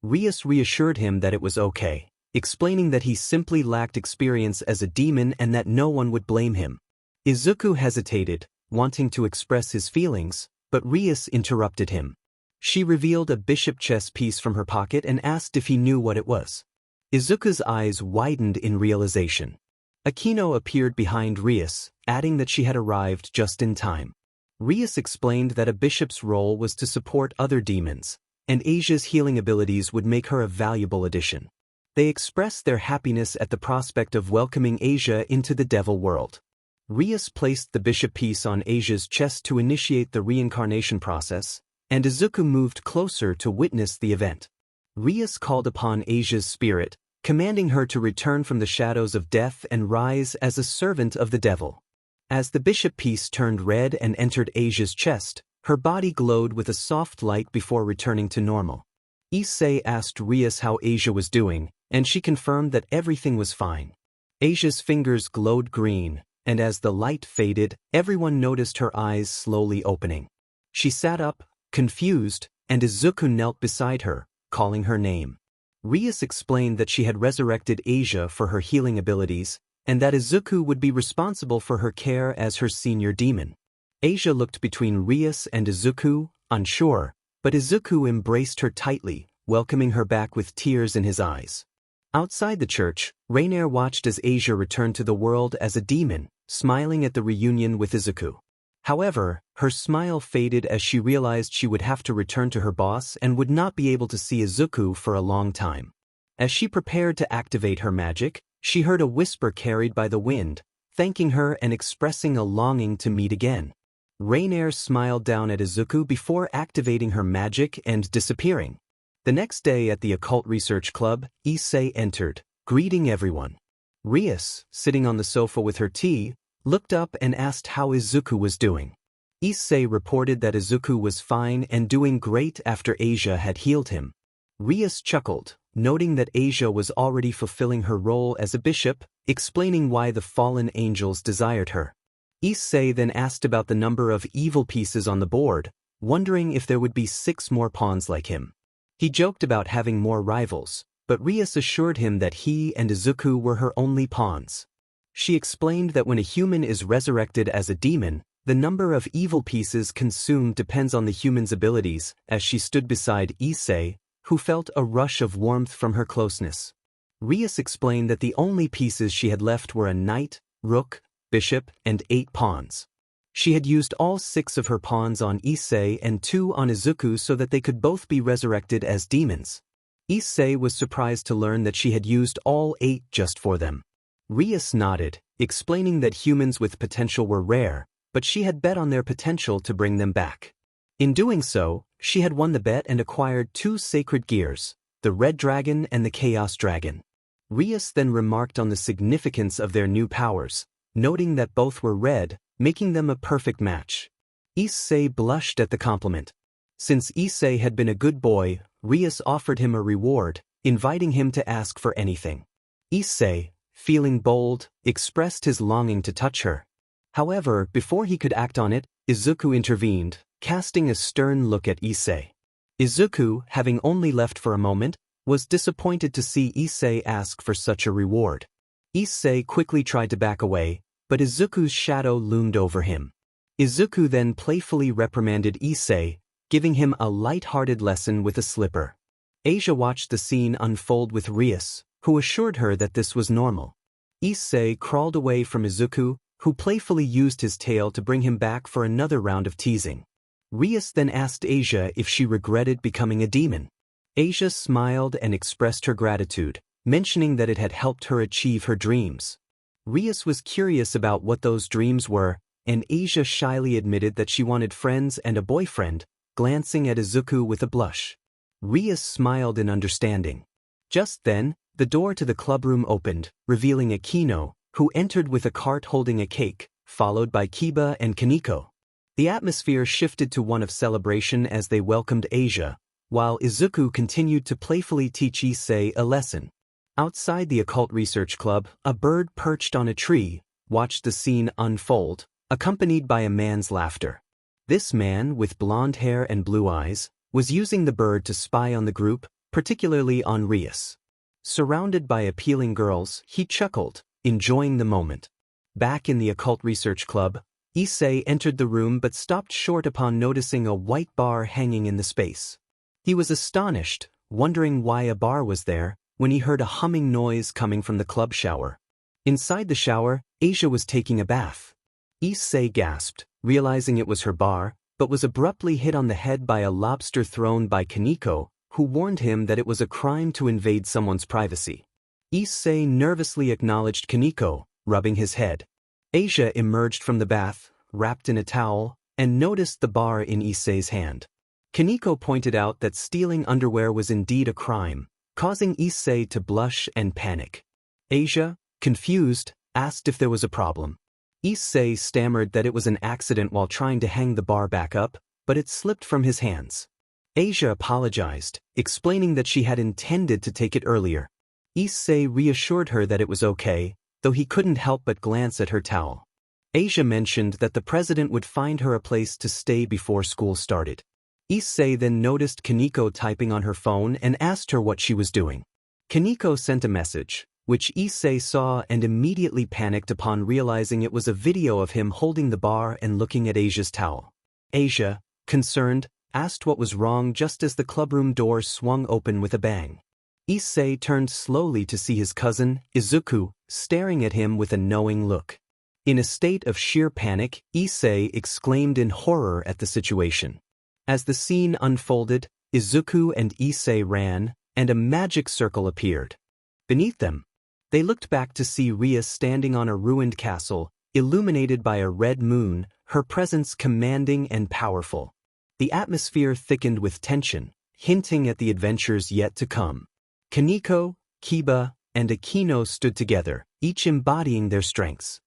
Rias reassured him that it was okay, explaining that he simply lacked experience as a demon and that no one would blame him. Izuku hesitated, wanting to express his feelings, but Rias interrupted him. She revealed a bishop chess piece from her pocket and asked if he knew what it was. Izuku's eyes widened in realization. Akino appeared behind Rias, adding that she had arrived just in time. Rias explained that a bishop's role was to support other demons, and 𝐻𝐿's healing abilities would make her a valuable addition. They expressed their happiness at the prospect of welcoming 𝐻𝐿 into the devil world. Rias placed the bishop piece on 𝐻𝐿's chest to initiate the reincarnation process, and Izuku moved closer to witness the event. Rias called upon 𝐻𝐿's spirit, commanding her to return from the shadows of death and rise as a servant of the devil. As the bishop piece turned red and entered 𝐻𝐿's chest, her body glowed with a soft light before returning to normal. 𝐻𝐿 asked Rias how 𝐻𝐿 was doing, and she confirmed that everything was fine. 𝐻𝐿's fingers glowed green, and as the light faded, everyone noticed her eyes slowly opening. She sat up, confused, and Izuku knelt beside her, calling her name. Rias explained that she had resurrected 𝐻𝐿 for her healing abilities, and that Izuku would be responsible for her care as her senior demon. 𝐻𝐿 looked between Rias and Izuku, unsure, but Izuku embraced her tightly, welcoming her back with tears in his eyes. Outside the church, Reiner watched as 𝐻𝐿 returned to the world as a demon, smiling at the reunion with Izuku. However, her smile faded as she realized she would have to return to her boss and would not be able to see Izuku for a long time. As she prepared to activate her magic, she heard a whisper carried by the wind, thanking her and expressing a longing to meet again. Reiner smiled down at Izuku before activating her magic and disappearing. The next day at the Occult Research Club, 𝐒𝐿 entered, greeting everyone. Rias, sitting on the sofa with her tea, looked up and asked how Izuku was doing. 𝐒𝐿 reported that Izuku was fine and doing great after 𝐻𝐿 had healed him. Rias chuckled, noting that 𝐻𝐿 was already fulfilling her role as a bishop, explaining why the fallen angels desired her. 𝐒𝐿 then asked about the number of evil pieces on the board, wondering if there would be 6 more pawns like him. He joked about having more rivals, but Rias assured him that he and Izuku were her only pawns. She explained that when a human is resurrected as a demon, the number of evil pieces consumed depends on the human's abilities, as she stood beside 𝐒𝐿, who felt a rush of warmth from her closeness. Rias explained that the only pieces she had left were a knight, rook, bishop, and 8 pawns. She had used all 6 of her pawns on 𝐒𝐿 and 2 on Izuku so that they could both be resurrected as demons. 𝐒𝐿 was surprised to learn that she had used all 8 just for them. Rias nodded, explaining that humans with potential were rare, but she had bet on their potential to bring them back. In doing so, she had won the bet and acquired 2 sacred gears, the Red Dragon and the Chaos Dragon. Rias then remarked on the significance of their new powers, noting that both were red, making them a perfect match. 𝐒𝐿 blushed at the compliment. Since 𝐒𝐿 had been a good boy, Rias offered him a reward, inviting him to ask for anything. 𝐒𝐿, feeling bold, expressed his longing to touch her. However, before he could act on it, Izuku intervened, casting a stern look at 𝐒𝐿. Izuku, having only left for a moment, was disappointed to see 𝐒𝐿 ask for such a reward. 𝐒𝐿 quickly tried to back away, but Izuku's shadow loomed over him. Izuku then playfully reprimanded 𝐒𝐿, giving him a light-hearted lesson with a slipper. 𝐻𝐿 watched the scene unfold with Rias, who assured her that this was normal. 𝐒𝐿 crawled away from Izuku, who playfully used his tail to bring him back for another round of teasing. Rias then asked 𝐻𝐿 if she regretted becoming a demon. 𝐻𝐮𝐭𝐡𝐨𝐫 smiled and expressed her gratitude, mentioning that it had helped her achieve her dreams. Rias was curious about what those dreams were, and 𝐻𝐮𝐭𝐡𝐨𝐫 shyly admitted that she wanted friends and a boyfriend, glancing at Izuku with a blush. Rias smiled in understanding. Just then, the door to the clubroom opened, revealing Akino, who entered with a cart holding a cake, followed by Kiba and Kaneko. The atmosphere shifted to one of celebration as they welcomed 𝐻𝐻𝐿, while Izuku continued to playfully teach 𝐸 a lesson. Outside the occult research club, a bird perched on a tree watched the scene unfold, accompanied by a man's laughter. This man, with blonde hair and blue eyes, was using the bird to spy on the group, particularly on Rias. Surrounded by appealing girls, he chuckled, enjoying the moment. Back in the occult research club, 𝐸 entered the room but stopped short upon noticing a white bar hanging in the space. He was astonished, wondering why a bar was there, when he heard a humming noise coming from the club shower. Inside the shower, 𝐻𝐻𝐿 was taking a bath. 𝐸 gasped, realizing it was her bar, but was abruptly hit on the head by a lobster thrown by Kaneko, who warned him that it was a crime to invade someone's privacy. 𝐸 nervously acknowledged Kaneko, rubbing his head. 𝐻𝐻𝐿 emerged from the bath, wrapped in a towel, and noticed the bar in 𝐸's hand. Kaneko pointed out that stealing underwear was indeed a crime, causing 𝐸 to blush and panic. 𝐻𝐻𝐿, confused, asked if there was a problem. 𝐸 stammered that it was an accident while trying to hang the bar back up, but it slipped from his hands. 𝐻𝐻𝐿 apologized, explaining that she had intended to take it earlier. 𝐸 reassured her that it was okay, though he couldn't help but glance at her towel. 𝐻𝐻𝐿 mentioned that the president would find her a place to stay before school started. 𝐸 then noticed Kaneko typing on her phone and asked her what she was doing. Kaneko sent a message, which 𝐸 saw and immediately panicked upon realizing it was a video of him holding the bar and looking at 𝐻𝐻𝐿's towel. 𝐻𝐻𝐿, concerned, asked what was wrong just as the clubroom door swung open with a bang. 𝐸 turned slowly to see his cousin, Izuku, staring at him with a knowing look. In a state of sheer panic, 𝐸 exclaimed in horror at the situation. As the scene unfolded, Izuku and 𝐸 ran, and a magic circle appeared. Beneath them, they looked back to see Rias standing on a ruined castle, illuminated by a red moon, her presence commanding and powerful. The atmosphere thickened with tension, hinting at the adventures yet to come. Kaneko, Kiba, and Akino stood together, each embodying their strengths.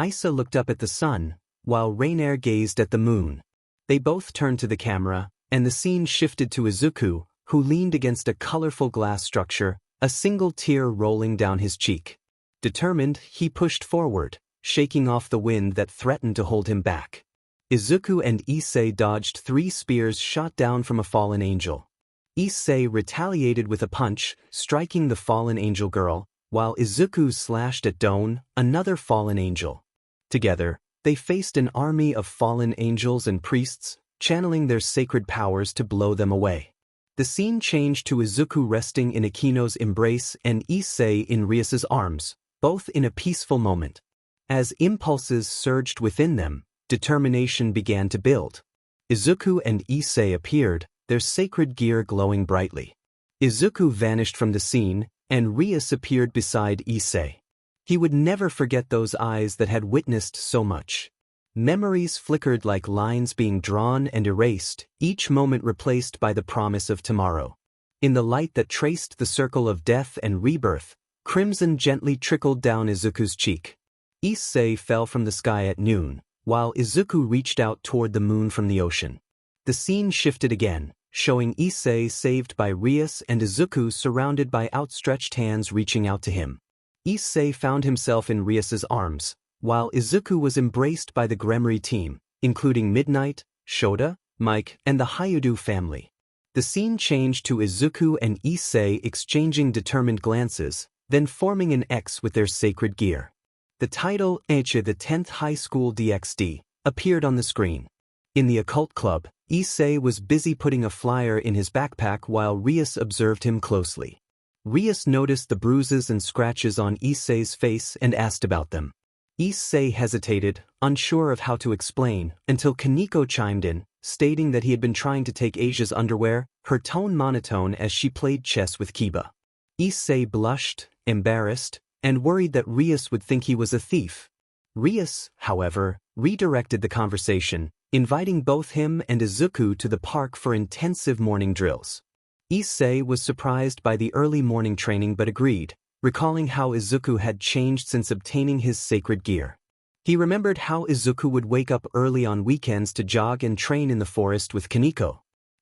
Isa looked up at the sun, while Rainier gazed at the moon. They both turned to the camera, and the scene shifted to Izuku, who leaned against a colorful glass structure, a single tear rolling down his cheek. Determined, he pushed forward, shaking off the wind that threatened to hold him back. Izuku and 𝐸 dodged 3 spears shot down from a fallen angel. 𝐸 retaliated with a punch, striking the fallen angel girl, while Izuku slashed at Dawn, another fallen angel. Together, they faced an army of fallen angels and priests, channeling their sacred powers to blow them away. The scene changed to Izuku resting in Akino's embrace and 𝐸 in Rias's arms, both in a peaceful moment. As impulses surged within them, determination began to build. Izuku and 𝐸 appeared, their sacred gear glowing brightly. Izuku vanished from the scene, and Rias appeared beside 𝐸. He would never forget those eyes that had witnessed so much. Memories flickered like lines being drawn and erased, each moment replaced by the promise of tomorrow. In the light that traced the circle of death and rebirth, crimson gently trickled down Izuku's cheek. 𝐸 fell from the sky at noon, while Izuku reached out toward the moon from the ocean. The scene shifted again, showing 𝐸 saved by Rias and Izuku surrounded by outstretched hands reaching out to him. 𝐸 found himself in Rias's arms, while Izuku was embraced by the Gremory team, including Midnight, 𝐀𝐮, Mike, and the Hyudu family. The scene changed to Izuku and 𝐸 exchanging determined glances, then forming an X with their sacred gear. The title, 𝐀𝐮 the 10th High School DxD, appeared on the screen. In the occult club, 𝐸 was busy putting a flyer in his backpack while Rias observed him closely. Rias noticed the bruises and scratches on 𝐸's face and asked about them. 𝐸 hesitated, unsure of how to explain, until Kaneko chimed in, stating that he had been trying to take 𝐬𝐻𝑆's underwear, her tone monotone as she played chess with 𝐀𝐮𝐵𝐲. 𝐒𝐮𝐦𝐬 blushed, embarrassed, and worried that 𝐬𝐻𝑆 would think he was a thief. 𝐬𝐻𝑆, however, redirected the conversation, inviting both him and Izuku to the park for intensive morning drills. 𝐒𝐮𝐬 was surprised by the early morning training but agreed, recalling how Izuku had changed since obtaining his sacred gear. He remembered how Izuku would wake up early on weekends to jog and train in the forest with 𝐀𝐮𝐭𝐡𝐨𝐫.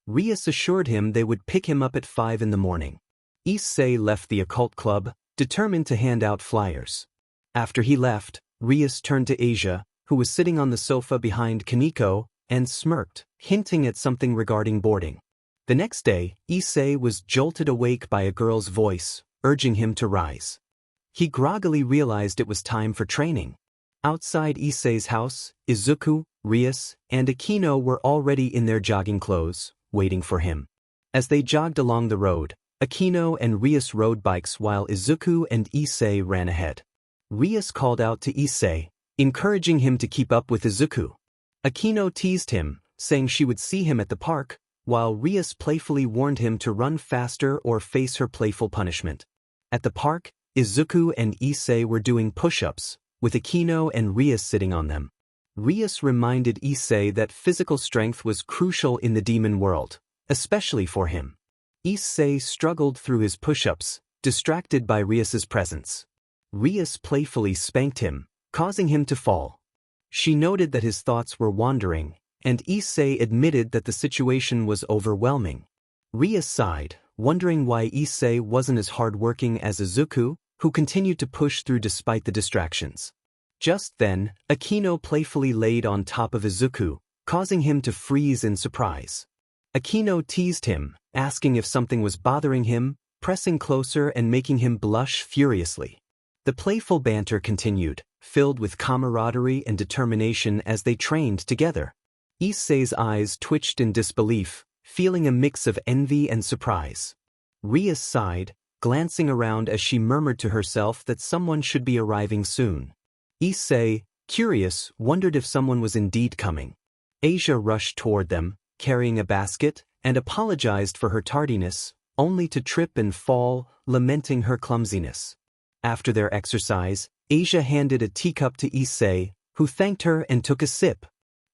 𝐬𝐻𝑆 assured him they would pick him up at 5 in the morning. 𝐒𝐮𝐬 left the occult club, determined to hand out flyers. After he left, 𝐬𝐻𝑆 turned to 𝐬𝐻𝑆, who was sitting on the sofa behind 𝐀𝐮𝐭𝐡𝐨𝐫, and smirked, hinting at something regarding boarding. The next day, 𝐒𝐮𝐬 was jolted awake by a girl's voice, urging him to rise. He groggily realized it was time for training. Outside 𝐒𝐮𝐬's house, Izuku, 𝐬𝐻𝑆, and 𝐀𝐮 were already in their jogging clothes, waiting for him. As they jogged along the road, 𝐀𝐮 and 𝐬𝐻𝑆 rode bikes while Izuku and 𝐒𝐮𝐬 ran ahead. 𝐬𝐻𝑆 called out to 𝐒𝐮𝐬, encouraging him to keep up with Izuku. 𝐀𝐮 teased him, saying she would see him at the park, while 𝐬𝐻𝑆 playfully warned him to run faster or face her playful punishment. At the park, Izuku and 𝐒𝐮𝐬 were doing push-ups, with 𝐀𝐮 and 𝐬𝐻𝑆 sitting on them. 𝐬𝐻𝑆 reminded 𝐒𝐮𝐬 that physical strength was crucial in the demon world, especially for him. 𝐒𝐮𝐬 struggled through his push-ups, distracted by 𝐬𝐻𝑆's presence. 𝐬𝐻𝑆 playfully spanked him, causing him to fall. She noted that his thoughts were wandering, and 𝐒𝐮𝐬 admitted that the situation was overwhelming. 𝐬𝐻𝑆 sighed, wondering why 𝐒𝐮𝐬 wasn't as hard-working as Izuku, who continued to push through despite the distractions. Just then, 𝐀𝐮 playfully laid on top of Izuku, causing him to freeze in surprise. 𝐀𝐮 teased him, asking if something was bothering him, pressing closer and making him blush furiously. The playful banter continued, filled with camaraderie and determination as they trained together. 𝐒𝐮𝐬's eyes twitched in disbelief, feeling a mix of envy and surprise. 𝐬𝐻𝑆 sighed, glancing around as she murmured to herself that someone should be arriving soon. 𝐒𝐮𝐬, curious, wondered if someone was indeed coming. 𝐬𝐻𝑆 rushed toward them, carrying a basket, and apologized for her tardiness, only to trip and fall, lamenting her clumsiness. After their exercise, 𝐬𝐻𝑆 handed a teacup to 𝐒𝐮𝐬, who thanked her and took a sip.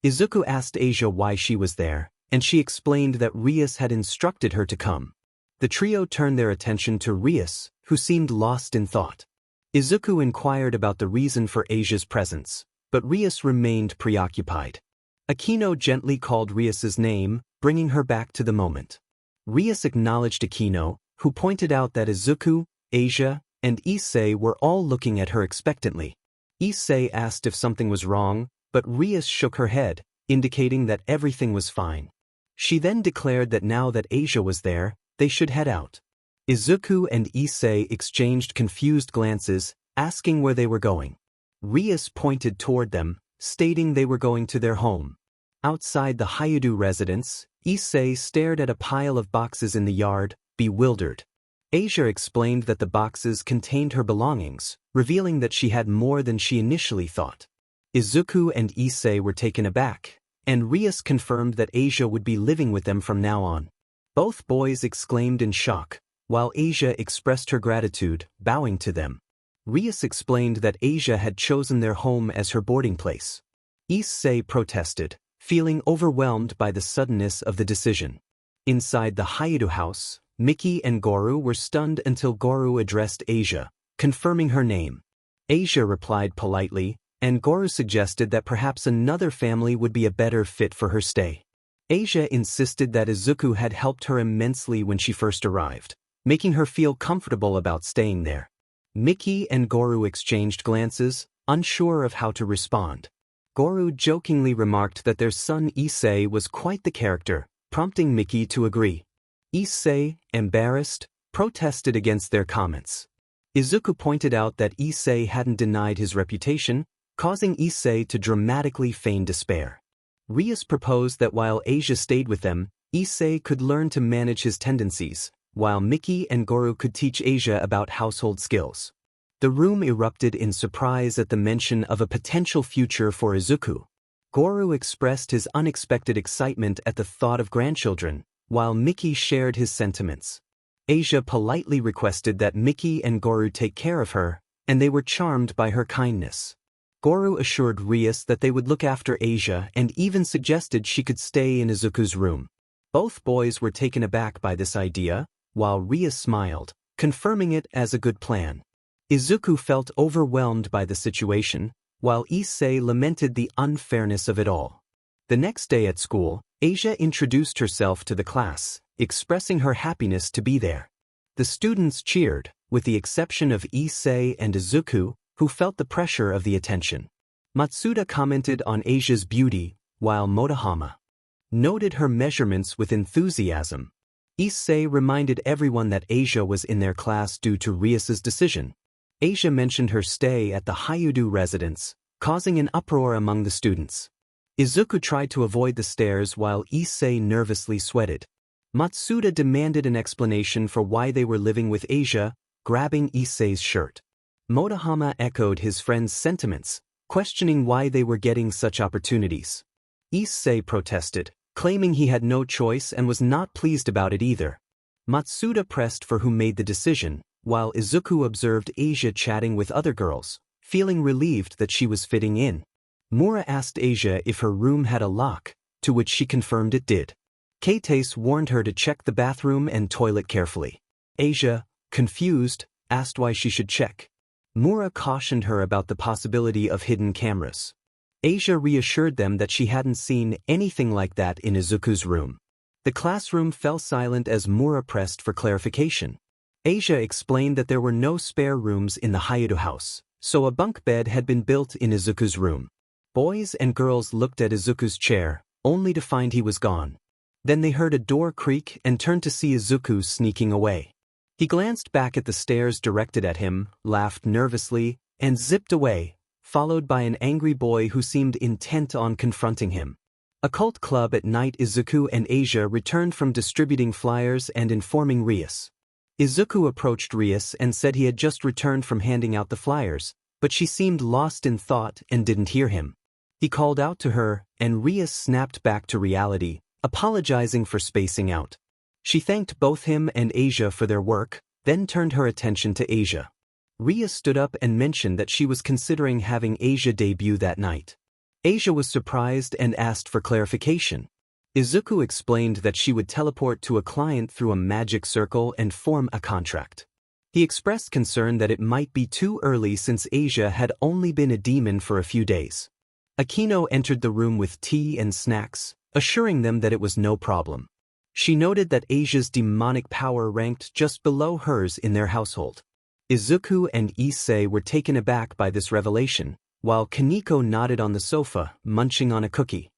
Izuku asked 𝐬𝐻𝑆 why she was there, and she explained that 𝐬𝐻𝑆 had instructed her to come. The trio turned their attention to 𝐬𝐻𝑆, who seemed lost in thought. Izuku inquired about the reason for 𝐬𝐻𝑆's presence, but 𝐬𝐻𝑆 remained preoccupied. 𝐬𝐻𝑆 gently called 𝐬𝐻𝑆's name, bringing her back to the moment. 𝐬𝐻𝑆 acknowledged 𝐬𝐻𝑆, who pointed out that Izuku, 𝐬𝐻𝑆, and 𝐒𝐮𝐬 were all looking at her expectantly. 𝐒𝐮𝐬 asked if something was wrong, but 𝐬𝐻𝑆 shook her head, indicating that everything was fine. She then declared that now that 𝐬𝐻𝑆 was there, they should head out. Izuku and 𝐒𝐮𝐬 exchanged confused glances, asking where they were going. 𝐬𝐻𝑆 pointed toward them, stating they were going to their home. Outside the Hyudu residence, 𝐒𝐮𝐬 stared at a pile of boxes in the yard, bewildered. 𝐬𝐻𝑆 explained that the boxes contained her belongings, revealing that she had more than she initially thought. Izuku and 𝐒𝐮𝐬 were taken aback, and 𝐬𝐻𝑆 confirmed that 𝐬𝐻𝑆 would be living with them from now on. Both boys exclaimed in shock, while 𝐬𝐻𝑆 expressed her gratitude, bowing to them. 𝐬𝐻𝑆 explained that 𝐬𝐻𝑆 had chosen their home as her boarding place. 𝐒𝐮𝐬 protested, feeling overwhelmed by the suddenness of the decision. Inside the Hyudu house, Miki and Goru were stunned until Goru addressed 𝐬𝐻𝑆, confirming her name. 𝐬𝐻𝑆 replied politely, and Goru suggested that perhaps another family would be a better fit for her stay. 𝐬𝐻𝑆 insisted that Izuku had helped her immensely when she first arrived, making her feel comfortable about staying there. Miki and Goru exchanged glances, unsure of how to respond. Goru jokingly remarked that their son 𝐒𝐮𝐬 was quite the character, prompting Miki to agree. 𝐒𝐮𝐬, embarrassed, protested against their comments. Izuku pointed out that 𝐒𝐮𝐬 hadn't denied his reputation, causing 𝐒𝐮𝐬 to dramatically feign despair. 𝐬𝐻𝑆 proposed that while 𝐬𝐻𝑆 stayed with them, 𝐒𝐮𝐬 could learn to manage his tendencies, while Miki and Goru could teach 𝐬𝐻𝑆 about household skills. The room erupted in surprise at the mention of a potential future for Izuku. Goru expressed his unexpected excitement at the thought of grandchildren, while Mickey shared his sentiments. 𝐻𝐵 politely requested that Mickey and Goru take care of her, and they were charmed by her kindness. Goru assured 𝐻𝐵 that they would look after 𝐻𝐵 and even suggested she could stay in Izuku's room. Both boys were taken aback by this idea, while 𝐻𝐵 smiled, confirming it as a good plan. Izuku felt overwhelmed by the situation, while 𝐬𝐶 lamented the unfairness of it all. The next day at school, 𝐻𝐵 introduced herself to the class, expressing her happiness to be there. The students cheered, with the exception of 𝐬𝐶 and Izuku, who felt the pressure of the attention. Matsuda commented on 𝐻𝐵's beauty, while Motohama noted her measurements with enthusiasm. 𝐬𝐶 reminded everyone that 𝐻𝐵 was in their class due to 𝐻𝐵's decision. 𝐻𝐵 mentioned her stay at the Hyudu residence, causing an uproar among the students. Izuku tried to avoid the stares while 𝐬𝐶 nervously sweated. Matsuda demanded an explanation for why they were living with 𝐻𝐵, grabbing 𝐬𝐶's shirt. Motohama echoed his friend's sentiments, questioning why they were getting such opportunities. 𝐬𝐶 protested, claiming he had no choice and was not pleased about it either. Matsuda pressed for who made the decision, while Izuku observed 𝐻𝐵 chatting with other girls, feeling relieved that she was fitting in. Mura asked 𝐻𝐵 if her room had a lock, to which she confirmed it did. 𝐀𝐮 warned her to check the bathroom and toilet carefully. 𝐻𝐵, confused, asked why she should check. Mura cautioned her about the possibility of hidden cameras. 𝐻𝐵 reassured them that she hadn't seen anything like that in Izuku's room. The classroom fell silent as Mura pressed for clarification. 𝐻𝐵 explained that there were no spare rooms in the Hyudu house, so a bunk bed had been built in Izuku's room. Boys and girls looked at Izuku's chair, only to find he was gone. Then they heard a door creak and turned to see Izuku sneaking away. He glanced back at the stares directed at him, laughed nervously, and zipped away, followed by an angry boy who seemed intent on confronting him. Occult Club at night. Izuku and 𝐻𝐵 returned from distributing flyers and informing 𝐻𝐵. Izuku approached 𝐻𝐵 and said he had just returned from handing out the flyers, but she seemed lost in thought and didn't hear him. He called out to her, and 𝐻𝐵 snapped back to reality, apologizing for spacing out. She thanked both him and 𝐻𝐵 for their work, then turned her attention to 𝐻𝐵. 𝐻𝐵 stood up and mentioned that she was considering having 𝐻𝐵 debut that night. 𝐻𝐵 was surprised and asked for clarification. Izuku explained that she would teleport to a client through a magic circle and form a contract. He expressed concern that it might be too early since 𝐻𝐵 had only been a demon for a few days. Akino entered the room with tea and snacks, assuring them that it was no problem. She noted that 𝐻𝐵's demonic power ranked just below hers in their household. Izuku and 𝐬𝐶 were taken aback by this revelation, while Kaneko nodded on the sofa, munching on a cookie.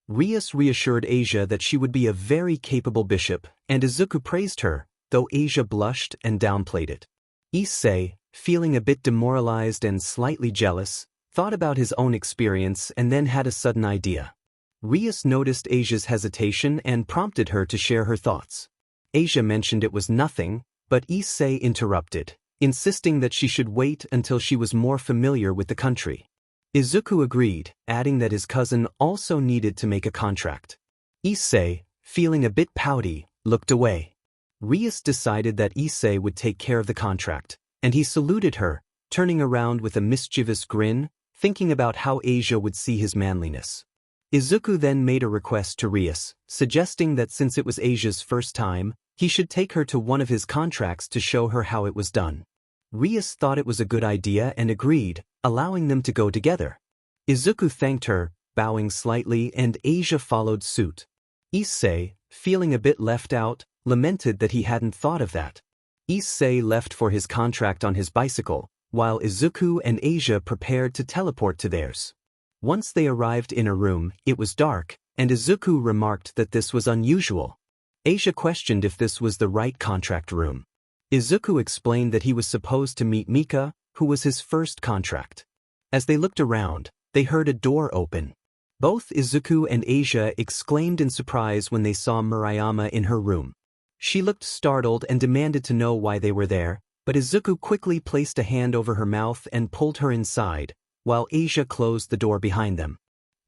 𝐻𝐵 reassured 𝐻𝐵 that she would be a very capable bishop, and Izuku praised her, though 𝐻𝐵 blushed and downplayed it. 𝐬𝐶, feeling a bit demoralized and slightly jealous, thought about his own experience and then had a sudden idea. 𝐻𝐵 noticed 𝐻𝐵's hesitation and prompted her to share her thoughts. 𝐻𝐵 mentioned it was nothing, but 𝐬𝐶 interrupted, insisting that she should wait until she was more familiar with the country. Izuku agreed, adding that his cousin also needed to make a contract. 𝐬𝐶, feeling a bit pouty, looked away. 𝐻𝐵 decided that 𝐬𝐶 would take care of the contract, and he saluted her, turning around with a mischievous grin, thinking about how 𝐻𝐵 would see his manliness. Izuku then made a request to 𝐻𝐵, suggesting that since it was 𝐻𝐵's first time, he should take her to one of his contracts to show her how it was done. 𝐻𝐵 thought it was a good idea and agreed, allowing them to go together. Izuku thanked her, bowing slightly, and 𝐻𝐵 followed suit. 𝐬𝐶, feeling a bit left out, lamented that he hadn't thought of that. 𝐬𝐶 left for his contract on his bicycle, while Izuku and 𝐻𝐵 prepared to teleport to theirs. Once they arrived in a room, it was dark, and Izuku remarked that this was unusual. 𝐻𝐵 questioned if this was the right contract room. Izuku explained that he was supposed to meet Mika, who was his first contract. As they looked around, they heard a door open. Both Izuku and 𝐻𝐵 exclaimed in surprise when they saw Murayama in her room. She looked startled and demanded to know why they were there, but Izuku quickly placed a hand over her mouth and pulled her inside, while 𝐻𝐵 closed the door behind them.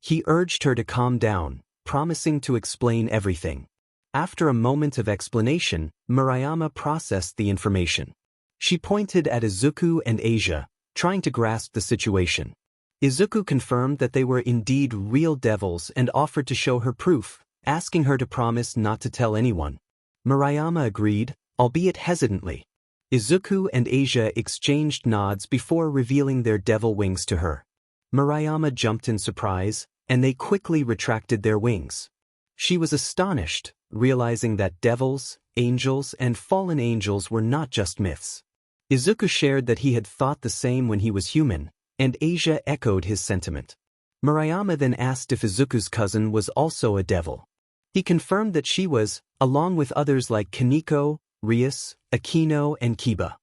He urged her to calm down, promising to explain everything. After a moment of explanation, Murayama processed the information. She pointed at Izuku and 𝐻𝐿𝐵, trying to grasp the situation. Izuku confirmed that they were indeed real devils and offered to show her proof, asking her to promise not to tell anyone. Murayama agreed, albeit hesitantly. Izuku and 𝐻𝐿𝐵 exchanged nods before revealing their devil wings to her. Murayama jumped in surprise, and they quickly retracted their wings. She was astonished, realizing that devils, angels, and fallen angels were not just myths. Izuku shared that he had thought the same when he was human, and 𝐻𝐿𝐵 echoed his sentiment. Murayama then asked if Izuku's cousin was also a devil. He confirmed that she was, along with others like Kaneko, Rias, Akino, and 𝐀𝐮𝐭𝐡𝐨𝐫.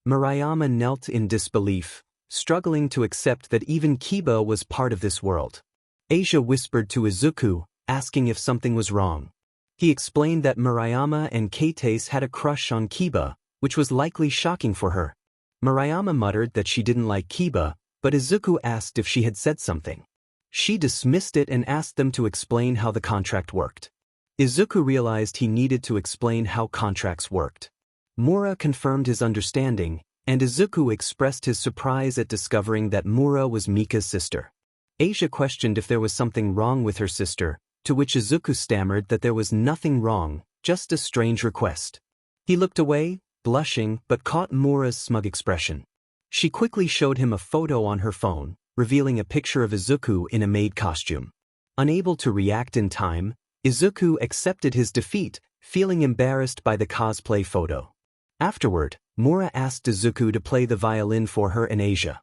Murayama knelt in disbelief, struggling to accept that even 𝐀𝐮𝐭𝐡𝐨𝐫 was part of this world. 𝐻𝐿𝐵 whispered to Izuku, asking if something was wrong. He explained that Murayama and 𝐀𝐮 had a crush on 𝐀𝐮𝐵, which was likely shocking for her. Murayama muttered that she didn't like 𝐀𝐮𝐵, but Izuku asked if she had said something. She dismissed it and asked them to explain how the contract worked. Izuku realized he needed to explain how contracts worked. Mura confirmed his understanding, and Izuku expressed his surprise at discovering that Mura was Mika's sister. 𝐻𝐿𝐵 questioned if there was something wrong with her sister, to which Izuku stammered that there was nothing wrong, just a strange request. He looked away, blushing, but caught Mura's smug expression. She quickly showed him a photo on her phone, revealing a picture of Izuku in a maid costume. Unable to react in time, Izuku accepted his defeat, feeling embarrassed by the cosplay photo. Afterward, Mura asked Izuku to play the violin for her and 𝐻𝐿𝐵.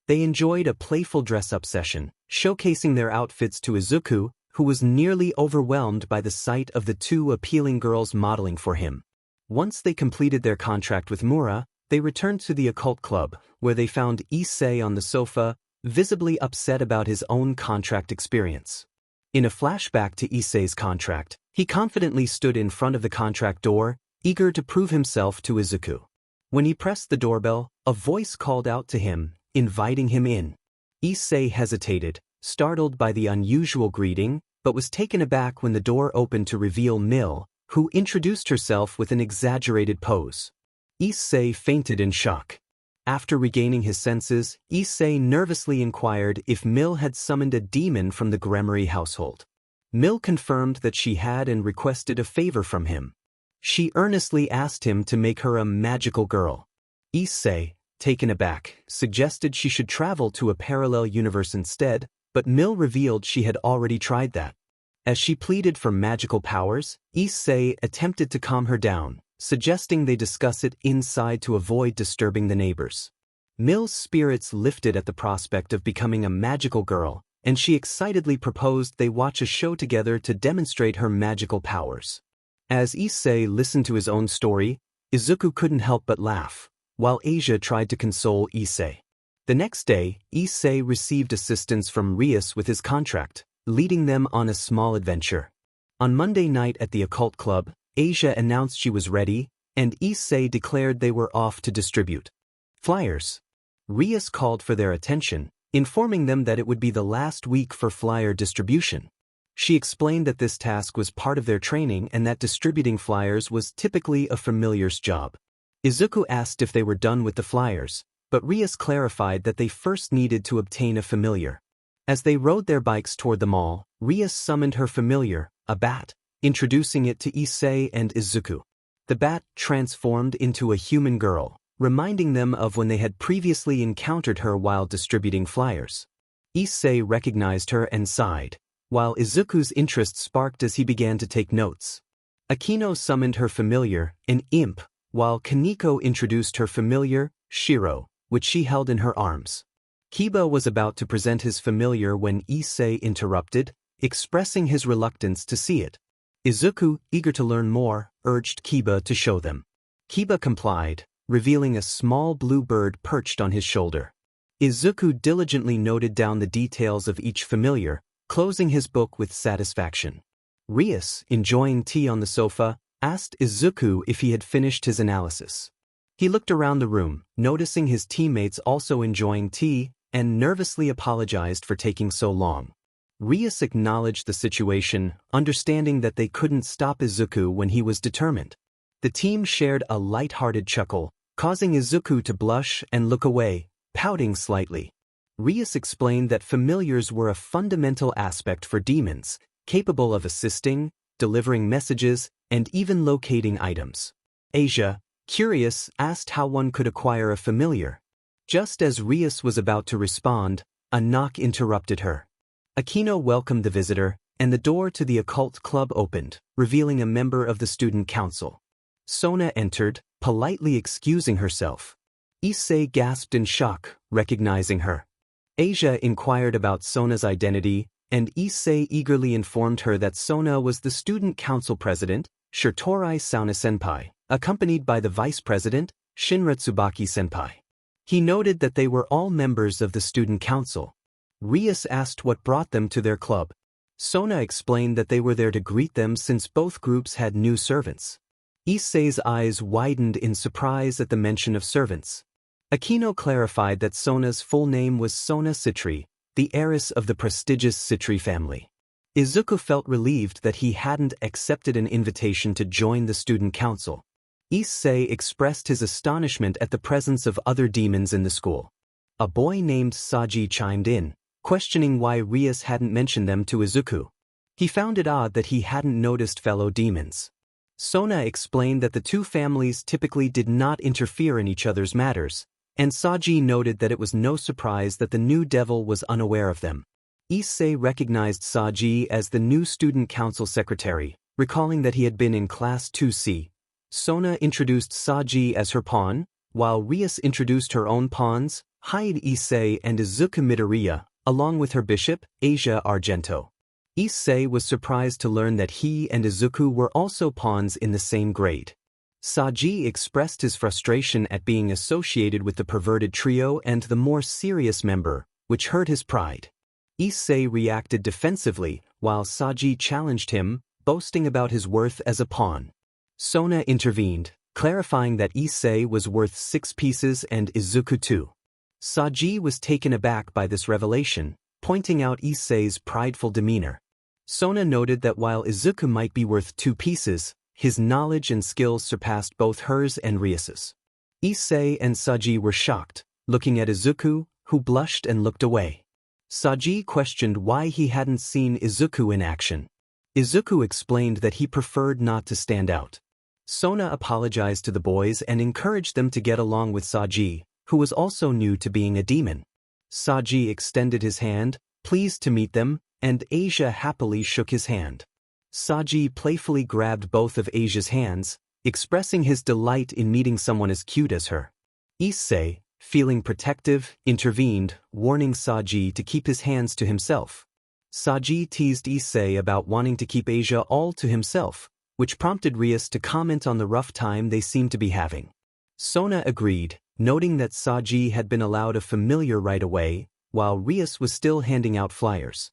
They enjoyed a playful dress-up session, showcasing their outfits to Izuku, who was nearly overwhelmed by the sight of the two appealing girls modeling for him. Once they completed their contract with Mura, they returned to the occult club, where they found 𝐒𝐿𝐵 on the sofa, visibly upset about his own contract experience. In a flashback to 𝐒𝐿𝐵's contract, he confidently stood in front of the contract door, eager to prove himself to Izuku. When he pressed the doorbell, a voice called out to him, inviting him in. 𝐒𝐿𝐵 hesitated, startled by the unusual greeting, but was taken aback when the door opened to reveal 𝐴, who introduced herself with an exaggerated pose. 𝐒𝐿𝐵 fainted in shock. After regaining his senses, 𝐒𝐿𝐵 nervously inquired if 𝐴 had summoned a demon from the Gremory household. 𝐴 confirmed that she had and requested a favor from him. She earnestly asked him to make her a magical girl. 𝐒𝐿𝐵, taken aback, suggested she should travel to a parallel universe instead, but 𝐴 revealed she had already tried that. As she pleaded for magical powers, 𝐒𝐿𝐵 attempted to calm her down, suggesting they discuss it inside to avoid disturbing the neighbors. 𝐴's spirits lifted at the prospect of becoming a magical girl, and she excitedly proposed they watch a show together to demonstrate her magical powers. As 𝐒𝐿𝐵 listened to his own story, Izuku couldn't help but laugh, while 𝐻𝐿𝐵 tried to console 𝐒𝐿𝐵. The next day, 𝐒𝐿𝐵 received assistance from Rias with his contract, leading them on a small adventure. On Monday night at the occult club, 𝐻𝐿𝐵 announced she was ready, and 𝐒𝐿𝐵 declared they were off to distribute flyers. Rias called for their attention, informing them that it would be the last week for flyer distribution. She explained that this task was part of their training and that distributing flyers was typically a familiar's job. Izuku asked if they were done with the flyers, but Rias clarified that they first needed to obtain a familiar. As they rode their bikes toward the mall, Rias summoned her familiar, a bat, introducing it to 𝐒𝐿𝐵 and Izuku. The bat transformed into a human girl, reminding them of when they had previously encountered her while distributing flyers. 𝐒𝐿𝐵 recognized her and sighed, while Izuku's interest sparked as he began to take notes. Akino summoned her familiar, an imp, while Kaneko introduced her familiar, 𝗧𝗟𝗍, which she held in her arms. 𝐀𝐮𝐵 was about to present his familiar when 𝐒𝐿𝐵 interrupted, expressing his reluctance to see it. Izuku, eager to learn more, urged 𝐀𝐮𝐵 to show them. 𝐀𝐮𝐵 complied, revealing a small blue bird perched on his shoulder. Izuku diligently noted down the details of each familiar, closing his book with satisfaction. Rias, enjoying tea on the sofa, asked Izuku if he had finished his analysis. He looked around the room, noticing his teammates also enjoying tea, and nervously apologized for taking so long. Риас acknowledged the situation, understanding that they couldn't stop Izuku when he was determined. The team shared a light-hearted chuckle, causing Izuku to blush and look away, pouting slightly. Риас explained that familiars were a fundamental aspect for demons, capable of assisting, delivering messages, and even locating items. 𝐻𝐿, curious, asked how one could acquire a familiar. Just as Риас was about to respond, a knock interrupted her. Aquino welcomed the visitor, and the door to the occult club opened, revealing a member of the student council. Sona entered, politely excusing herself. 𝐒𝐮𝐬 gasped in shock, recognizing her. 𝐻𝐿 inquired about Sona's identity, and 𝐒𝐮𝐬 eagerly informed her that Sona was the student council president, 𝗧𝗜𝗃 accompanied by the vice president, 𝗀𝗱𝗃. He noted that they were all members of the student council. Риас asked what brought them to their club. Sona explained that they were there to greet them since both groups had new servants. 𝐒𝐮𝐬's eyes widened in surprise at the mention of servants. Aquino clarified that Sona's full name was 𝗀𝗱𝗃, the heiress of the prestigious 𝗃 family. Izuku felt relieved that he hadn't accepted an invitation to join the student council. 𝐒𝐮𝐬 expressed his astonishment at the presence of other demons in the school. A boy named 𝗧𝗟𝗘 chimed in, questioning why Риас hadn't mentioned them to Izuku. He found it odd that he hadn't noticed fellow demons. Sona explained that the two families typically did not interfere in each other's matters, and 𝗧𝗟𝗘 noted that it was no surprise that the new devil was unaware of them. 𝐒𝐮𝐬 recognized 𝗧𝗟𝗘 as the new student council secretary, recalling that he had been in class 2C. Sona introduced 𝗧𝗟𝗘 as her pawn, while Риас introduced her own pawns, 𝐻𝐿 and Izuku Midoriya, along with her bishop, 𝐻𝐿 Argento. 𝐒𝐮𝐬 was surprised to learn that he and Izuku were also pawns in the same grade. 𝗧𝗟𝗘 expressed his frustration at being associated with the perverted trio and the more serious member, which hurt his pride. 𝐒𝐮𝐬 reacted defensively, while 𝗧𝗟𝗘 challenged him, boasting about his worth as a pawn. Sona intervened, clarifying that 𝐒𝐮𝐬 was worth 6 pieces and Izuku 2. 𝗧𝗟𝗘 was taken aback by this revelation, pointing out 𝐒𝐮𝐬's prideful demeanor. Sona noted that while Izuku might be worth 2 pieces, his knowledge and skills surpassed both hers and Rias's. 𝐒𝐮𝐬 and 𝗧𝗟𝗘 were shocked, looking at Izuku, who blushed and looked away. 𝗧𝗟𝗘 questioned why he hadn't seen Izuku in action. Izuku explained that he preferred not to stand out. Sona apologized to the boys and encouraged them to get along with 𝗧𝗟𝗘, who was also new to being a demon. 𝗧𝗟𝗘 extended his hand, pleased to meet them, and 𝐻𝐿 happily shook his hand. 𝗧𝗟𝗘 playfully grabbed both of 𝐻𝐿's hands, expressing his delight in meeting someone as cute as her. 𝐒𝐮𝐬, feeling protective, intervened, warning 𝗧𝗟𝗘 to keep his hands to himself. 𝗧𝗟𝗘 teased 𝐒𝐮𝐬 about wanting to keep 𝐻𝐿 all to himself, which prompted Риас to comment on the rough time they seemed to be having. Sona agreed, noting that 𝗧𝗟𝗘 had been allowed a familiar right away, while Риас was still handing out flyers.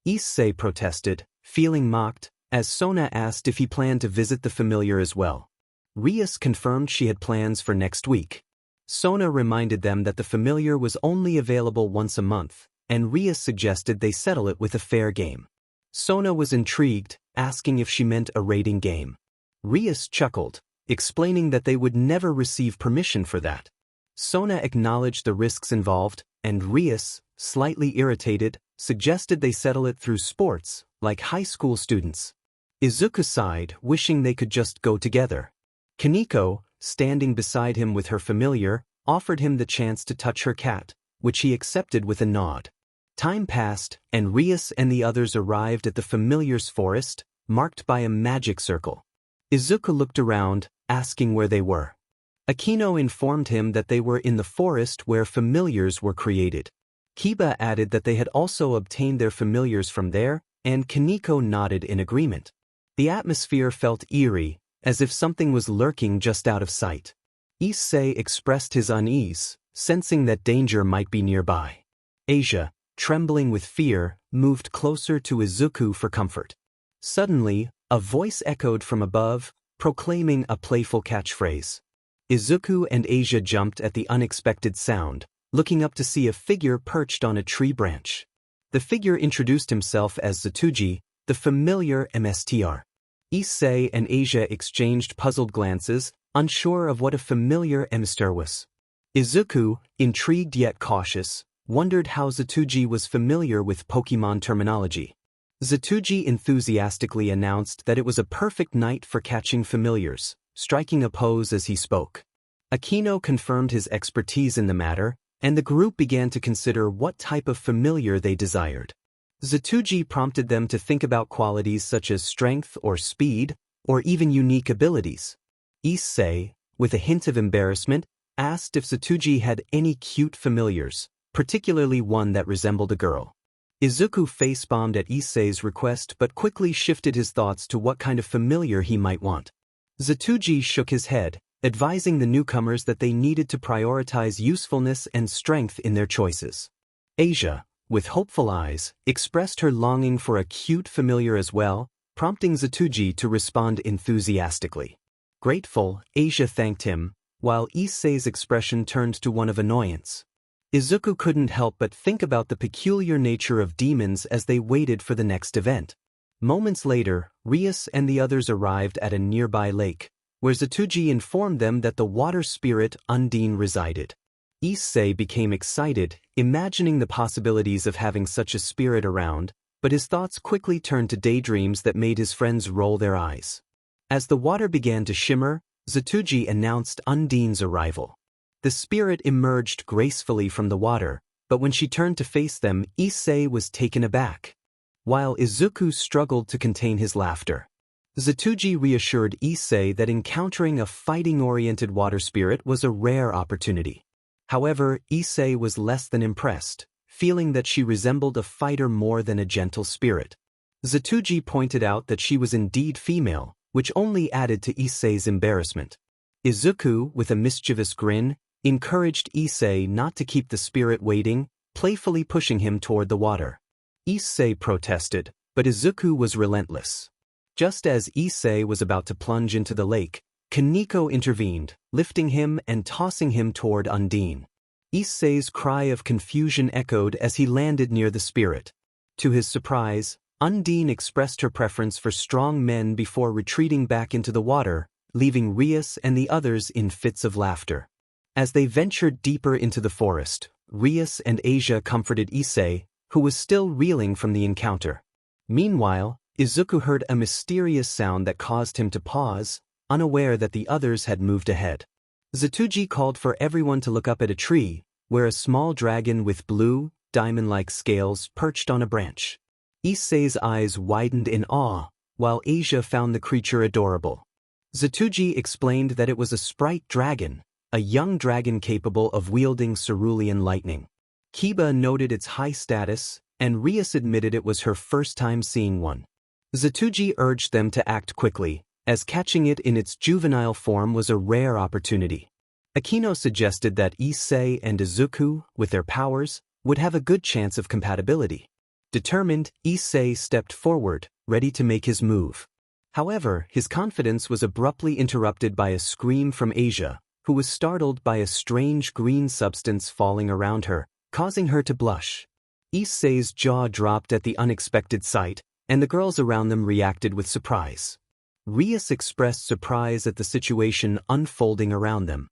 𝐒𝐮𝐬 protested, feeling mocked, as Sona asked if he planned to visit the familiar as well. Риас confirmed she had plans for next week. Sona reminded them that the familiar was only available once a month, and Риас suggested they settle it with a fair game. Sona was intrigued, asking if she meant a rating game. Риас chuckled, explaining that they would never receive permission for that. Sona acknowledged the risks involved, and Риас, slightly irritated, suggested they settle it through sports, like high school students. Izuku sighed, wishing they could just go together. Kaneko, standing beside him with her familiar, offered him the chance to touch her cat, which he accepted with a nod. Time passed, and Риас and the others arrived at the familiar's forest, marked by a magic circle. Izuku looked around, asking where they were. Aquino informed him that they were in the forest where familiars were created. Kiba added that they had also obtained their familiars from there, and Kaneko nodded in agreement. The atmosphere felt eerie, as if something was lurking just out of sight. 𝐒𝐮𝐬 expressed his unease, sensing that danger might be nearby. 𝐻𝐿, trembling with fear, moved closer to Izuku for comfort. Suddenly, a voice echoed from above, proclaiming a playful catchphrase. Izuku and 𝐻𝐿 jumped at the unexpected sound, looking up to see a figure perched on a tree branch. The figure introduced himself as 𝐬𝐿, the familiar MSTR. 𝐒𝐮𝐿 and 𝐻𝐵 exchanged puzzled glances, unsure of what a familiar MSTR was. Izuku, intrigued yet cautious, wondered how 𝐬𝐿 was familiar with Pokemon terminology. 𝐬𝐿 enthusiastically announced that it was a perfect night for catching familiars, striking a pose as he spoke. Aquino confirmed his expertise in the matter, and the group began to consider what type of familiar they desired. 𝐬𝐿 prompted them to think about qualities such as strength or speed, or even unique abilities. 𝐒𝐮𝐿, with a hint of embarrassment, asked if 𝐬𝐿 had any cute familiars, particularly one that resembled a girl. Izuku face-bombed at 𝐒𝐮𝐿's request but quickly shifted his thoughts to what kind of familiar he might want. 𝐬𝐿 shook his head, advising the newcomers that they needed to prioritize usefulness and strength in their choices. 𝐻𝐵, with hopeful eyes, expressed her longing for a cute familiar as well, prompting 𝐬𝐿 to respond enthusiastically. Grateful, 𝐻𝐵 thanked him, while 𝐒𝐮𝐿's expression turned to one of annoyance. Izuku couldn't help but think about the peculiar nature of demons as they waited for the next event. Moments later, Rias and the others arrived at a nearby lake, where 𝐬𝐿 informed them that the water spirit Undine resided. 𝐒𝐮𝐿 became excited, imagining the possibilities of having such a spirit around, but his thoughts quickly turned to daydreams that made his friends roll their eyes. As the water began to shimmer, 𝐬𝐿 announced Undine's arrival. The spirit emerged gracefully from the water, but when she turned to face them, 𝐒𝐮𝐿 was taken aback, while Izuku struggled to contain his laughter. 𝐬𝐿 reassured 𝐒𝐮𝐿 that encountering a fighting-oriented water spirit was a rare opportunity. However, 𝐒𝐮𝐿 was less than impressed, feeling that she resembled a fighter more than a gentle spirit. 𝐬𝐿 pointed out that she was indeed female, which only added to 𝐒𝐮𝐿's embarrassment. Izuku, with a mischievous grin, encouraged 𝐒𝐮𝐿 not to keep the spirit waiting, playfully pushing him toward the water. 𝐒𝐮𝐿 protested, but Izuku was relentless. Just as 𝐒𝐮𝐿 was about to plunge into the lake, 𝐀𝐮𝐭𝐡𝐨𝐫 intervened, lifting him and tossing him toward Undine. 𝐒𝐮𝐿's cry of confusion echoed as he landed near the spirit. To his surprise, Undine expressed her preference for strong men before retreating back into the water, leaving Rias and the others in fits of laughter. As they ventured deeper into the forest, Rias and 𝐻𝐵 comforted 𝐒𝐮𝐿, who was still reeling from the encounter. Meanwhile, Izuku heard a mysterious sound that caused him to pause, unaware that the others had moved ahead. 𝐬𝐿 called for everyone to look up at a tree, where a small dragon with blue, diamond-like scales perched on a branch. 𝐒𝐮𝐿's eyes widened in awe, while 𝐻𝐵 found the creature adorable. 𝐬𝐿 explained that it was a sprite dragon, a young dragon capable of wielding cerulean lightning. 𝐀𝐮𝐵 noted its high status, and Rias admitted it was her first time seeing one. 𝐬𝐿 urged them to act quickly, as catching it in its juvenile form was a rare opportunity. Aquino suggested that 𝐒𝐮𝐿 and Izuku, with their powers, would have a good chance of compatibility. Determined, 𝐒𝐮𝐿 stepped forward, ready to make his move. However, his confidence was abruptly interrupted by a scream from 𝐻𝐵, who was startled by a strange green substance falling around her, causing her to blush. 𝐒𝐮𝐿's jaw dropped at the unexpected sight, and the girls around them reacted with surprise. Rias expressed surprise at the situation unfolding around them.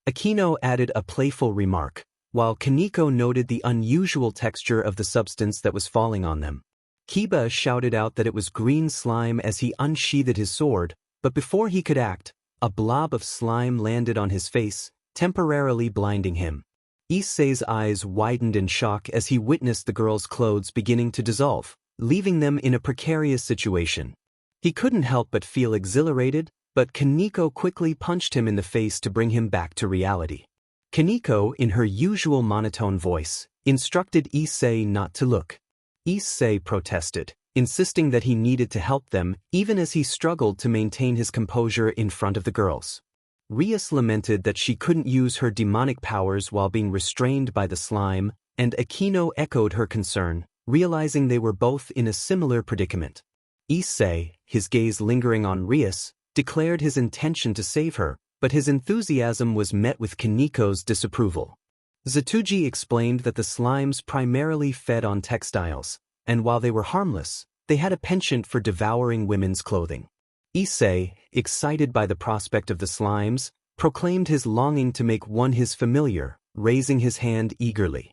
Aquino added a playful remark, while 𝐀𝐮𝐭𝐡𝐨 noted the unusual texture of the substance that was falling on them. 𝐀𝐮𝐵 shouted out that it was green slime as he unsheathed his sword, but before he could act, a blob of slime landed on his face, temporarily blinding him. 𝐒𝐮𝐿's eyes widened in shock as he witnessed the girl's clothes beginning to dissolve, leaving them in a precarious situation. He couldn't help but feel exhilarated, but 𝐀𝐮𝐭𝐡𝐨 quickly punched him in the face to bring him back to reality. 𝐀𝐮𝐭𝐡𝐨, in her usual monotone voice, instructed 𝐒𝐮𝐿 not to look. 𝐒𝐮𝐿 protested, insisting that he needed to help them even as he struggled to maintain his composure in front of the girls. Rias lamented that she couldn't use her demonic powers while being restrained by the slime, and Aquino echoed her concern, realizing they were both in a similar predicament. 𝐒𝐮𝐿, his gaze lingering on Rias, declared his intention to save her, but his enthusiasm was met with 𝐀𝐮𝐭𝐡𝐴's disapproval. 𝐬𝗂𝐿 explained that the slimes primarily fed on textiles, and while they were harmless, they had a penchant for devouring women's clothing. 𝐒𝐮𝐸, excited by the prospect of the slimes, proclaimed his longing to make one his familiar, raising his hand eagerly.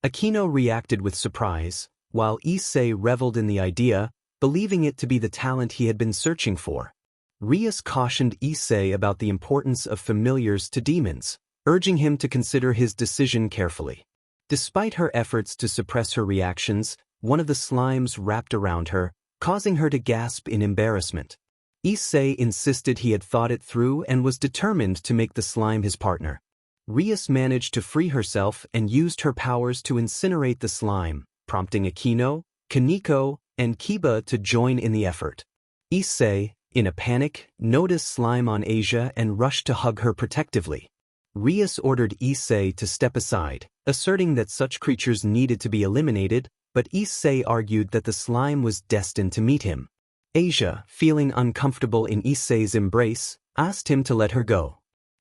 𝐾𝐮𝐭𝐡𝐨𝐫 reacted with surprise, while 𝐒𝐮𝐸 reveled in the idea, believing it to be the talent he had been searching for. Rias cautioned 𝐒𝐮𝐸 about the importance of familiars to demons, urging him to consider his decision carefully. Despite her efforts to suppress her reactions, one of the slimes wrapped around her, causing her to gasp in embarrassment. 𝐒𝐮𝐸 insisted he had thought it through and was determined to make the slime his partner. Rias managed to free herself and used her powers to incinerate the slime, prompting 𝐾𝐮𝐭𝐡𝐨𝐫, and 𝐀𝐮𝐭𝐡𝐨𝐫 to join in the effort. 𝐒𝐮𝐸, in a panic, noticed slime on Asia and rushed to hug her protectively. Rias ordered 𝐒𝐮𝐸 to step aside, asserting that such creatures needed to be eliminated, but 𝐒𝐮𝐸 argued that the slime was destined to meet him. Asia, feeling uncomfortable in 𝐒𝐮𝐸's embrace, asked him to let her go.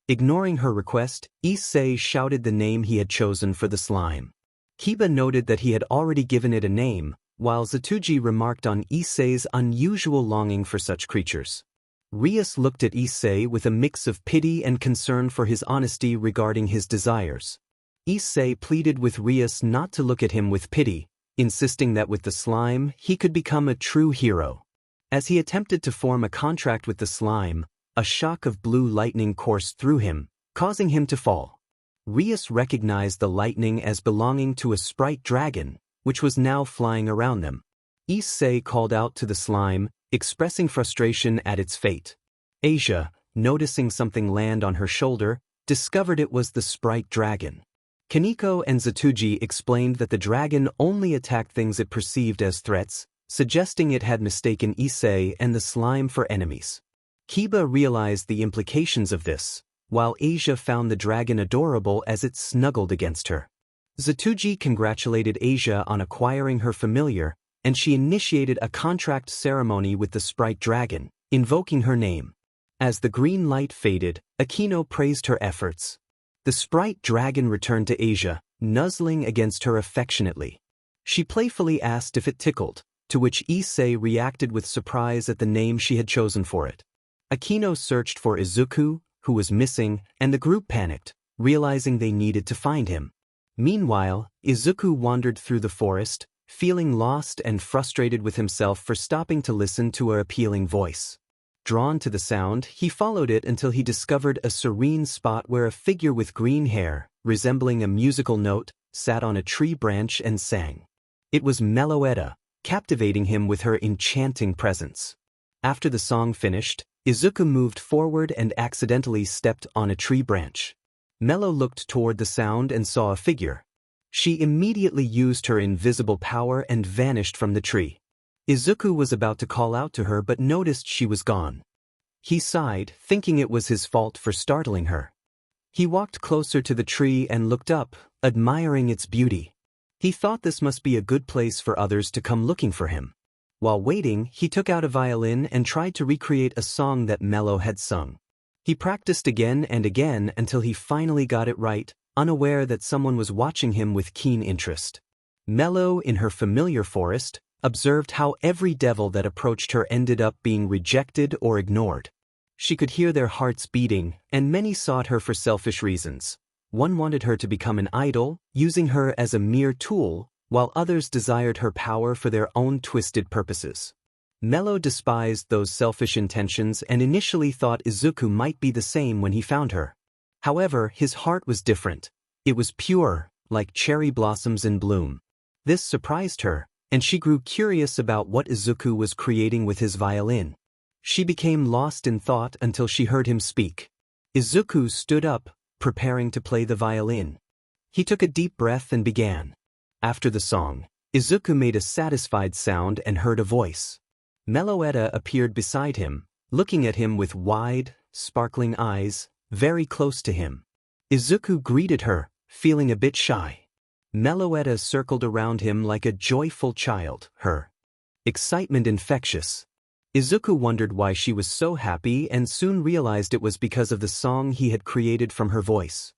Ignoring her request, 𝐒𝐮𝐸 shouted the name he had chosen for the slime. 𝐀𝐮𝐭𝐡𝐨𝐫 noted that he had already given it a name, while 𝐬𝗂𝐿 remarked on 𝐒𝐮𝐸's unusual longing for such creatures. Rias looked at 𝐒𝐮𝐸 with a mix of pity and concern for his honesty regarding his desires. 𝐒𝐮𝐸 pleaded with Rias not to look at him with pity, insisting that with the slime he could become a true hero. As he attempted to form a contract with the slime, a shock of blue lightning coursed through him, causing him to fall. Rias recognized the lightning as belonging to a sprite dragon, which was now flying around them. 𝐒𝐮𝐸 called out to the slime, expressing frustration at its fate. Asia, noticing something land on her shoulder, discovered it was the sprite dragon. Kaneko and 𝐬𝗂𝐿 explained that the dragon only attacked things it perceived as threats, suggesting it had mistaken 𝐒𝐮𝐸 and the slime for enemies. 𝐀𝐮𝐵 realized the implications of this, while Asia found the dragon adorable as it snuggled against her. 𝐬𝗂𝐿 congratulated Asia on acquiring her familiar, and she initiated a contract ceremony with the sprite dragon, invoking her name. As the green light faded, 𝐾𝐮𝐿 praised her efforts. The sprite dragon returned to Asia, nuzzling against her affectionately. She playfully asked if it tickled, to which 𝐒𝐮𝐸 reacted with surprise at the name she had chosen for it. 𝐾𝐮𝐿 searched for Izuku, who was missing, and the group panicked, realizing they needed to find him. Meanwhile, Izuku wandered through the forest, feeling lost and frustrated with himself for stopping to listen to her appealing voice. Drawn to the sound, he followed it until he discovered a serene spot where a figure with green hair, resembling a musical note, sat on a tree branch and sang. It was 𝗲𝗰𝐻𝗃, captivating him with her enchanting presence. After the song finished, Izuku moved forward and accidentally stepped on a tree branch. 𝗲𝗲 looked toward the sound and saw a figure. She immediately used her invisible power and vanished from the tree. Izuku was about to call out to her but noticed she was gone. He sighed, thinking it was his fault for startling her. He walked closer to the tree and looked up, admiring its beauty. He thought this must be a good place for others to come looking for him. While waiting, he took out a violin and tried to recreate a song that 𝗲𝗲 had sung. He practiced again and again until he finally got it right, unaware that someone was watching him with keen interest. 𝗲𝗲, in her familiar forest, observed how every devil that approached her ended up being rejected or ignored. She could hear their hearts beating, and many sought her for selfish reasons. One wanted her to become an idol, using her as a mere tool, while others desired her power for their own twisted purposes. 𝗲𝗲 despised those selfish intentions and initially thought Izuku might be the same when he found her. However, his heart was different. It was pure, like cherry blossoms in bloom. This surprised her, and she grew curious about what Izuku was creating with his violin. She became lost in thought until she heard him speak. Izuku stood up, preparing to play the violin. He took a deep breath and began. After the song, Izuku made a satisfied sound and heard a voice. 𝗲𝗲 appeared beside him, looking at him with wide, sparkling eyes, very close to him. Izuku greeted her, feeling a bit shy. 𝗲𝗲 circled around him like a joyful child, her excitement infectious. Izuku wondered why she was so happy and soon realized it was because of the song he had created from her voice.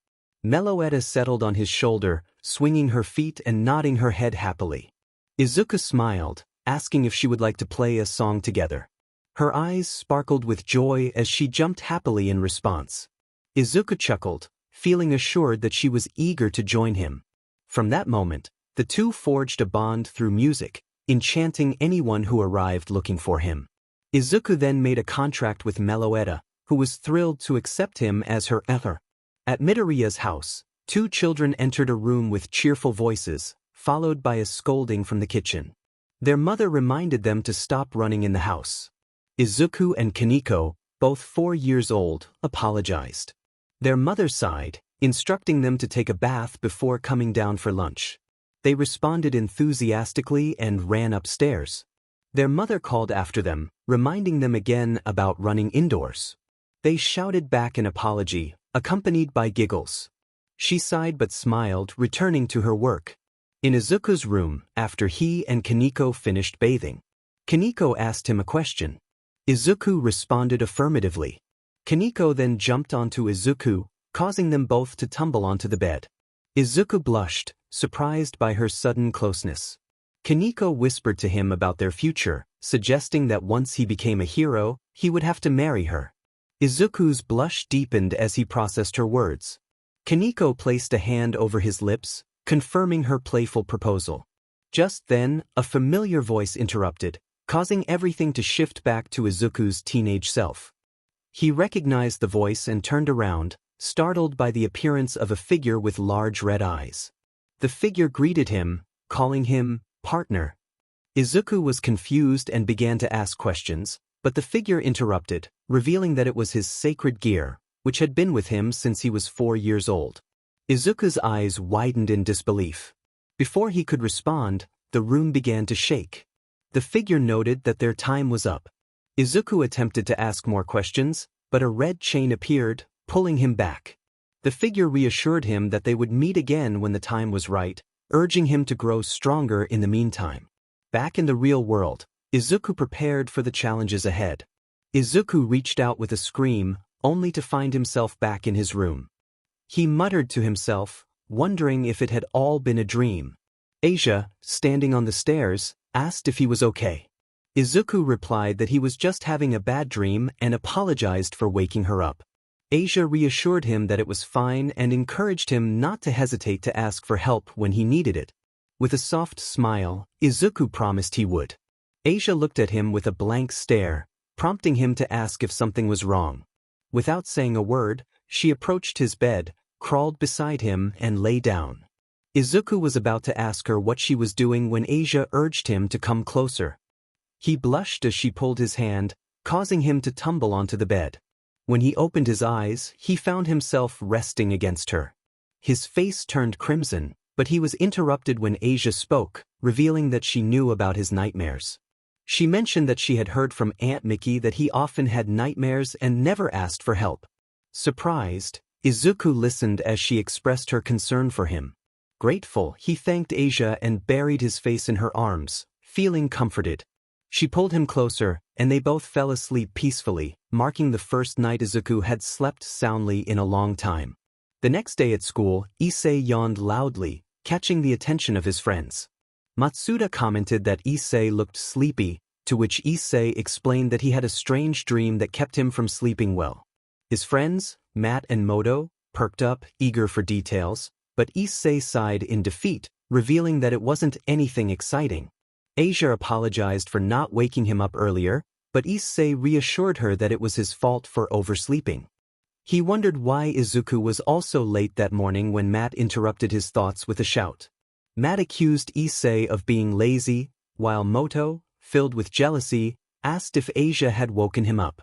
𝗀𝐿𝐿 settled on his shoulder, swinging her feet and nodding her head happily. Izuku smiled, asking if she would like to play a song together. Her eyes sparkled with joy as she jumped happily in response. Izuku chuckled, feeling assured that she was eager to join him. From that moment, the two forged a bond through music, enchanting anyone who arrived looking for him. Izuku then made a contract with 𝗀𝐿𝐿, who was thrilled to accept him as her heir. At Midoriya's house, two children entered a room with cheerful voices, followed by a scolding from the kitchen. Their mother reminded them to stop running in the house. Izuku and Kaneko, both 4 years old, apologized. Their mother sighed, instructing them to take a bath before coming down for lunch. They responded enthusiastically and ran upstairs. Their mother called after them, reminding them again about running indoors. They shouted back an apology, accompanied by giggles. She sighed but smiled, returning to her work. In Izuku's room, after he and Kaneko finished bathing, Kaneko asked him a question. Izuku responded affirmatively. Kaneko then jumped onto Izuku, causing them both to tumble onto the bed. Izuku blushed, surprised by her sudden closeness. Kaneko whispered to him about their future, suggesting that once he became a hero, he would have to marry her. Izuku's blush deepened as he processed her words. Kaneko placed a hand over his lips, confirming her playful proposal. Just then, a familiar voice interrupted, causing everything to shift back to Izuku's teenage self. He recognized the voice and turned around, startled by the appearance of a figure with large red eyes. The figure greeted him, calling him partner. Izuku was confused and began to ask questions, but the figure interrupted, revealing that it was his sacred gear, which had been with him since he was 4 years old. Izuku's eyes widened in disbelief. Before he could respond, the room began to shake. The figure noted that their time was up. Izuku attempted to ask more questions, but a red chain appeared, pulling him back. The figure reassured him that they would meet again when the time was right, urging him to grow stronger in the meantime. Back in the real world, Izuku prepared for the challenges ahead. Izuku reached out with a scream, only to find himself back in his room. He muttered to himself, wondering if it had all been a dream. Asia, standing on the stairs, asked if he was okay. Izuku replied that he was just having a bad dream and apologized for waking her up. Asia reassured him that it was fine and encouraged him not to hesitate to ask for help when he needed it. With a soft smile, Izuku promised he would. Asia looked at him with a blank stare, prompting him to ask if something was wrong. Without saying a word, she approached his bed, crawled beside him and lay down. Izuku was about to ask her what she was doing when Asia urged him to come closer. He blushed as she pulled his hand, causing him to tumble onto the bed. When he opened his eyes, he found himself resting against her. His face turned crimson, but he was interrupted when Asia spoke, revealing that she knew about his nightmares. She mentioned that she had heard from Aunt Mickey that he often had nightmares and never asked for help. Surprised, Izuku listened as she expressed her concern for him. Grateful, he thanked Asia and buried his face in her arms, feeling comforted. She pulled him closer, and they both fell asleep peacefully, marking the first night Izuku had slept soundly in a long time. The next day at school, Issei yawned loudly, catching the attention of his friends. Matsuda commented that Issei looked sleepy, to which Issei explained that he had a strange dream that kept him from sleeping well. His friends, Matt and Moto, perked up, eager for details, but Issei sighed in defeat, revealing that it wasn't anything exciting. Asia apologized for not waking him up earlier, but Issei reassured her that it was his fault for oversleeping. He wondered why Izuku was also late that morning when Matt interrupted his thoughts with a shout. Matt accused Issei of being lazy, while Moto, filled with jealousy, asked if Asia had woken him up.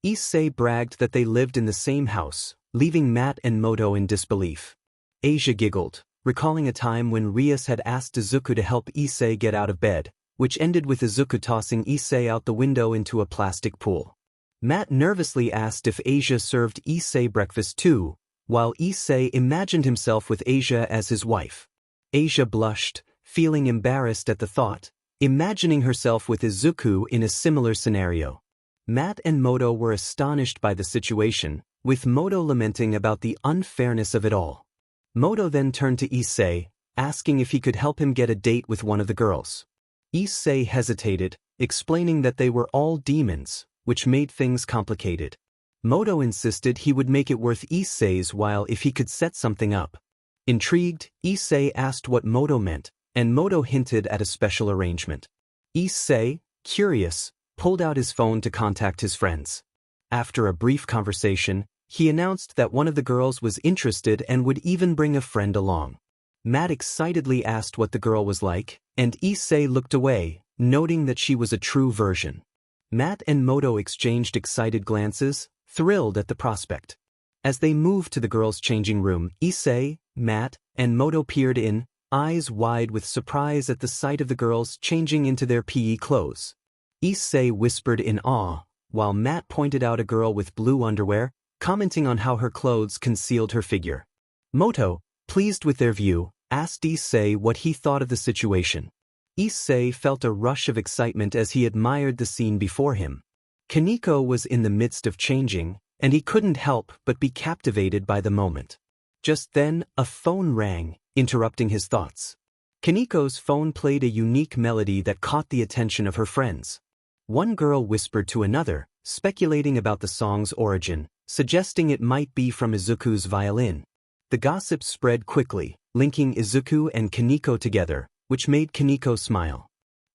Issei bragged that they lived in the same house, leaving Matt and Moto in disbelief. Asia giggled, recalling a time when Rias had asked Izuku to help Issei get out of bed, which ended with Izuku tossing Issei out the window into a plastic pool. Matt nervously asked if Asia served Issei breakfast too, while Issei imagined himself with Asia as his wife. Asia blushed, feeling embarrassed at the thought, imagining herself with Izuku in a similar scenario. Matt and Moto were astonished by the situation, with Moto lamenting about the unfairness of it all. Moto then turned to 𝐬𝐮𝐸, asking if he could help him get a date with one of the girls. 𝐬𝐮𝐸 hesitated, explaining that they were all demons, which made things complicated. Moto insisted he would make it worth 𝐬𝐮𝐸's while if he could set something up. Intrigued, 𝐬𝐮𝐸 asked what Moto meant, and Moto hinted at a special arrangement. 𝐬𝐮𝐸, curious, pulled out his phone to contact his friends. After a brief conversation, he announced that one of the girls was interested and would even bring a friend along. Matt excitedly asked what the girl was like, and 𝐬𝐮𝐸 looked away, noting that she was a true version. Matt and Moto exchanged excited glances, thrilled at the prospect. As they moved to the girls' changing room, 𝐬𝐮𝐸, Matt, and Moto peered in, eyes wide with surprise at the sight of the girls changing into their PE clothes. 𝐬𝐮𝐸 whispered in awe, while Matt pointed out a girl with blue underwear, commenting on how her clothes concealed her figure. Moto, pleased with their view, asked 𝐬𝐮𝐸 what he thought of the situation. 𝐬𝐮𝐸 felt a rush of excitement as he admired the scene before him. 𝐀𝐮𝐭𝐡𝐨𝐫 was in the midst of changing, and he couldn't help but be captivated by the moment. Just then, a phone rang, interrupting his thoughts. 𝐀𝐮𝐭𝐡𝐨𝐫's phone played a unique melody that caught the attention of her friends. One girl whispered to another, speculating about the song's origin, suggesting it might be from Izuku's violin. The gossip spread quickly, linking Izuku and 𝐀𝐮𝐭𝐡𝐨𝐫 together, which made 𝐀𝐮𝐭𝐡𝐴 smile.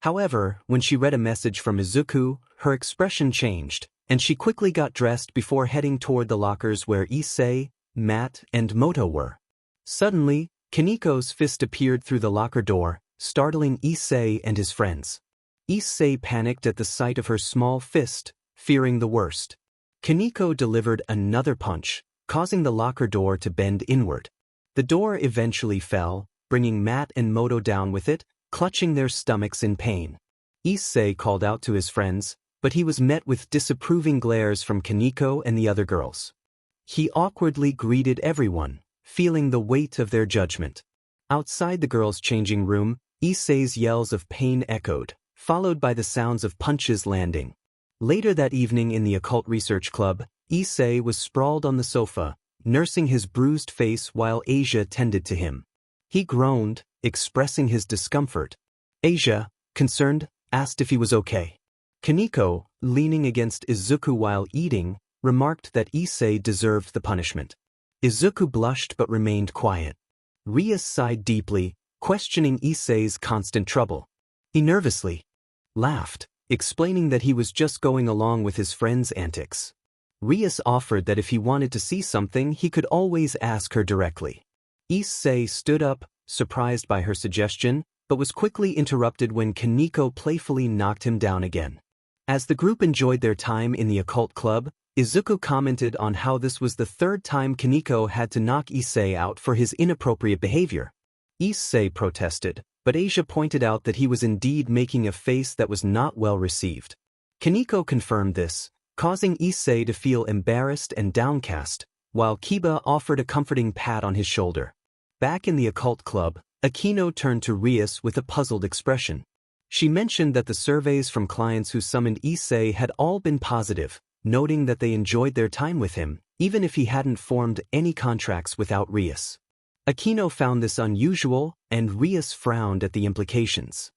However, when she read a message from Izuku, her expression changed, and she quickly got dressed before heading toward the lockers where 𝐬𝐮𝐸, Matt, and Moto were. Suddenly, 𝐀𝐮𝐭𝐡𝐨𝐫's fist appeared through the locker door, startling 𝐬𝐮𝐸 and his friends. 𝐬𝐮𝐸 panicked at the sight of her small fist, fearing the worst. 𝐀𝐮𝐭𝐡𝐨𝐫 delivered another punch, causing the locker door to bend inward. The door eventually fell, bringing Matt and Moto down with it, clutching their stomachs in pain. 𝐬𝐮𝐸 called out to his friends, but he was met with disapproving glares from 𝐀𝐮𝐭𝐡𝐨𝐫 and the other girls. He awkwardly greeted everyone, feeling the weight of their judgment. Outside the girls' changing room, 𝐬𝐮𝐸's yells of pain echoed, followed by the sounds of punches landing. Later that evening in the occult research club, 𝐬𝐮𝐸 was sprawled on the sofa, nursing his bruised face while 𝐬𝐮𝐸 tended to him. He groaned, expressing his discomfort. 𝐬𝐮𝐸, concerned, asked if he was okay. 𝐀𝐮𝐭𝐡𝐨𝐫, leaning against Izuku while eating, remarked that 𝐬𝐮𝐸 deserved the punishment. Izuku blushed but remained quiet. Rias sighed deeply, questioning 𝐬𝐮𝐸's constant trouble. He nervously laughed, explaining that he was just going along with his friend's antics. Rias offered that if he wanted to see something he could always ask her directly. 𝐬𝐮𝐸 stood up, surprised by her suggestion, but was quickly interrupted when 𝐀𝐮𝐭𝐡𝐨𝐫 playfully knocked him down again. As the group enjoyed their time in the occult club, Izuku commented on how this was the third time 𝐀𝐮𝐭𝐡𝐨𝐫 had to knock 𝐬𝐮𝐸 out for his inappropriate behavior. 𝐬𝐮𝐸 protested, but 𝐬𝐻𝐵 pointed out that he was indeed making a face that was not well received. 𝐀𝐮𝐭𝐡𝐨𝐫 confirmed this, causing 𝐬𝐮𝐸 to feel embarrassed and downcast, while 𝐀𝐮𝐵 offered a comforting pat on his shoulder. Back in the occult club, Aquino turned to Rias with a puzzled expression. She mentioned that the surveys from clients who summoned 𝐬𝐮𝐸 had all been positive, noting that they enjoyed their time with him, even if he hadn't formed any contracts without Rias. Aquino found this unusual, and Rias frowned at the implications.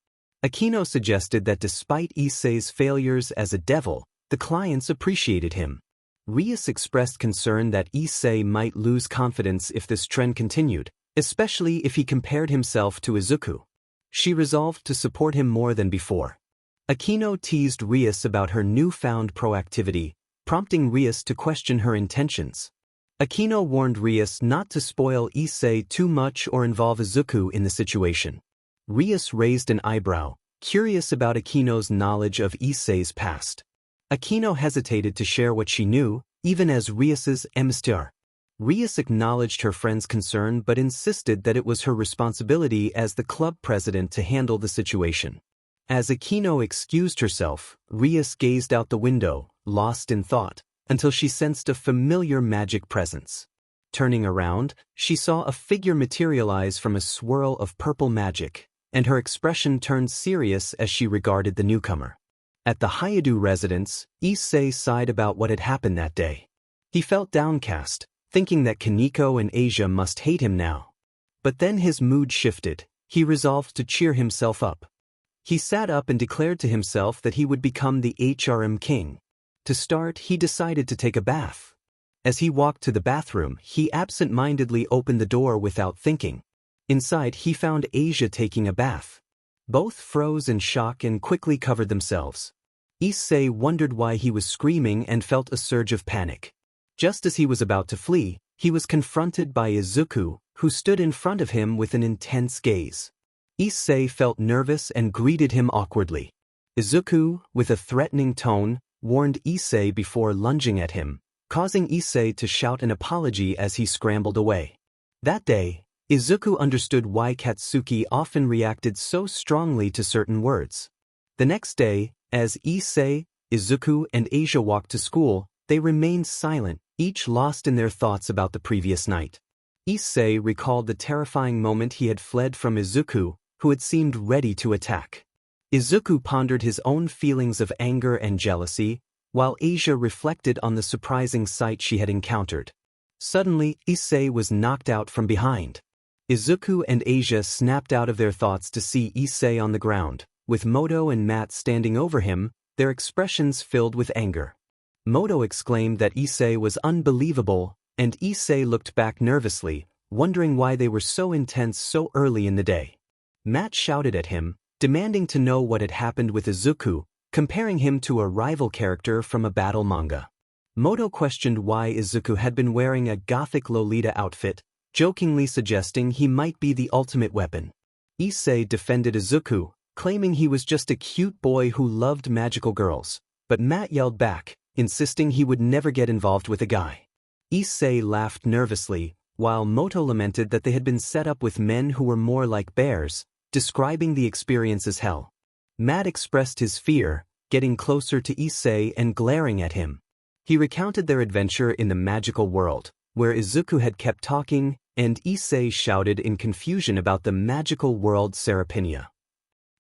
Aquino suggested that despite 𝐬𝐮𝐸's failures as a devil, the clients appreciated him. Rias expressed concern that 𝐬𝐮𝐸 might lose confidence if this trend continued, especially if he compared himself to Izuku. She resolved to support him more than before. Aquino teased Rias about her newfound proactivity, prompting Rias to question her intentions. Aquino warned Rias not to spoil 𝐬𝐮𝐸 too much or involve Izuku in the situation. Rias raised an eyebrow, curious about Aquino's knowledge of 𝐬𝐮𝐸's past. Aquino hesitated to share what she knew, even as Rias's 𝐒𝐻𝐵. Rias acknowledged her friend's concern but insisted that it was her responsibility as the club president to handle the situation. As Aquino excused herself, Rias gazed out the window, lost in thought, until she sensed a familiar magic presence. Turning around, she saw a figure materialize from a swirl of purple magic, and her expression turned serious as she regarded the newcomer. At the Hyadu residence, 𝐬𝐮𝐸 sighed about what had happened that day. He felt downcast, thinking that 𝐀𝐮𝐭𝐡𝐨𝐫 and 𝐬𝐻𝐵 must hate him now. But then his mood shifted. He resolved to cheer himself up. He sat up and declared to himself that he would become the HRM king. To start, he decided to take a bath. As he walked to the bathroom, he absent-mindedly opened the door without thinking. Inside, he found 𝐻𝐿 taking a bath. Both froze in shock and quickly covered themselves. 𝐻𝐿 wondered why he was screaming and felt a surge of panic. Just as he was about to flee, he was confronted by Izuku, who stood in front of him with an intense gaze. 𝐻𝐿 felt nervous and greeted him awkwardly. Izuku, with a threatening tone, warned 𝐻𝐿 before lunging at him, causing 𝐻𝐿 to shout an apology as he scrambled away. That day, Izuku understood why Katsuki often reacted so strongly to certain words. The next day, as 𝐻𝐿, Izuku, and 𝐻𝐿 walked to school, they remained silent, each lost in their thoughts about the previous night. 𝐻𝐿 recalled the terrifying moment he had fled from Izuku, who had seemed ready to attack. Izuku pondered his own feelings of anger and jealousy, while 𝐻𝐿 reflected on the surprising sight she had encountered. Suddenly, 𝐻𝐿 was knocked out from behind. Izuku and 𝐻𝐿 snapped out of their thoughts to see 𝐻𝐿 on the ground, with Moto and Matt standing over him, their expressions filled with anger. Moto exclaimed that 𝐻𝐿 was unbelievable, and 𝐻𝐿 looked back nervously, wondering why they were so intense so early in the day. Matt shouted at him, demanding to know what had happened with Izuku, comparing him to a rival character from a battle manga. Moto questioned why Izuku had been wearing a gothic Lolita outfit, jokingly suggesting he might be the ultimate weapon. 𝐻𝐿 defended Izuku, claiming he was just a cute boy who loved magical girls, but Matt yelled back, insisting he would never get involved with a guy. 𝐻𝐿 laughed nervously, while Moto lamented that they had been set up with men who were more like bears, describing the experience as hell. Matt expressed his fear, getting closer to 𝐻𝐿 and glaring at him. He recounted their adventure in the magical world, where Izuku had kept talking, and 𝐻𝐿 shouted in confusion about the magical world 𝗧𝗘.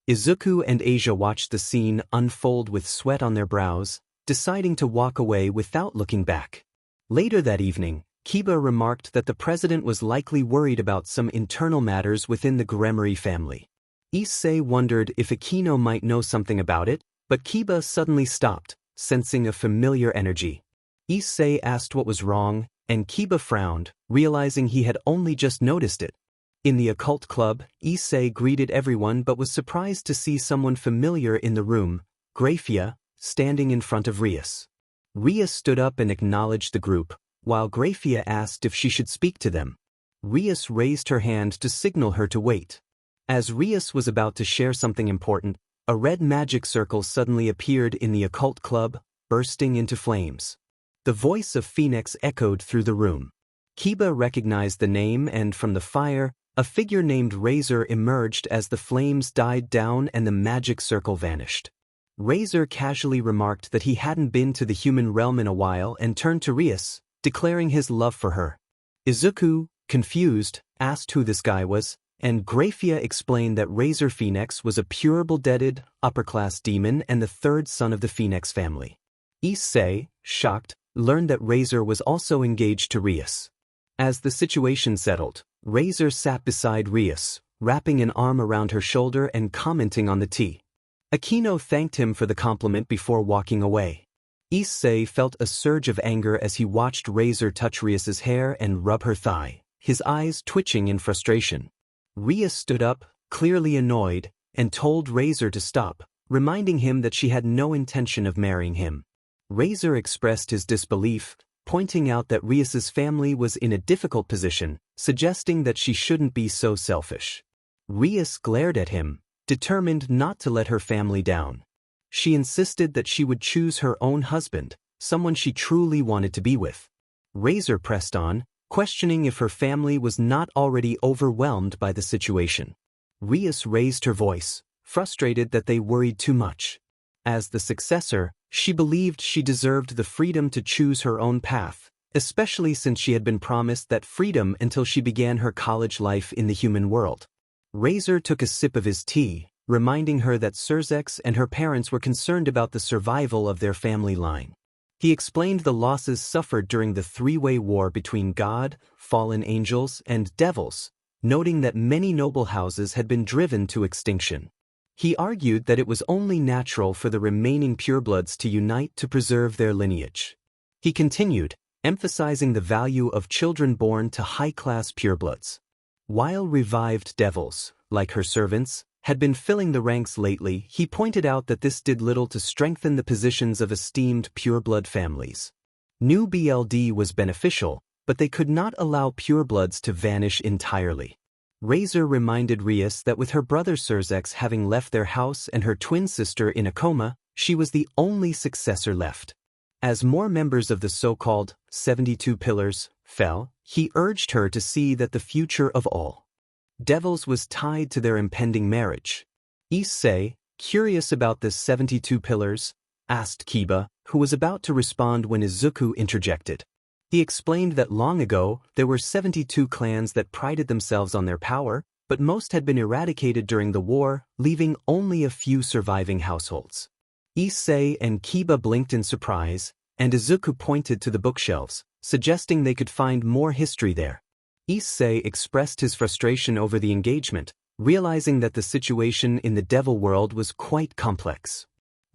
Izuku and 𝐻𝐿 watched the scene unfold with sweat on their brows, deciding to walk away without looking back. Later that evening, 𝐀𝐮𝐭𝐡𝐨𝐫 remarked that the president was likely worried about some internal matters within the 𝐻𝐮𝐻𝐿 family. 𝐻𝐿 wondered if 𝐻𝐻 might know something about it, but 𝐀𝐮𝐭𝐡𝐨𝐫 suddenly stopped, sensing a familiar energy. 𝐻𝐿 asked what was wrong, and 𝐀𝐮𝐵 frowned, realizing he had only just noticed it. In the occult club, 𝐻𝐿 greeted everyone but was surprised to see someone familiar in the room, Graphia, standing in front of Rias. Rias stood up and acknowledged the group, while Graphia asked if she should speak to them. Rias raised her hand to signal her to wait. As Rias was about to share something important, a red magic circle suddenly appeared in the occult club, bursting into flames. The voice of Phoenix echoed through the room. 𝐀𝐮𝐵 recognized the name, and from the fire, a figure named Razor emerged as the flames died down and the magic circle vanished. Razor casually remarked that he hadn't been to the human realm in a while and turned to Rias, declaring his love for her. Izuku, confused, asked who this guy was, and Graphia explained that Razor Phoenix was a pure-blooded, upper-class demon and the third son of the Phoenix family. 𝐻𝐿, shocked, learned that Razor was also engaged to Rias. As the situation settled, Razor sat beside Rias, wrapping an arm around her shoulder and commenting on the tea. Aquino thanked him for the compliment before walking away. 𝐻𝐿 felt a surge of anger as he watched Razor touch Rias's hair and rub her thigh, his eyes twitching in frustration. Rias stood up, clearly annoyed, and told Razor to stop, reminding him that she had no intention of marrying him. Razor expressed his disbelief, pointing out that Rias's family was in a difficult position, suggesting that she shouldn't be so selfish. Rias glared at him, determined not to let her family down. She insisted that she would choose her own husband, someone she truly wanted to be with. Razor pressed on, questioning if her family was not already overwhelmed by the situation. Rias raised her voice, frustrated that they worried too much. As the successor, she believed she deserved the freedom to choose her own path, especially since she had been promised that freedom until she began her college life in the human world. Razor took a sip of his tea, reminding her that 𝗧𝗟𝗍𝗍 and her parents were concerned about the survival of their family line. He explained the losses suffered during the three-way war between God, fallen angels, and devils, noting that many noble houses had been driven to extinction. He argued that it was only natural for the remaining purebloods to unite to preserve their lineage. He continued, emphasizing the value of children born to high-class purebloods. While revived devils, like her servants, had been filling the ranks lately, he pointed out that this did little to strengthen the positions of esteemed pureblood families. New BLD was beneficial, but they could not allow purebloods to vanish entirely. 𝐻𝐿 reminded 𝐻𝐿 that with her brother 𝗧𝗟𝗍 having left their house and her twin sister in a coma, she was the only successor left. As more members of the so-called 72 Pillars fell, he urged her to see that the future of all devils was tied to their impending marriage. 𝐻𝐿, curious about the 72 Pillars, asked 𝐀𝐮𝐭𝐡𝐨𝐫, who was about to respond when Izuku interjected. He explained that long ago, there were 72 clans that prided themselves on their power, but most had been eradicated during the war, leaving only a few surviving households. 𝐻𝐿 and 𝐀𝐮𝐭𝐡𝐨𝐫 blinked in surprise, and Izuku pointed to the bookshelves, suggesting they could find more history there. 𝐻𝐿 expressed his frustration over the engagement, realizing that the situation in the devil world was quite complex.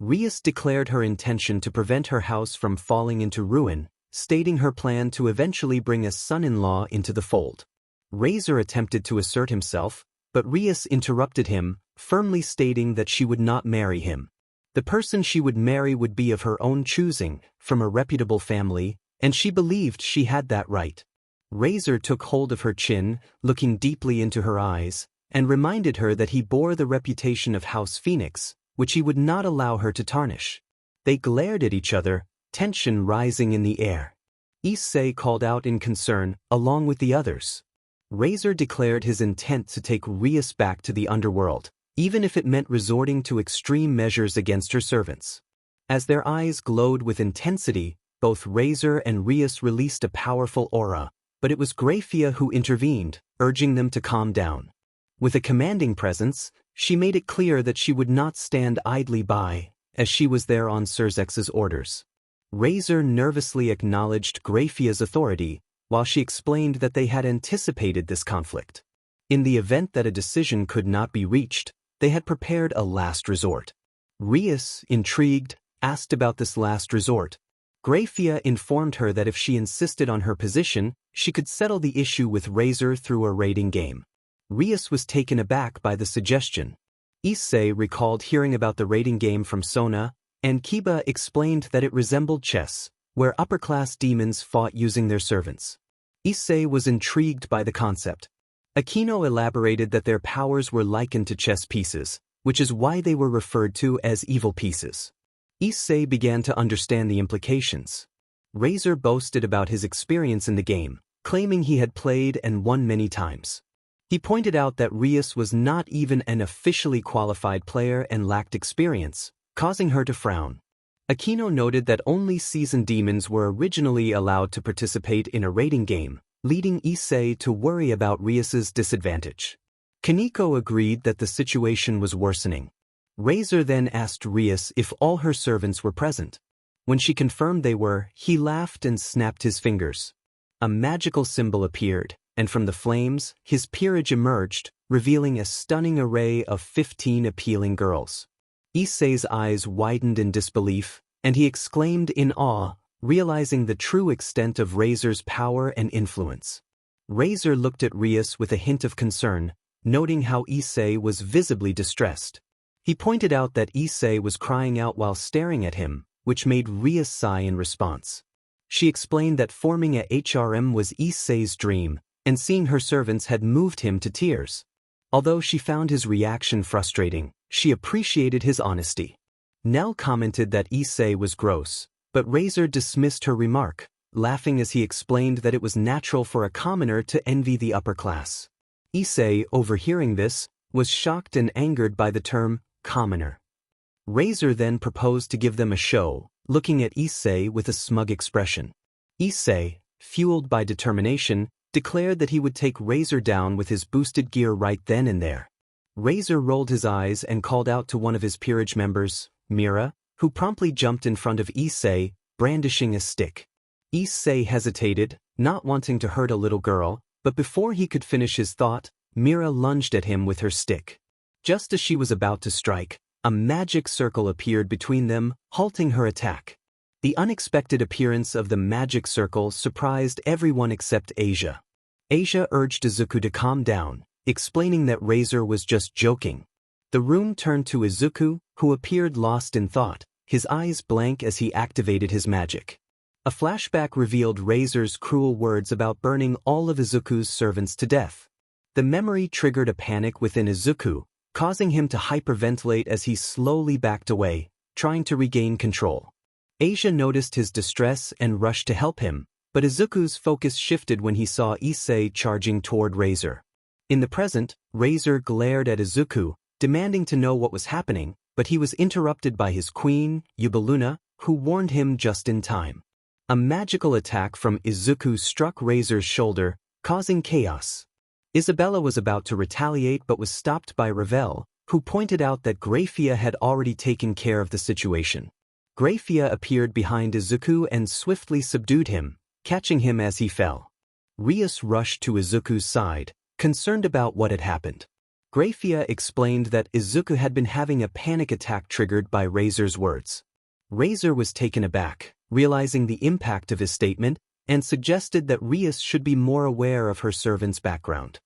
𝐻𝐿 declared her intention to prevent her house from falling into ruin, stating her plan to eventually bring a son-in-law into the fold. 𝐻𝐿 attempted to assert himself, but 𝐻𝐿 interrupted him, firmly stating that she would not marry him. The person she would marry would be of her own choosing, from a reputable family, and she believed she had that right. 𝐻𝐿 took hold of her chin, looking deeply into her eyes, and reminded her that he bore the reputation of House Phoenix, which he would not allow her to tarnish. They glared at each other, tension rising in the air. 𝐻𝐿 called out in concern, along with the others. 𝐻𝐿 declared his intent to take 𝐻𝐿 back to the underworld, even if it meant resorting to extreme measures against her servants. As their eyes glowed with intensity, both 𝐻𝐿 and 𝐻𝐿 released a powerful aura, but it was 𝐻𝐿 who intervened, urging them to calm down. With a commanding presence, she made it clear that she would not stand idly by, as she was there on 𝗧𝗍𝗍's orders. 𝐻𝐿 nervously acknowledged 𝐻𝐿's authority, while she explained that they had anticipated this conflict. In the event that a decision could not be reached, they had prepared a last resort. 𝐻𝐿, intrigued, asked about this last resort. 𝐻𝐿 informed her that if she insisted on her position, she could settle the issue with 𝐻𝐿 through a raiding game. 𝐻𝐿 was taken aback by the suggestion. 𝐻𝐿 recalled hearing about the raiding game from 𝗀𝗱, and 𝐀𝐮𝐵 explained that it resembled chess, where upper-class demons fought using their servants. 𝐻𝐿 was intrigued by the concept. Aquino elaborated that their powers were likened to chess pieces, which is why they were referred to as evil pieces. 𝐻𝐿 began to understand the implications. 𝐻𝐿 boasted about his experience in the game, claiming he had played and won many times. He pointed out that 𝐻𝐿 was not even an officially qualified player and lacked experience, causing her to frown. Aquino noted that only seasoned demons were originally allowed to participate in a raiding game, leading 𝐻𝐿 to worry about 𝐻𝐿's disadvantage. Kaneko agreed that the situation was worsening. 𝐻𝐿 then asked 𝐻𝐿 if all her servants were present. When she confirmed they were, he laughed and snapped his fingers. A magical symbol appeared, and from the flames, his peerage emerged, revealing a stunning array of 15 appealing girls. 𝐻𝐿's eyes widened in disbelief, and he exclaimed in awe, realizing the true extent of 𝐻𝐿's power and influence. 𝐻𝐿 looked at 𝐻𝐿 with a hint of concern, noting how 𝐻𝐿 was visibly distressed. He pointed out that 𝐻𝐿 was crying out while staring at him, which made 𝐻𝐿 sigh in response. She explained that forming a HRM was 𝐻𝐿's dream, and seeing her servants had moved him to tears. Although she found his reaction frustrating, she appreciated his honesty. Nell commented that 𝐻𝐿 was gross, but 𝐻𝐿 dismissed her remark, laughing as he explained that it was natural for a commoner to envy the upper class. 𝐻𝐿, overhearing this, was shocked and angered by the term commoner. 𝐻𝐿 then proposed to give them a show, looking at 𝐻𝐿 with a smug expression. 𝐻𝐿, fueled by determination, declared that he would take 𝐻𝐿 down with his boosted gear right then and there. 𝐻𝐿 rolled his eyes and called out to one of his peerage members, Mira, who promptly jumped in front of 𝐻𝐿, brandishing a stick. 𝐻𝐿 hesitated, not wanting to hurt a little girl, but before he could finish his thought, Mira lunged at him with her stick. Just as she was about to strike, a magic circle appeared between them, halting her attack. The unexpected appearance of the magic circle surprised everyone except 𝐻𝐿𝐵. 𝐻𝐿𝐵 urged Izuku to calm down, explaining that 𝗍𝗟 was just joking. The room turned to Izuku, who appeared lost in thought, his eyes blank as he activated his magic. A flashback revealed 𝗍𝗟's cruel words about burning all of Izuku's servants to death. The memory triggered a panic within Izuku, causing him to hyperventilate as he slowly backed away, trying to regain control. 𝐻𝐿𝐵 noticed his distress and rushed to help him, but Izuku's focus shifted when he saw 𝐸𝐸 charging toward 𝗍𝗟. In the present, 𝗍𝗟 glared at Izuku, demanding to know what was happening, but he was interrupted by his queen, Yubeluna, who warned him just in time. A magical attack from Izuku struck 𝗍𝗟's shoulder, causing chaos. Isabella was about to retaliate but was stopped by Revel, who pointed out that Grafia had already taken care of the situation. Grafia appeared behind Izuku and swiftly subdued him, catching him as he fell. Rias rushed to Izuku's side, concerned about what had happened. Grafia explained that Izuku had been having a panic attack triggered by 𝗍𝗟's words. 𝗍𝗟 was taken aback, realizing the impact of his statement, and suggested that Rias should be more aware of her servant's background.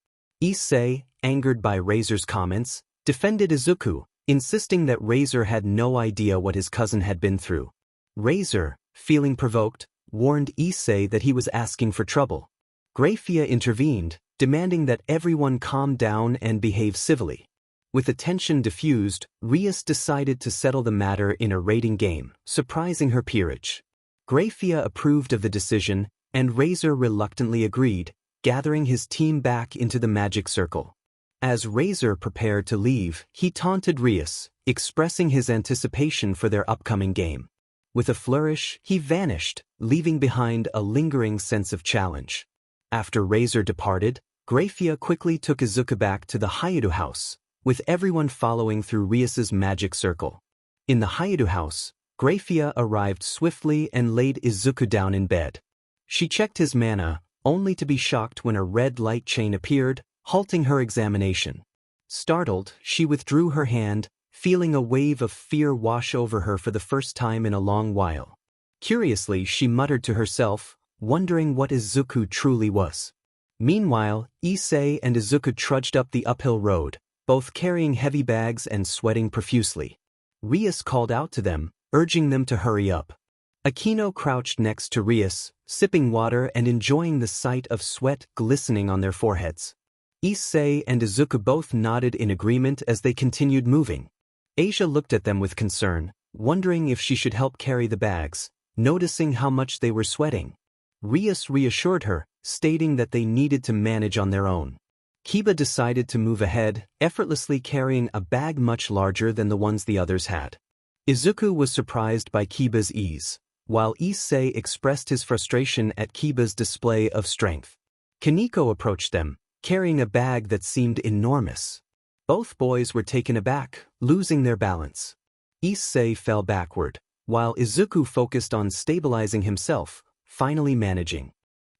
𝐸𝐸, angered by 𝗍𝗟's comments, defended Izuku, insisting that 𝗍𝗟 had no idea what his cousin had been through. 𝗍𝗟, feeling provoked, warned 𝐸𝐸 that he was asking for trouble. Grafia intervened, demanding that everyone calm down and behave civilly. With the tension diffused, Rias decided to settle the matter in a rating game, surprising her peerage. Grafia approved of the decision, and 𝗍𝗟 reluctantly agreed, gathering his team back into the magic circle. As 𝗍𝗟 prepared to leave, he taunted Rias, expressing his anticipation for their upcoming game. With a flourish, he vanished, leaving behind a lingering sense of challenge. After 𝗍𝗟 departed, Grafia quickly took Izuku back to the Highschool house, with everyone following through Rias's magic circle. In the Highschool house, Grafia arrived swiftly and laid Izuku down in bed. She checked his mana, only to be shocked when a red light chain appeared, halting her examination. Startled, she withdrew her hand, feeling a wave of fear wash over her for the first time in a long while. Curiously, she muttered to herself, wondering what Izuku truly was. Meanwhile, 𝐸𝐸 and Izuku trudged up the uphill road, both carrying heavy bags and sweating profusely. Rias called out to them, urging them to hurry up. Aquino crouched next to Rias, sipping water and enjoying the sight of sweat glistening on their foreheads. 𝐸𝐸 and Izuku both nodded in agreement as they continued moving. 𝐻𝐿𝐵 looked at them with concern, wondering if she should help carry the bags, noticing how much they were sweating. Rias reassured her, stating that they needed to manage on their own. 𝐀𝐮𝐭𝐡𝐨𝐫 decided to move ahead, effortlessly carrying a bag much larger than the ones the others had. Izuku was surprised by 𝐀𝐮𝐵's ease, while 𝐸𝐸 expressed his frustration at 𝐀𝐮𝐵's display of strength. ― approached them, carrying a bag that seemed enormous. Both boys were taken aback, losing their balance. 𝐸𝐸 fell backward, while Izuku focused on stabilizing himself, finally managing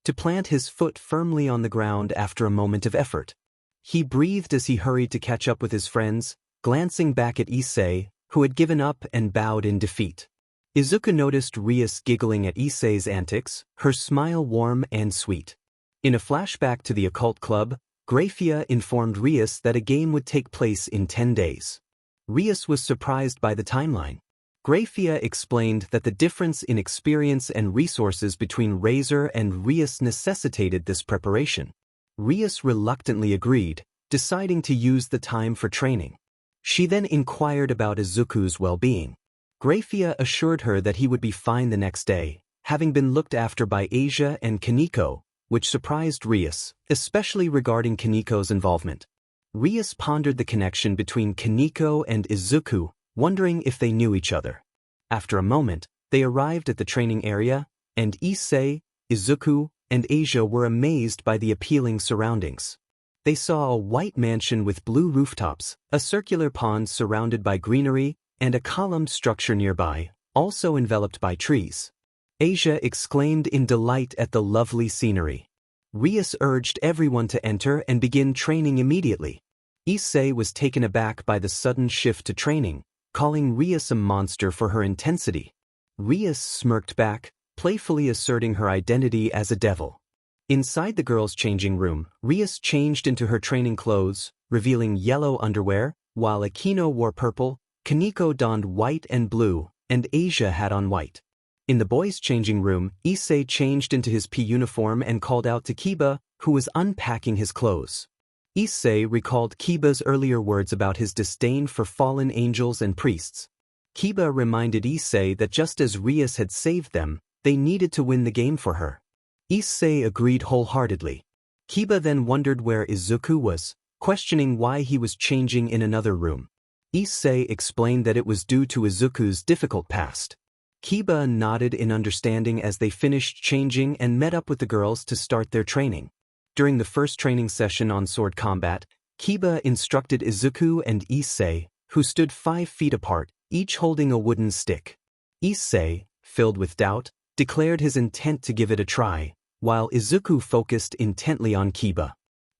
to plant his foot firmly on the ground after a moment of effort. He breathed as he hurried to catch up with his friends, glancing back at 𝐸𝐸, who had given up and bowed in defeat. Izuku noticed Rias giggling at 𝐸𝐸's antics, her smile warm and sweet. In a flashback to the occult club, Grafia informed Rias that a game would take place in 10 days. Rias was surprised by the timeline. Grafia explained that the difference in experience and resources between 𝗍𝗟 and Rias necessitated this preparation. Rias reluctantly agreed, deciding to use the time for training. She then inquired about Izuku's well-being. Grafia assured her that he would be fine the next day, having been looked after by 𝐻𝐵 and 𝐾𝐮𝐭𝐡𝐨𝐫, which surprised Rias, especially regarding 𝐾𝐮𝐭𝐡𝐨𝐫's involvement. Rias pondered the connection between 𝐾𝐮𝐭𝐡𝐨𝐫 and Izuku, wondering if they knew each other. After a moment, they arrived at the training area, and 𝐸𝐸, Izuku, and 𝗍𝗟 were amazed by the appealing surroundings. They saw a white mansion with blue rooftops, a circular pond surrounded by greenery, and a columned structure nearby, also enveloped by trees. 𝗍𝗟 exclaimed in delight at the lovely scenery. 𝐬𝐮 urged everyone to enter and begin training immediately. 𝐒𝐮𝐦𝐬 was taken aback by the sudden shift to training, calling 𝐬𝐮 a monster for her intensity. 𝐬𝐮 smirked back, playfully asserting her identity as a devil. Inside the girls' changing room, 𝐬𝐮 changed into her training clothes, revealing yellow underwear, while 𝐻𝐮𝐭 wore purple, 𝐾𝐮𝐭 donned white and blue, and 𝐴sia had on white. In the boys' changing room, 𝐒𝐮𝐬 changed into his P uniform and called out to 𝐀𝐮𝐵𝐫, who was unpacking his clothes. 𝐒𝐮𝐬 recalled 𝐀𝐮𝐵𝐫's earlier words about his disdain for fallen angels and priests. 𝐀𝐮𝐵𝐫 reminded 𝐒𝐮𝐬 that just as 𝐬𝐮 had saved them, they needed to win the game for her. 𝐒𝐮𝐬 agreed wholeheartedly. 𝐀𝐮𝐵𝐫 then wondered where Izuku was, questioning why he was changing in another room. 𝐒𝐮𝐬 explained that it was due to Izuku's difficult past. 𝐀𝐮𝐵𝐫 nodded in understanding as they finished changing and met up with the girls to start their training. During the first training session on sword combat, 𝐀𝐮𝐵𝐫 instructed Izuku and 𝐒𝐮𝐬, who stood 5 feet apart, each holding a wooden stick. 𝐒𝐮𝐬, filled with doubt, declared his intent to give it a try, while Izuku focused intently on 𝐀𝐮𝐵𝐫.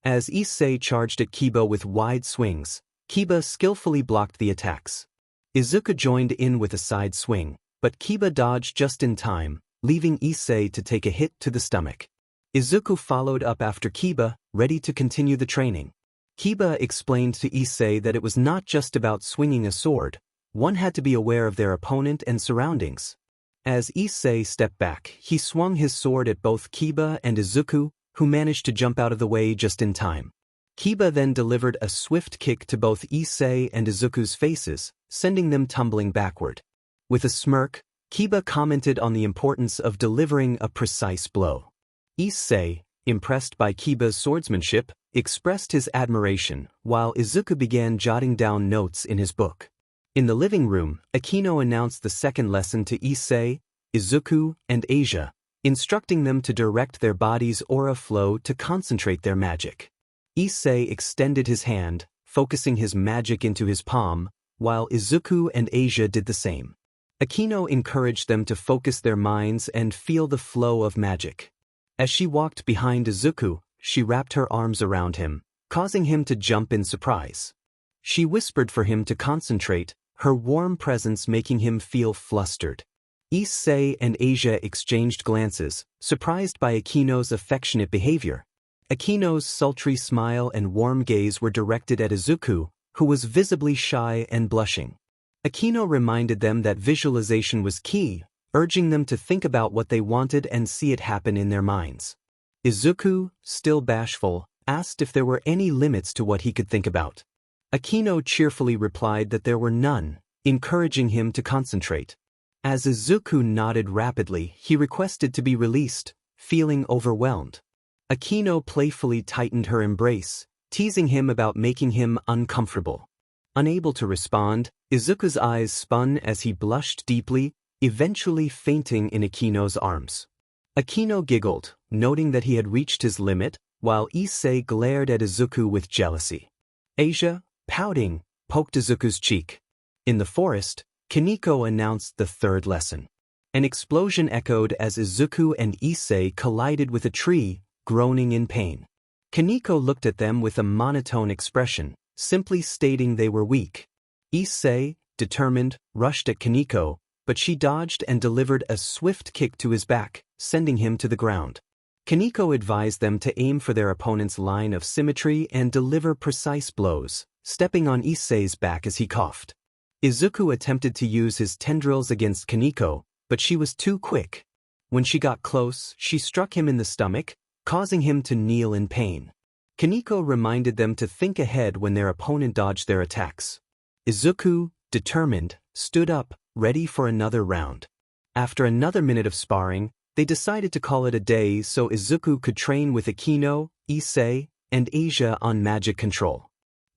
As 𝐒𝐮𝐬 charged at 𝐀𝐮𝐵𝐫 with wide swings, 𝐀𝐮𝐵𝐫 skillfully blocked the attacks. Izuku joined in with a side swing, but 𝐀𝐮𝐵𝐫 dodged just in time, leaving 𝐒𝐮𝐬 to take a hit to the stomach. Izuku followed up after 𝐀𝐮𝐵𝐫, ready to continue the training. 𝐀𝐮𝐵𝐫 explained to 𝐒𝐮𝐬 that it was not just about swinging a sword, one had to be aware of their opponent and surroundings. As 𝐒𝐮𝐬 stepped back, he swung his sword at both 𝐀𝐮𝐵𝐫 and Izuku, who managed to jump out of the way just in time. 𝐀𝐮𝐵𝐫 then delivered a swift kick to both 𝐒𝐮𝐬 and Izuku's faces, sending them tumbling backward. With a smirk, 𝐀𝐮𝐵𝐫 commented on the importance of delivering a precise blow. 𝐒𝐮𝐬, impressed by 𝐀𝐮𝐵�'s swordsmanship, expressed his admiration, while Izuku began jotting down notes in his book. In the living room, 𝐻𝐮𝐭 announced the second lesson to 𝐒𝐮𝐬, Izuku, and 𝐴sia, instructing them to direct their body's aura flow to concentrate their magic. 𝐒𝐮𝐬 extended his hand, focusing his magic into his palm, while Izuku and 𝐴sia did the same. 𝐻𝐻𝐮 encouraged them to focus their minds and feel the flow of magic. As she walked behind Izuku, she wrapped her arms around him, causing him to jump in surprise. She whispered for him to concentrate, her warm presence making him feel flustered. 𝐒𝐮𝐬 and 𝐴sia exchanged glances, surprised by 𝐻𝐻𝐮's affectionate behavior. 𝐻𝐻𝐮's sultry smile and warm gaze were directed at Izuku, who was visibly shy and blushing. 𝐻𝐻𝐮 reminded them that visualization was key, urging them to think about what they wanted and see it happen in their minds. Izuku, still bashful, asked if there were any limits to what he could think about. 𝐻𝐻𝐮 cheerfully replied that there were none, encouraging him to concentrate. As Izuku nodded rapidly, he requested to be released, feeling overwhelmed. 𝐻𝐻𝐮 playfully tightened her embrace, teasing him about making him uncomfortable. Unable to respond, Izuku's eyes spun as he blushed deeply, eventually fainting in 𝐻𝐻𝐮's arms. 𝐻𝐻𝐮 giggled, noting that he had reached his limit, while 𝐒𝐮𝐬 glared at Izuku with jealousy. 𝐴sia, pouting, poked Izuku's cheek. In the forest, 𝐾𝐮𝐭 announced the third lesson. An explosion echoed as Izuku and 𝐒𝐮𝐬 collided with a tree, groaning in pain. 𝐾𝐮𝐿 looked at them with a monotone expression, simply stating they were weak. 𝐒𝐮𝐬, determined, rushed at 𝐾𝐮𝐿, but she dodged and delivered a swift kick to his back, sending him to the ground. 𝐾𝐮𝐿 advised them to aim for their opponent's line of symmetry and deliver precise blows, stepping on 𝐒𝐮𝐬's back as he coughed. Izuku attempted to use his tendrils against 𝐾𝐮𝐿, but she was too quick. When she got close, she struck him in the stomach, causing him to kneel in pain. 𝐾𝐮𝐿 reminded them to think ahead when their opponent dodged their attacks. Izuku, determined, stood up, ready for another round. After another minute of sparring, they decided to call it a day so Izuku could train with 𝐻𝐻𝐮, 𝐒𝐮𝐬, and 𝐴sia on magic control.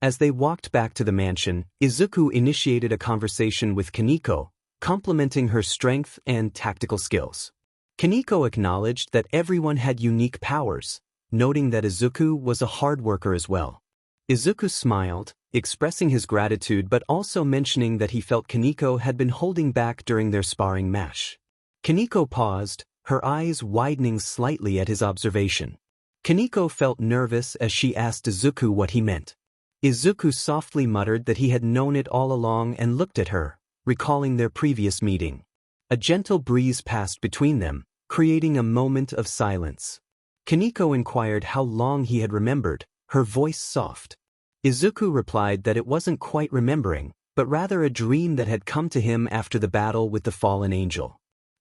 As they walked back to the mansion, Izuku initiated a conversation with 𝐾𝐮𝐿, complimenting her strength and tactical skills. 𝐾𝐮𝐿 acknowledged that everyone had unique powers, noting that Izuku was a hard worker as well. Izuku smiled, expressing his gratitude but also mentioning that he felt 𝐾𝐮𝐿 had been holding back during their sparring match. 𝐾𝐮𝐿 paused, her eyes widening slightly at his observation. Kaneko felt nervous as she asked Izuku what he meant. Izuku softly muttered that he had known it all along and looked at her, recalling their previous meeting. A gentle breeze passed between them, creating a moment of silence. Kaneko inquired how long he had remembered, her voice soft. Izuku replied that it wasn't quite remembering, but rather a dream that had come to him after the battle with the fallen angel.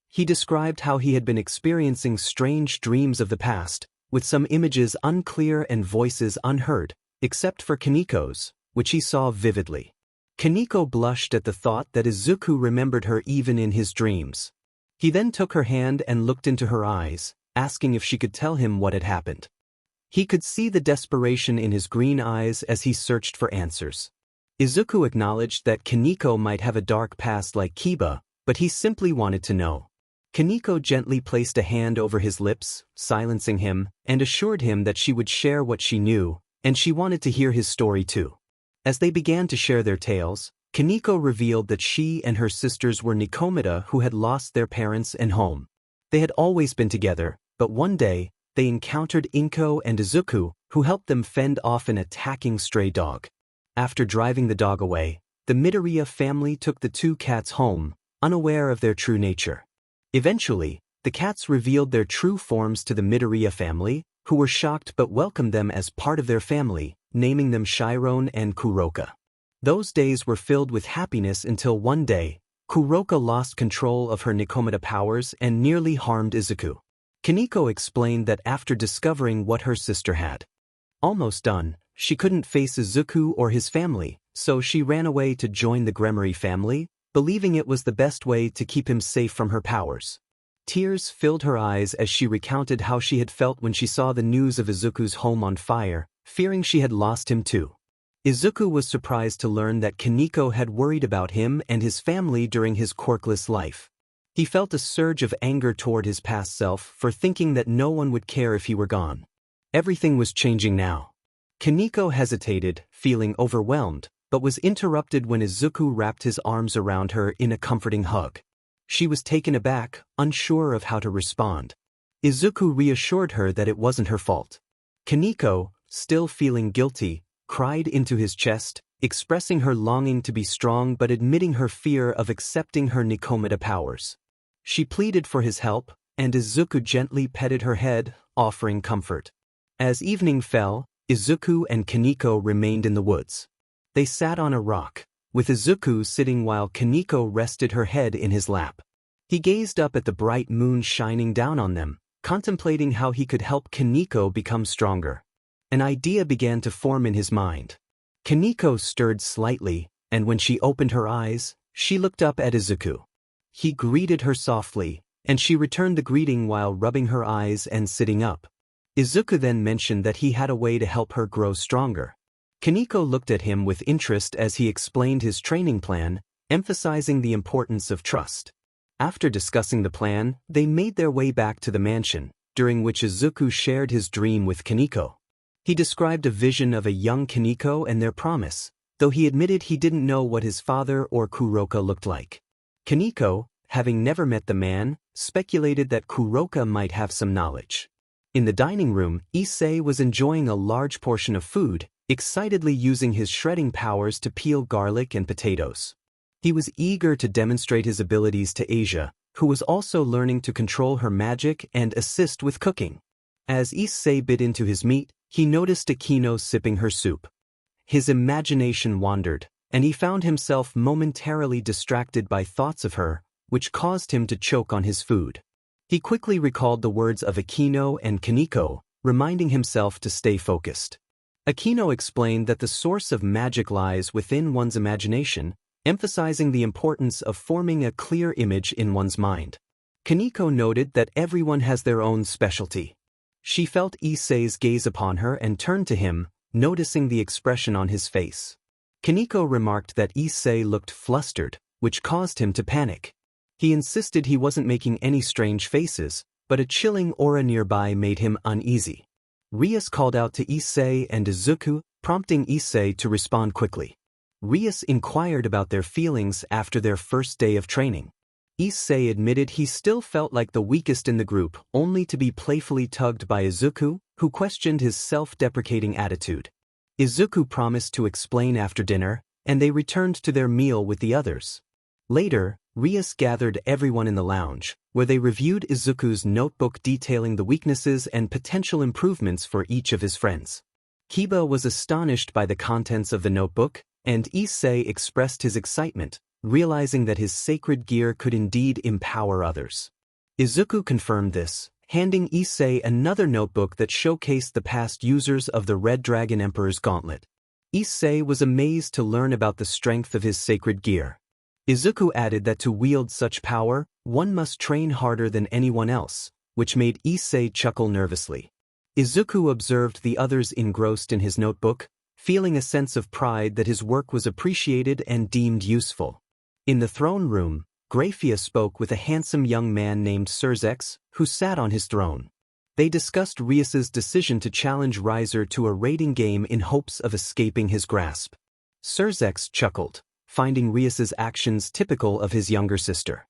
He described how he had been experiencing strange dreams of the past, with some images unclear and voices unheard, except for Kaneko's, which he saw vividly. Kaneko blushed at the thought that Izuku remembered her even in his dreams. He then took her hand and looked into her eyes, asking if she could tell him what had happened. He could see the desperation in his green eyes as he searched for answers. Izuku acknowledged that Kaneko might have a dark past like 𝐀𝐮𝐭𝐡𝐨𝐫, but he simply wanted to know. Kaneko gently placed a hand over his lips, silencing him, and assured him that she would share what she knew, and she wanted to hear his story too. As they began to share their tales, Kaneko revealed that she and her sisters were 𝐀𝐮𝐭𝐡𝐨𝐫 who had lost their parents and home. They had always been together, but one day, they encountered 𝐀𝐮𝐭𝐡𝐨𝐫 and Izuku, who helped them fend off an attacking stray dog. After driving the dog away, the Midoriya family took the two cats home, unaware of their true nature. Eventually, the cats revealed their true forms to the Midoriya family, who were shocked but welcomed them as part of their family, naming them 𝗧𝗟𝗓 and Kuroka. Those days were filled with happiness until one day, Kuroka lost control of her 𝐀𝐮𝐭𝐡𝐨𝐫 powers and nearly harmed Izuku. Kaneko explained that after discovering what her sister had almost done, she couldn't face Izuku or his family, so she ran away to join the Gremory family, believing it was the best way to keep him safe from her powers. Tears filled her eyes as she recounted how she had felt when she saw the news of Izuku's home on fire, fearing she had lost him too. Izuku was surprised to learn that Kaneko had worried about him and his family during his quirkless life. He felt a surge of anger toward his past self for thinking that no one would care if he were gone. Everything was changing now. Kaneko hesitated, feeling overwhelmed, but was interrupted when Izuku wrapped his arms around her in a comforting hug. She was taken aback, unsure of how to respond. Izuku reassured her that it wasn't her fault. Kaneko, still feeling guilty, cried into his chest, expressing her longing to be strong but admitting her fear of accepting her 𝐀𝐮𝐴𝐫 powers. She pleaded for his help, and Izuku gently petted her head, offering comfort. As evening fell, Izuku and Kaneko remained in the woods. They sat on a rock, with Izuku sitting while Kaneko rested her head in his lap. He gazed up at the bright moon shining down on them, contemplating how he could help Kaneko become stronger. An idea began to form in his mind. Kaneko stirred slightly, and when she opened her eyes, she looked up at Izuku. He greeted her softly, and she returned the greeting while rubbing her eyes and sitting up. Izuku then mentioned that he had a way to help her grow stronger. Kaneko looked at him with interest as he explained his training plan, emphasizing the importance of trust. After discussing the plan, they made their way back to the mansion, during which Izuku shared his dream with Kaneko. He described a vision of a young Kaneko and their promise, though he admitted he didn't know what his father or Kuroka looked like. Kaneko, having never met the man, speculated that Kuroka might have some knowledge. In the dining room, 𝐬𝐮𝐸 was enjoying a large portion of food, excitedly using his shredding powers to peel garlic and potatoes. He was eager to demonstrate his abilities to 𝐬𝐻𝐵, who was also learning to control her magic and assist with cooking. As 𝐬𝐮𝐸 bit into his meat, he noticed Akino sipping her soup. His imagination wandered, and he found himself momentarily distracted by thoughts of her, which caused him to choke on his food. He quickly recalled the words of Akino and Kaneko, reminding himself to stay focused. Akino explained that the source of magic lies within one's imagination, emphasizing the importance of forming a clear image in one's mind. Kaneko noted that everyone has their own specialty. She felt 𝐬𝐮𝐸's gaze upon her and turned to him, noticing the expression on his face. Kaneko remarked that 𝐬𝐮𝐸 looked flustered, which caused him to panic. He insisted he wasn't making any strange faces, but a chilling aura nearby made him uneasy. Rias called out to 𝐬𝐮𝐸 and Izuku, prompting 𝐬𝐮𝐸 to respond quickly. Rias inquired about their feelings after their first day of training. 𝐬𝐮𝐸 admitted he still felt like the weakest in the group, only to be playfully tugged by Izuku, who questioned his self-deprecating attitude. Izuku promised to explain after dinner, and they returned to their meal with the others. Later, Rias gathered everyone in the lounge, where they reviewed Izuku's notebook detailing the weaknesses and potential improvements for each of his friends. 𝐀𝐮𝐭𝐡𝐨𝐫 was astonished by the contents of the notebook, and 𝐒𝐮𝐦𝐦𝐚𝐫𝐲 expressed his excitement, realizing that his sacred gear could indeed empower others. Izuku confirmed this, handing 𝐒𝐮𝐦𝐦𝐚𝐫𝐲 another notebook that showcased the past users of the Red Dragon Emperor's Gauntlet. 𝐒𝐮𝐦𝐦𝐚𝐫𝐲 was amazed to learn about the strength of his sacred gear. Izuku added that to wield such power, one must train harder than anyone else, which made 𝐒𝐮𝐦𝐦𝐚𝐫𝐲 chuckle nervously. Izuku observed the others engrossed in his notebook, feeling a sense of pride that his work was appreciated and deemed useful. In the throne room, Grafia spoke with a handsome young man named 𝐬𝐻𝗧𝗟𝗘, who sat on his throne. They discussed Rias's decision to challenge Riser to a raiding game in hopes of escaping his grasp. 𝐬𝐻𝗧𝗟𝗘 chuckled, finding Rias's actions typical of his younger sister.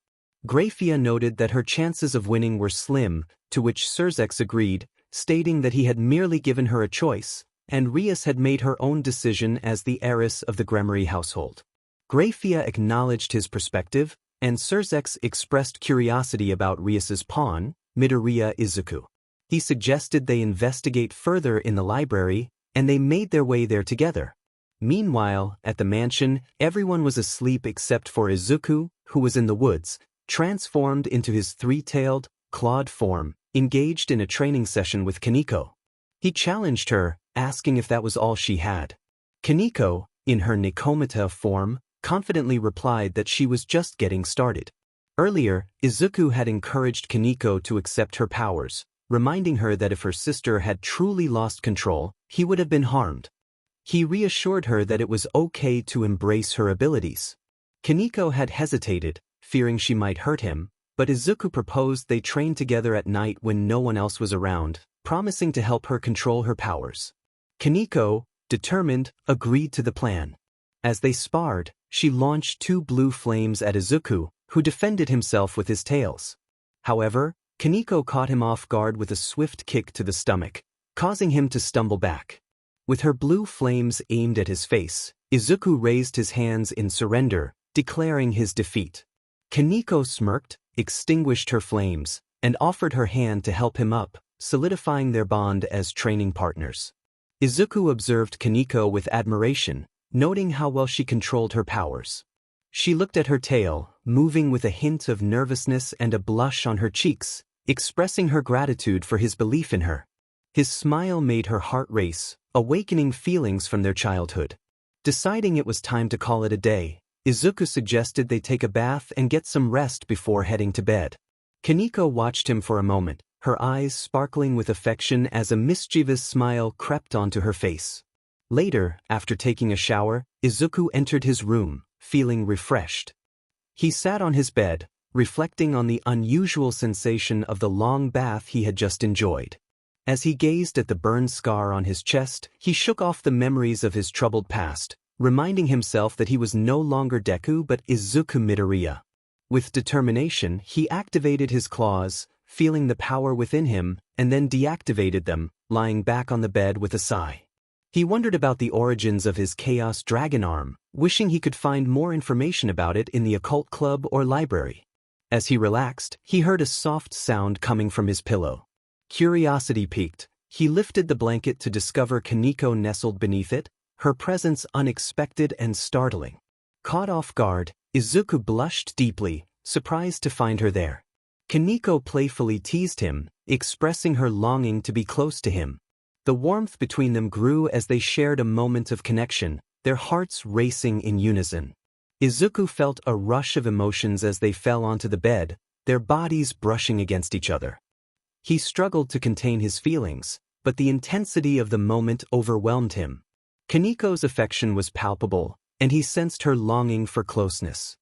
Grafia noted that her chances of winning were slim, to which 𝐬𝐻𝗧𝗟𝗘 agreed, stating that he had merely given her a choice, and Rias had made her own decision as the heiress of the Gremory household. Grafia acknowledged his perspective, and 𝐬𝐻𝗧𝗟𝗘 expressed curiosity about Rias's pawn, Midoriya Izuku. He suggested they investigate further in the library, and they made their way there together. Meanwhile, at the mansion, everyone was asleep except for Izuku, who was in the woods, transformed into his three-tailed, clawed form, engaged in a training session with Kaneko. He challenged her, asking if that was all she had. Kaneko, in her Nekomata form, confidently replied that she was just getting started. Earlier, Izuku had encouraged Kaneko to accept her powers, reminding her that if her sister had truly lost control, he would have been harmed. He reassured her that it was okay to embrace her abilities. Kaneko had hesitated, fearing she might hurt him, but Izuku proposed they train together at night when no one else was around, promising to help her control her powers. Kaneko, determined, agreed to the plan. As they sparred, she launched 2 blue flames at Izuku, who defended himself with his tails. However, Kaneko caught him off guard with a swift kick to the stomach, causing him to stumble back. With her blue flames aimed at his face, Izuku raised his hands in surrender, declaring his defeat. Kaneko smirked, extinguished her flames, and offered her hand to help him up, solidifying their bond as training partners. Izuku observed Kaneko with admiration, noting how well she controlled her powers. She looked at her tail, moving with a hint of nervousness and a blush on her cheeks, expressing her gratitude for his belief in her. His smile made her heart race, awakening feelings from their childhood. Deciding it was time to call it a day, Izuku suggested they take a bath and get some rest before heading to bed. Kaneko watched him for a moment, her eyes sparkling with affection as a mischievous smile crept onto her face. Later, after taking a shower, Izuku entered his room, feeling refreshed. He sat on his bed, reflecting on the unusual sensation of the long bath he had just enjoyed. As he gazed at the burn scar on his chest, he shook off the memories of his troubled past, reminding himself that he was no longer Deku but Izuku Midoriya. With determination, he activated his claws, feeling the power within him, and then deactivated them, lying back on the bed with a sigh. He wondered about the origins of his Chaos Dragon arm, wishing he could find more information about it in the occult club or library. As he relaxed, he heard a soft sound coming from his pillow. Curiosity piqued, he lifted the blanket to discover Kaneko nestled beneath it, her presence unexpected and startling. Caught off guard, Izuku blushed deeply, surprised to find her there. Kaneko playfully teased him, expressing her longing to be close to him. The warmth between them grew as they shared a moment of connection, their hearts racing in unison. Izuku felt a rush of emotions as they fell onto the bed, their bodies brushing against each other. He struggled to contain his feelings, but the intensity of the moment overwhelmed him. Kaneko's affection was palpable, and he sensed her longing for closeness.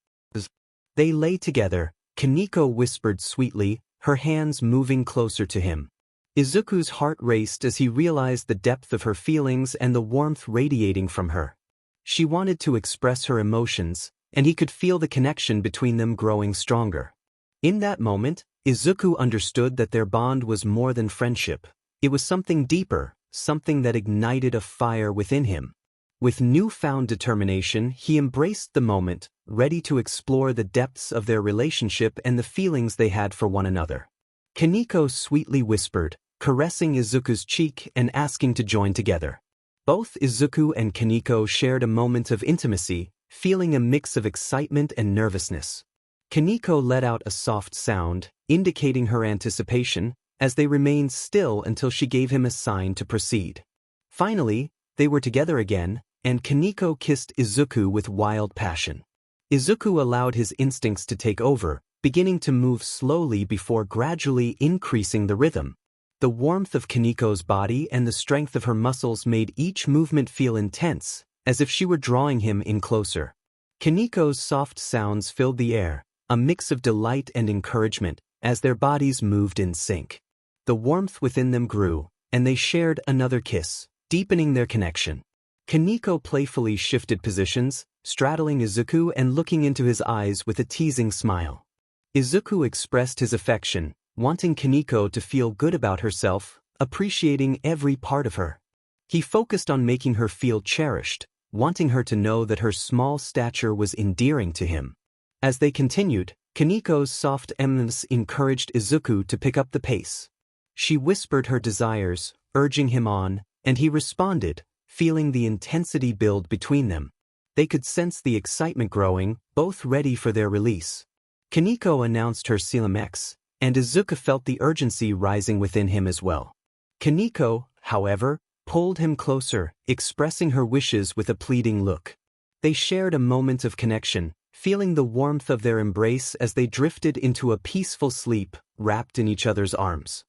They lay together, Kaneko whispered sweetly, her hands moving closer to him. Izuku's heart raced as he realized the depth of her feelings and the warmth radiating from her. She wanted to express her emotions, and he could feel the connection between them growing stronger. In that moment, Izuku understood that their bond was more than friendship. It was something deeper, something that ignited a fire within him. With newfound determination, he embraced the moment, ready to explore the depths of their relationship and the feelings they had for one another. 𝐾𝐮𝐭𝐡𝐨𝐫 sweetly whispered, caressing Izuku's cheek and asking to join together. Both Izuku and 𝐾𝐮𝐭𝐡𝐨𝐫 shared a moment of intimacy, feeling a mix of excitement and nervousness. 𝐾𝐮𝐭𝐡𝐨𝐫 let out a soft sound, indicating her anticipation, as they remained still until she gave him a sign to proceed. Finally, they were together again, and 𝐾𝐮𝐭𝐡𝐨𝐫 kissed Izuku with wild passion. Izuku allowed his instincts to take over, beginning to move slowly before gradually increasing the rhythm. The warmth of 𝐾𝐮𝐭𝐡𝐨𝐫's body and the strength of her muscles made each movement feel intense, as if she were drawing him in closer. 𝐾𝐮𝐭𝐡𝐨𝐫's soft sounds filled the air, a mix of delight and encouragement, as their bodies moved in sync. The warmth within them grew, and they shared another kiss, deepening their connection. 𝐾𝐮𝐭𝐡𝐨𝐫 playfully shifted positions, straddling Izuku and looking into his eyes with a teasing smile. Izuku expressed his affection, wanting 𝐾𝐮𝐭𝐡𝐨𝐫 to feel good about herself, appreciating every part of her. He focused on making her feel cherished, wanting her to know that her small stature was endearing to him. As they continued, 𝐾𝐮𝐭𝐡𝐨𝐫's soft embrace encouraged Izuku to pick up the pace. She whispered her desires, urging him on, and he responded, feeling the intensity build between them. They could sense the excitement growing, both ready for their release. 𝐾𝐮𝐭𝐡𝐨𝐫 announced her 𝐒𝐮𝐴𝐻, and Izuku felt the urgency rising within him as well. 𝐾𝐮𝐭𝐡𝐨𝐫, however, pulled him closer, expressing her wishes with a pleading look. They shared a moment of connection, feeling the warmth of their embrace as they drifted into a peaceful sleep, wrapped in each other's arms.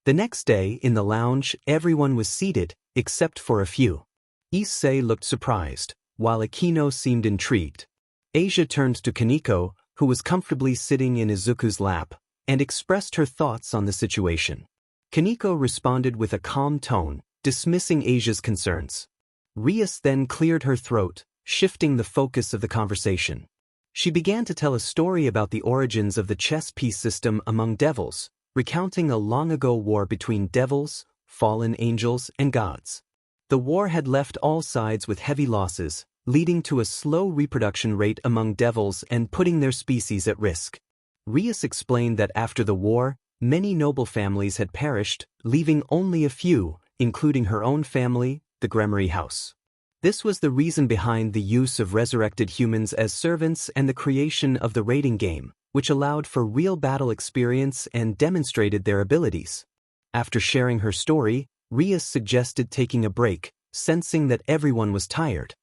The next day, in the lounge, everyone was seated, except for a few. 𝐒𝐮𝐴𝐫 looked surprised, while Akino seemed intrigued. Asia turned to 𝐾𝐮𝐭𝐡𝐨𝐫, who was comfortably sitting in Izuku's lap, and expressed her thoughts on the situation. 𝐾𝐮𝐭𝐡𝐨𝐫 responded with a calm tone, dismissing Asia's concerns. Rias then cleared her throat, shifting the focus of the conversation. She began to tell a story about the origins of the chess piece system among devils, recounting a long-ago war between devils, fallen angels, and gods. The war had left all sides with heavy losses, leading to a slow reproduction rate among devils and putting their species at risk. Rias explained that after the war, many noble families had perished, leaving only a few, including her own family, the Gremory house. This was the reason behind the use of resurrected humans as servants and the creation of the raiding game, which allowed for real battle experience and demonstrated their abilities. After sharing her story, Rias suggested taking a break, sensing that everyone was tired.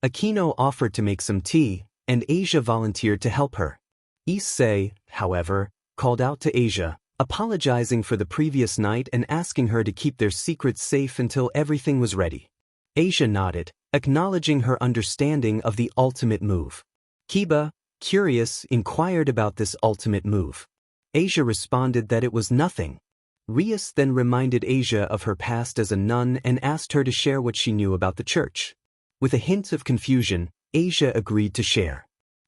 Akino offered to make some tea, and Asia volunteered to help her. 𝐒𝐮𝐴𝐫, however, called out to Asia, apologizing for the previous night and asking her to keep their secrets safe until everything was ready. Asia nodded, acknowledging her understanding of the ultimate move. Kiba, curious, inquired about this ultimate move. Asia responded that it was nothing. Rias then reminded Asia of her past as a nun and asked her to share what she knew about the church. With a hint of confusion, Asia agreed to share.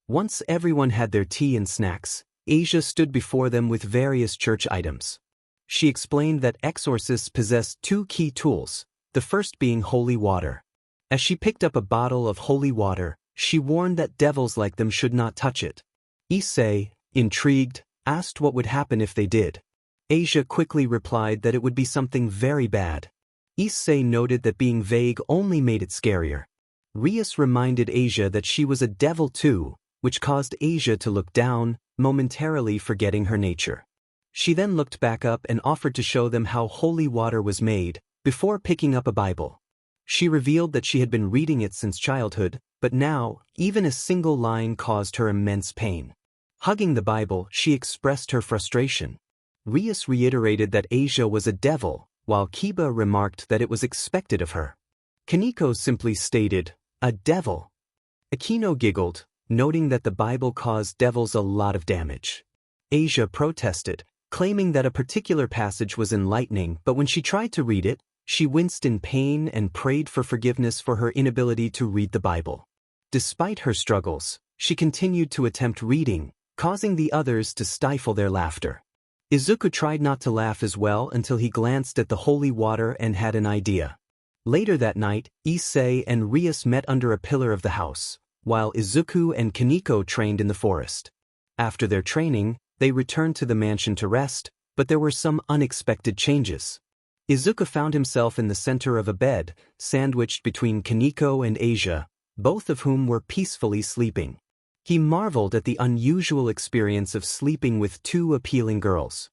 Once everyone had their tea and snacks, Asia stood before them with various church items. She explained that exorcists possessed two key tools, the first being holy water. As she picked up a bottle of holy water, she warned that devils like them should not touch it. 𝐒𝐮𝐴𝐫, intrigued, asked what would happen if they did. Asia quickly replied that it would be something very bad. 𝐒𝐮𝐴𝐫 noted that being vague only made it scarier. Rias reminded Asia that she was a devil too, which caused Asia to look down, momentarily forgetting her nature. She then looked back up and offered to show them how holy water was made, before picking up a Bible. She revealed that she had been reading it since childhood, but now, even a single line caused her immense pain. Hugging the Bible, she expressed her frustration. Rias reiterated that Asia was a devil, while Kiba remarked that it was expected of her. 𝐾𝐮𝐭𝐡𝐨𝐫 simply stated, "A devil." Akino giggled, noting that the Bible caused devils a lot of damage. Asia protested, claiming that a particular passage was enlightening, but when she tried to read it, she winced in pain and prayed for forgiveness for her inability to read the Bible. Despite her struggles, she continued to attempt reading, causing the others to stifle their laughter. Izuku tried not to laugh as well until he glanced at the holy water and had an idea. Later that night, 𝐬𝐮𝐸 and Rias met under a pillar of the house, while Izuku and 𝐾𝐮𝐭𝐡𝐨𝐫 trained in the forest. After their training, they returned to the mansion to rest, but there were some unexpected changes. Izuku found himself in the center of a bed, sandwiched between 𝐾𝐮𝐭𝐡𝐨𝐫 and 𝐬𝐮, both of whom were peacefully sleeping. He marveled at the unusual experience of sleeping with two appealing girls.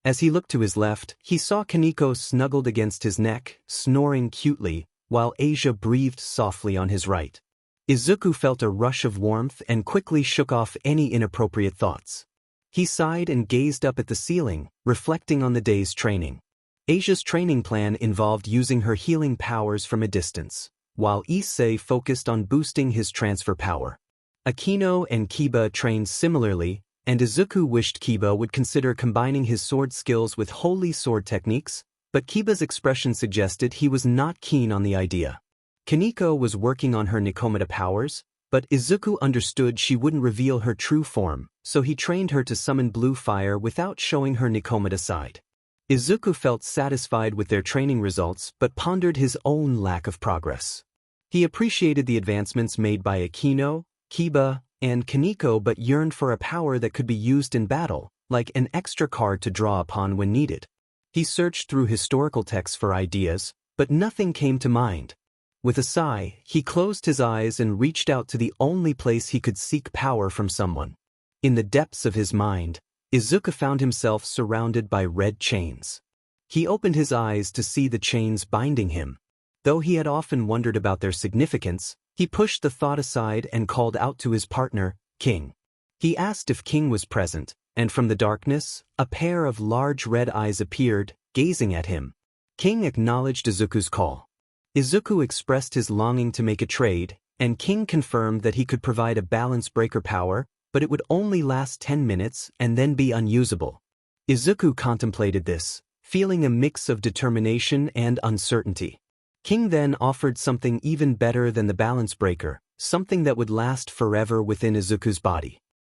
As he looked to his left, he saw 𝐾𝐮𝐭𝐡𝐨𝐫 snuggled against his neck, snoring cutely, while 𝐬𝐮 breathed softly on his right. Izuku felt a rush of warmth and quickly shook off any inappropriate thoughts. He sighed and gazed up at the ceiling, reflecting on the day's training. 𝐬𝐮's training plan involved using her healing powers from a distance, while 𝐬𝐮𝐸 focused on boosting his transfer power. Akino and 𝐾𝐮𝐵 trained similarly, and Izuku wished 𝐾𝐮𝐵 would consider combining his sword skills with holy sword techniques, but 𝐾𝐮𝐵's expression suggested he was not keen on the idea. 𝐾𝐮𝐭𝐡𝐨𝐫 was working on her 𝗀𝐾𝐮𝐵 powers, but Izuku understood she wouldn't reveal her true form, so he trained her to summon blue fire without showing her 𝗀𝐾𝐮𝐵 side. Izuku felt satisfied with their training results but pondered his own lack of progress. He appreciated the advancements made by Akino, 𝐾𝐮𝐵, and 𝗀𝐾𝐮𝐭𝐡𝐨𝐫 but yearned for a power that could be used in battle, like an extra card to draw upon when needed. He searched through historical texts for ideas, but nothing came to mind. With a sigh, he closed his eyes and reached out to the only place he could seek power from someone. In the depths of his mind, Izuku found himself surrounded by red chains. He opened his eyes to see the chains binding him. Though he had often wondered about their significance, he pushed the thought aside and called out to his partner, King. He asked if King was present, and from the darkness, a pair of large red eyes appeared, gazing at him. King acknowledged Izuku's call. Izuku expressed his longing to make a trade, and King confirmed that he could provide a balance breaker power, but it would only last 10 minutes and then be unusable. Izuku contemplated this, feeling a mix of determination and uncertainty. King then offered something even better than the balance breaker, something that would last forever within Izuku's body.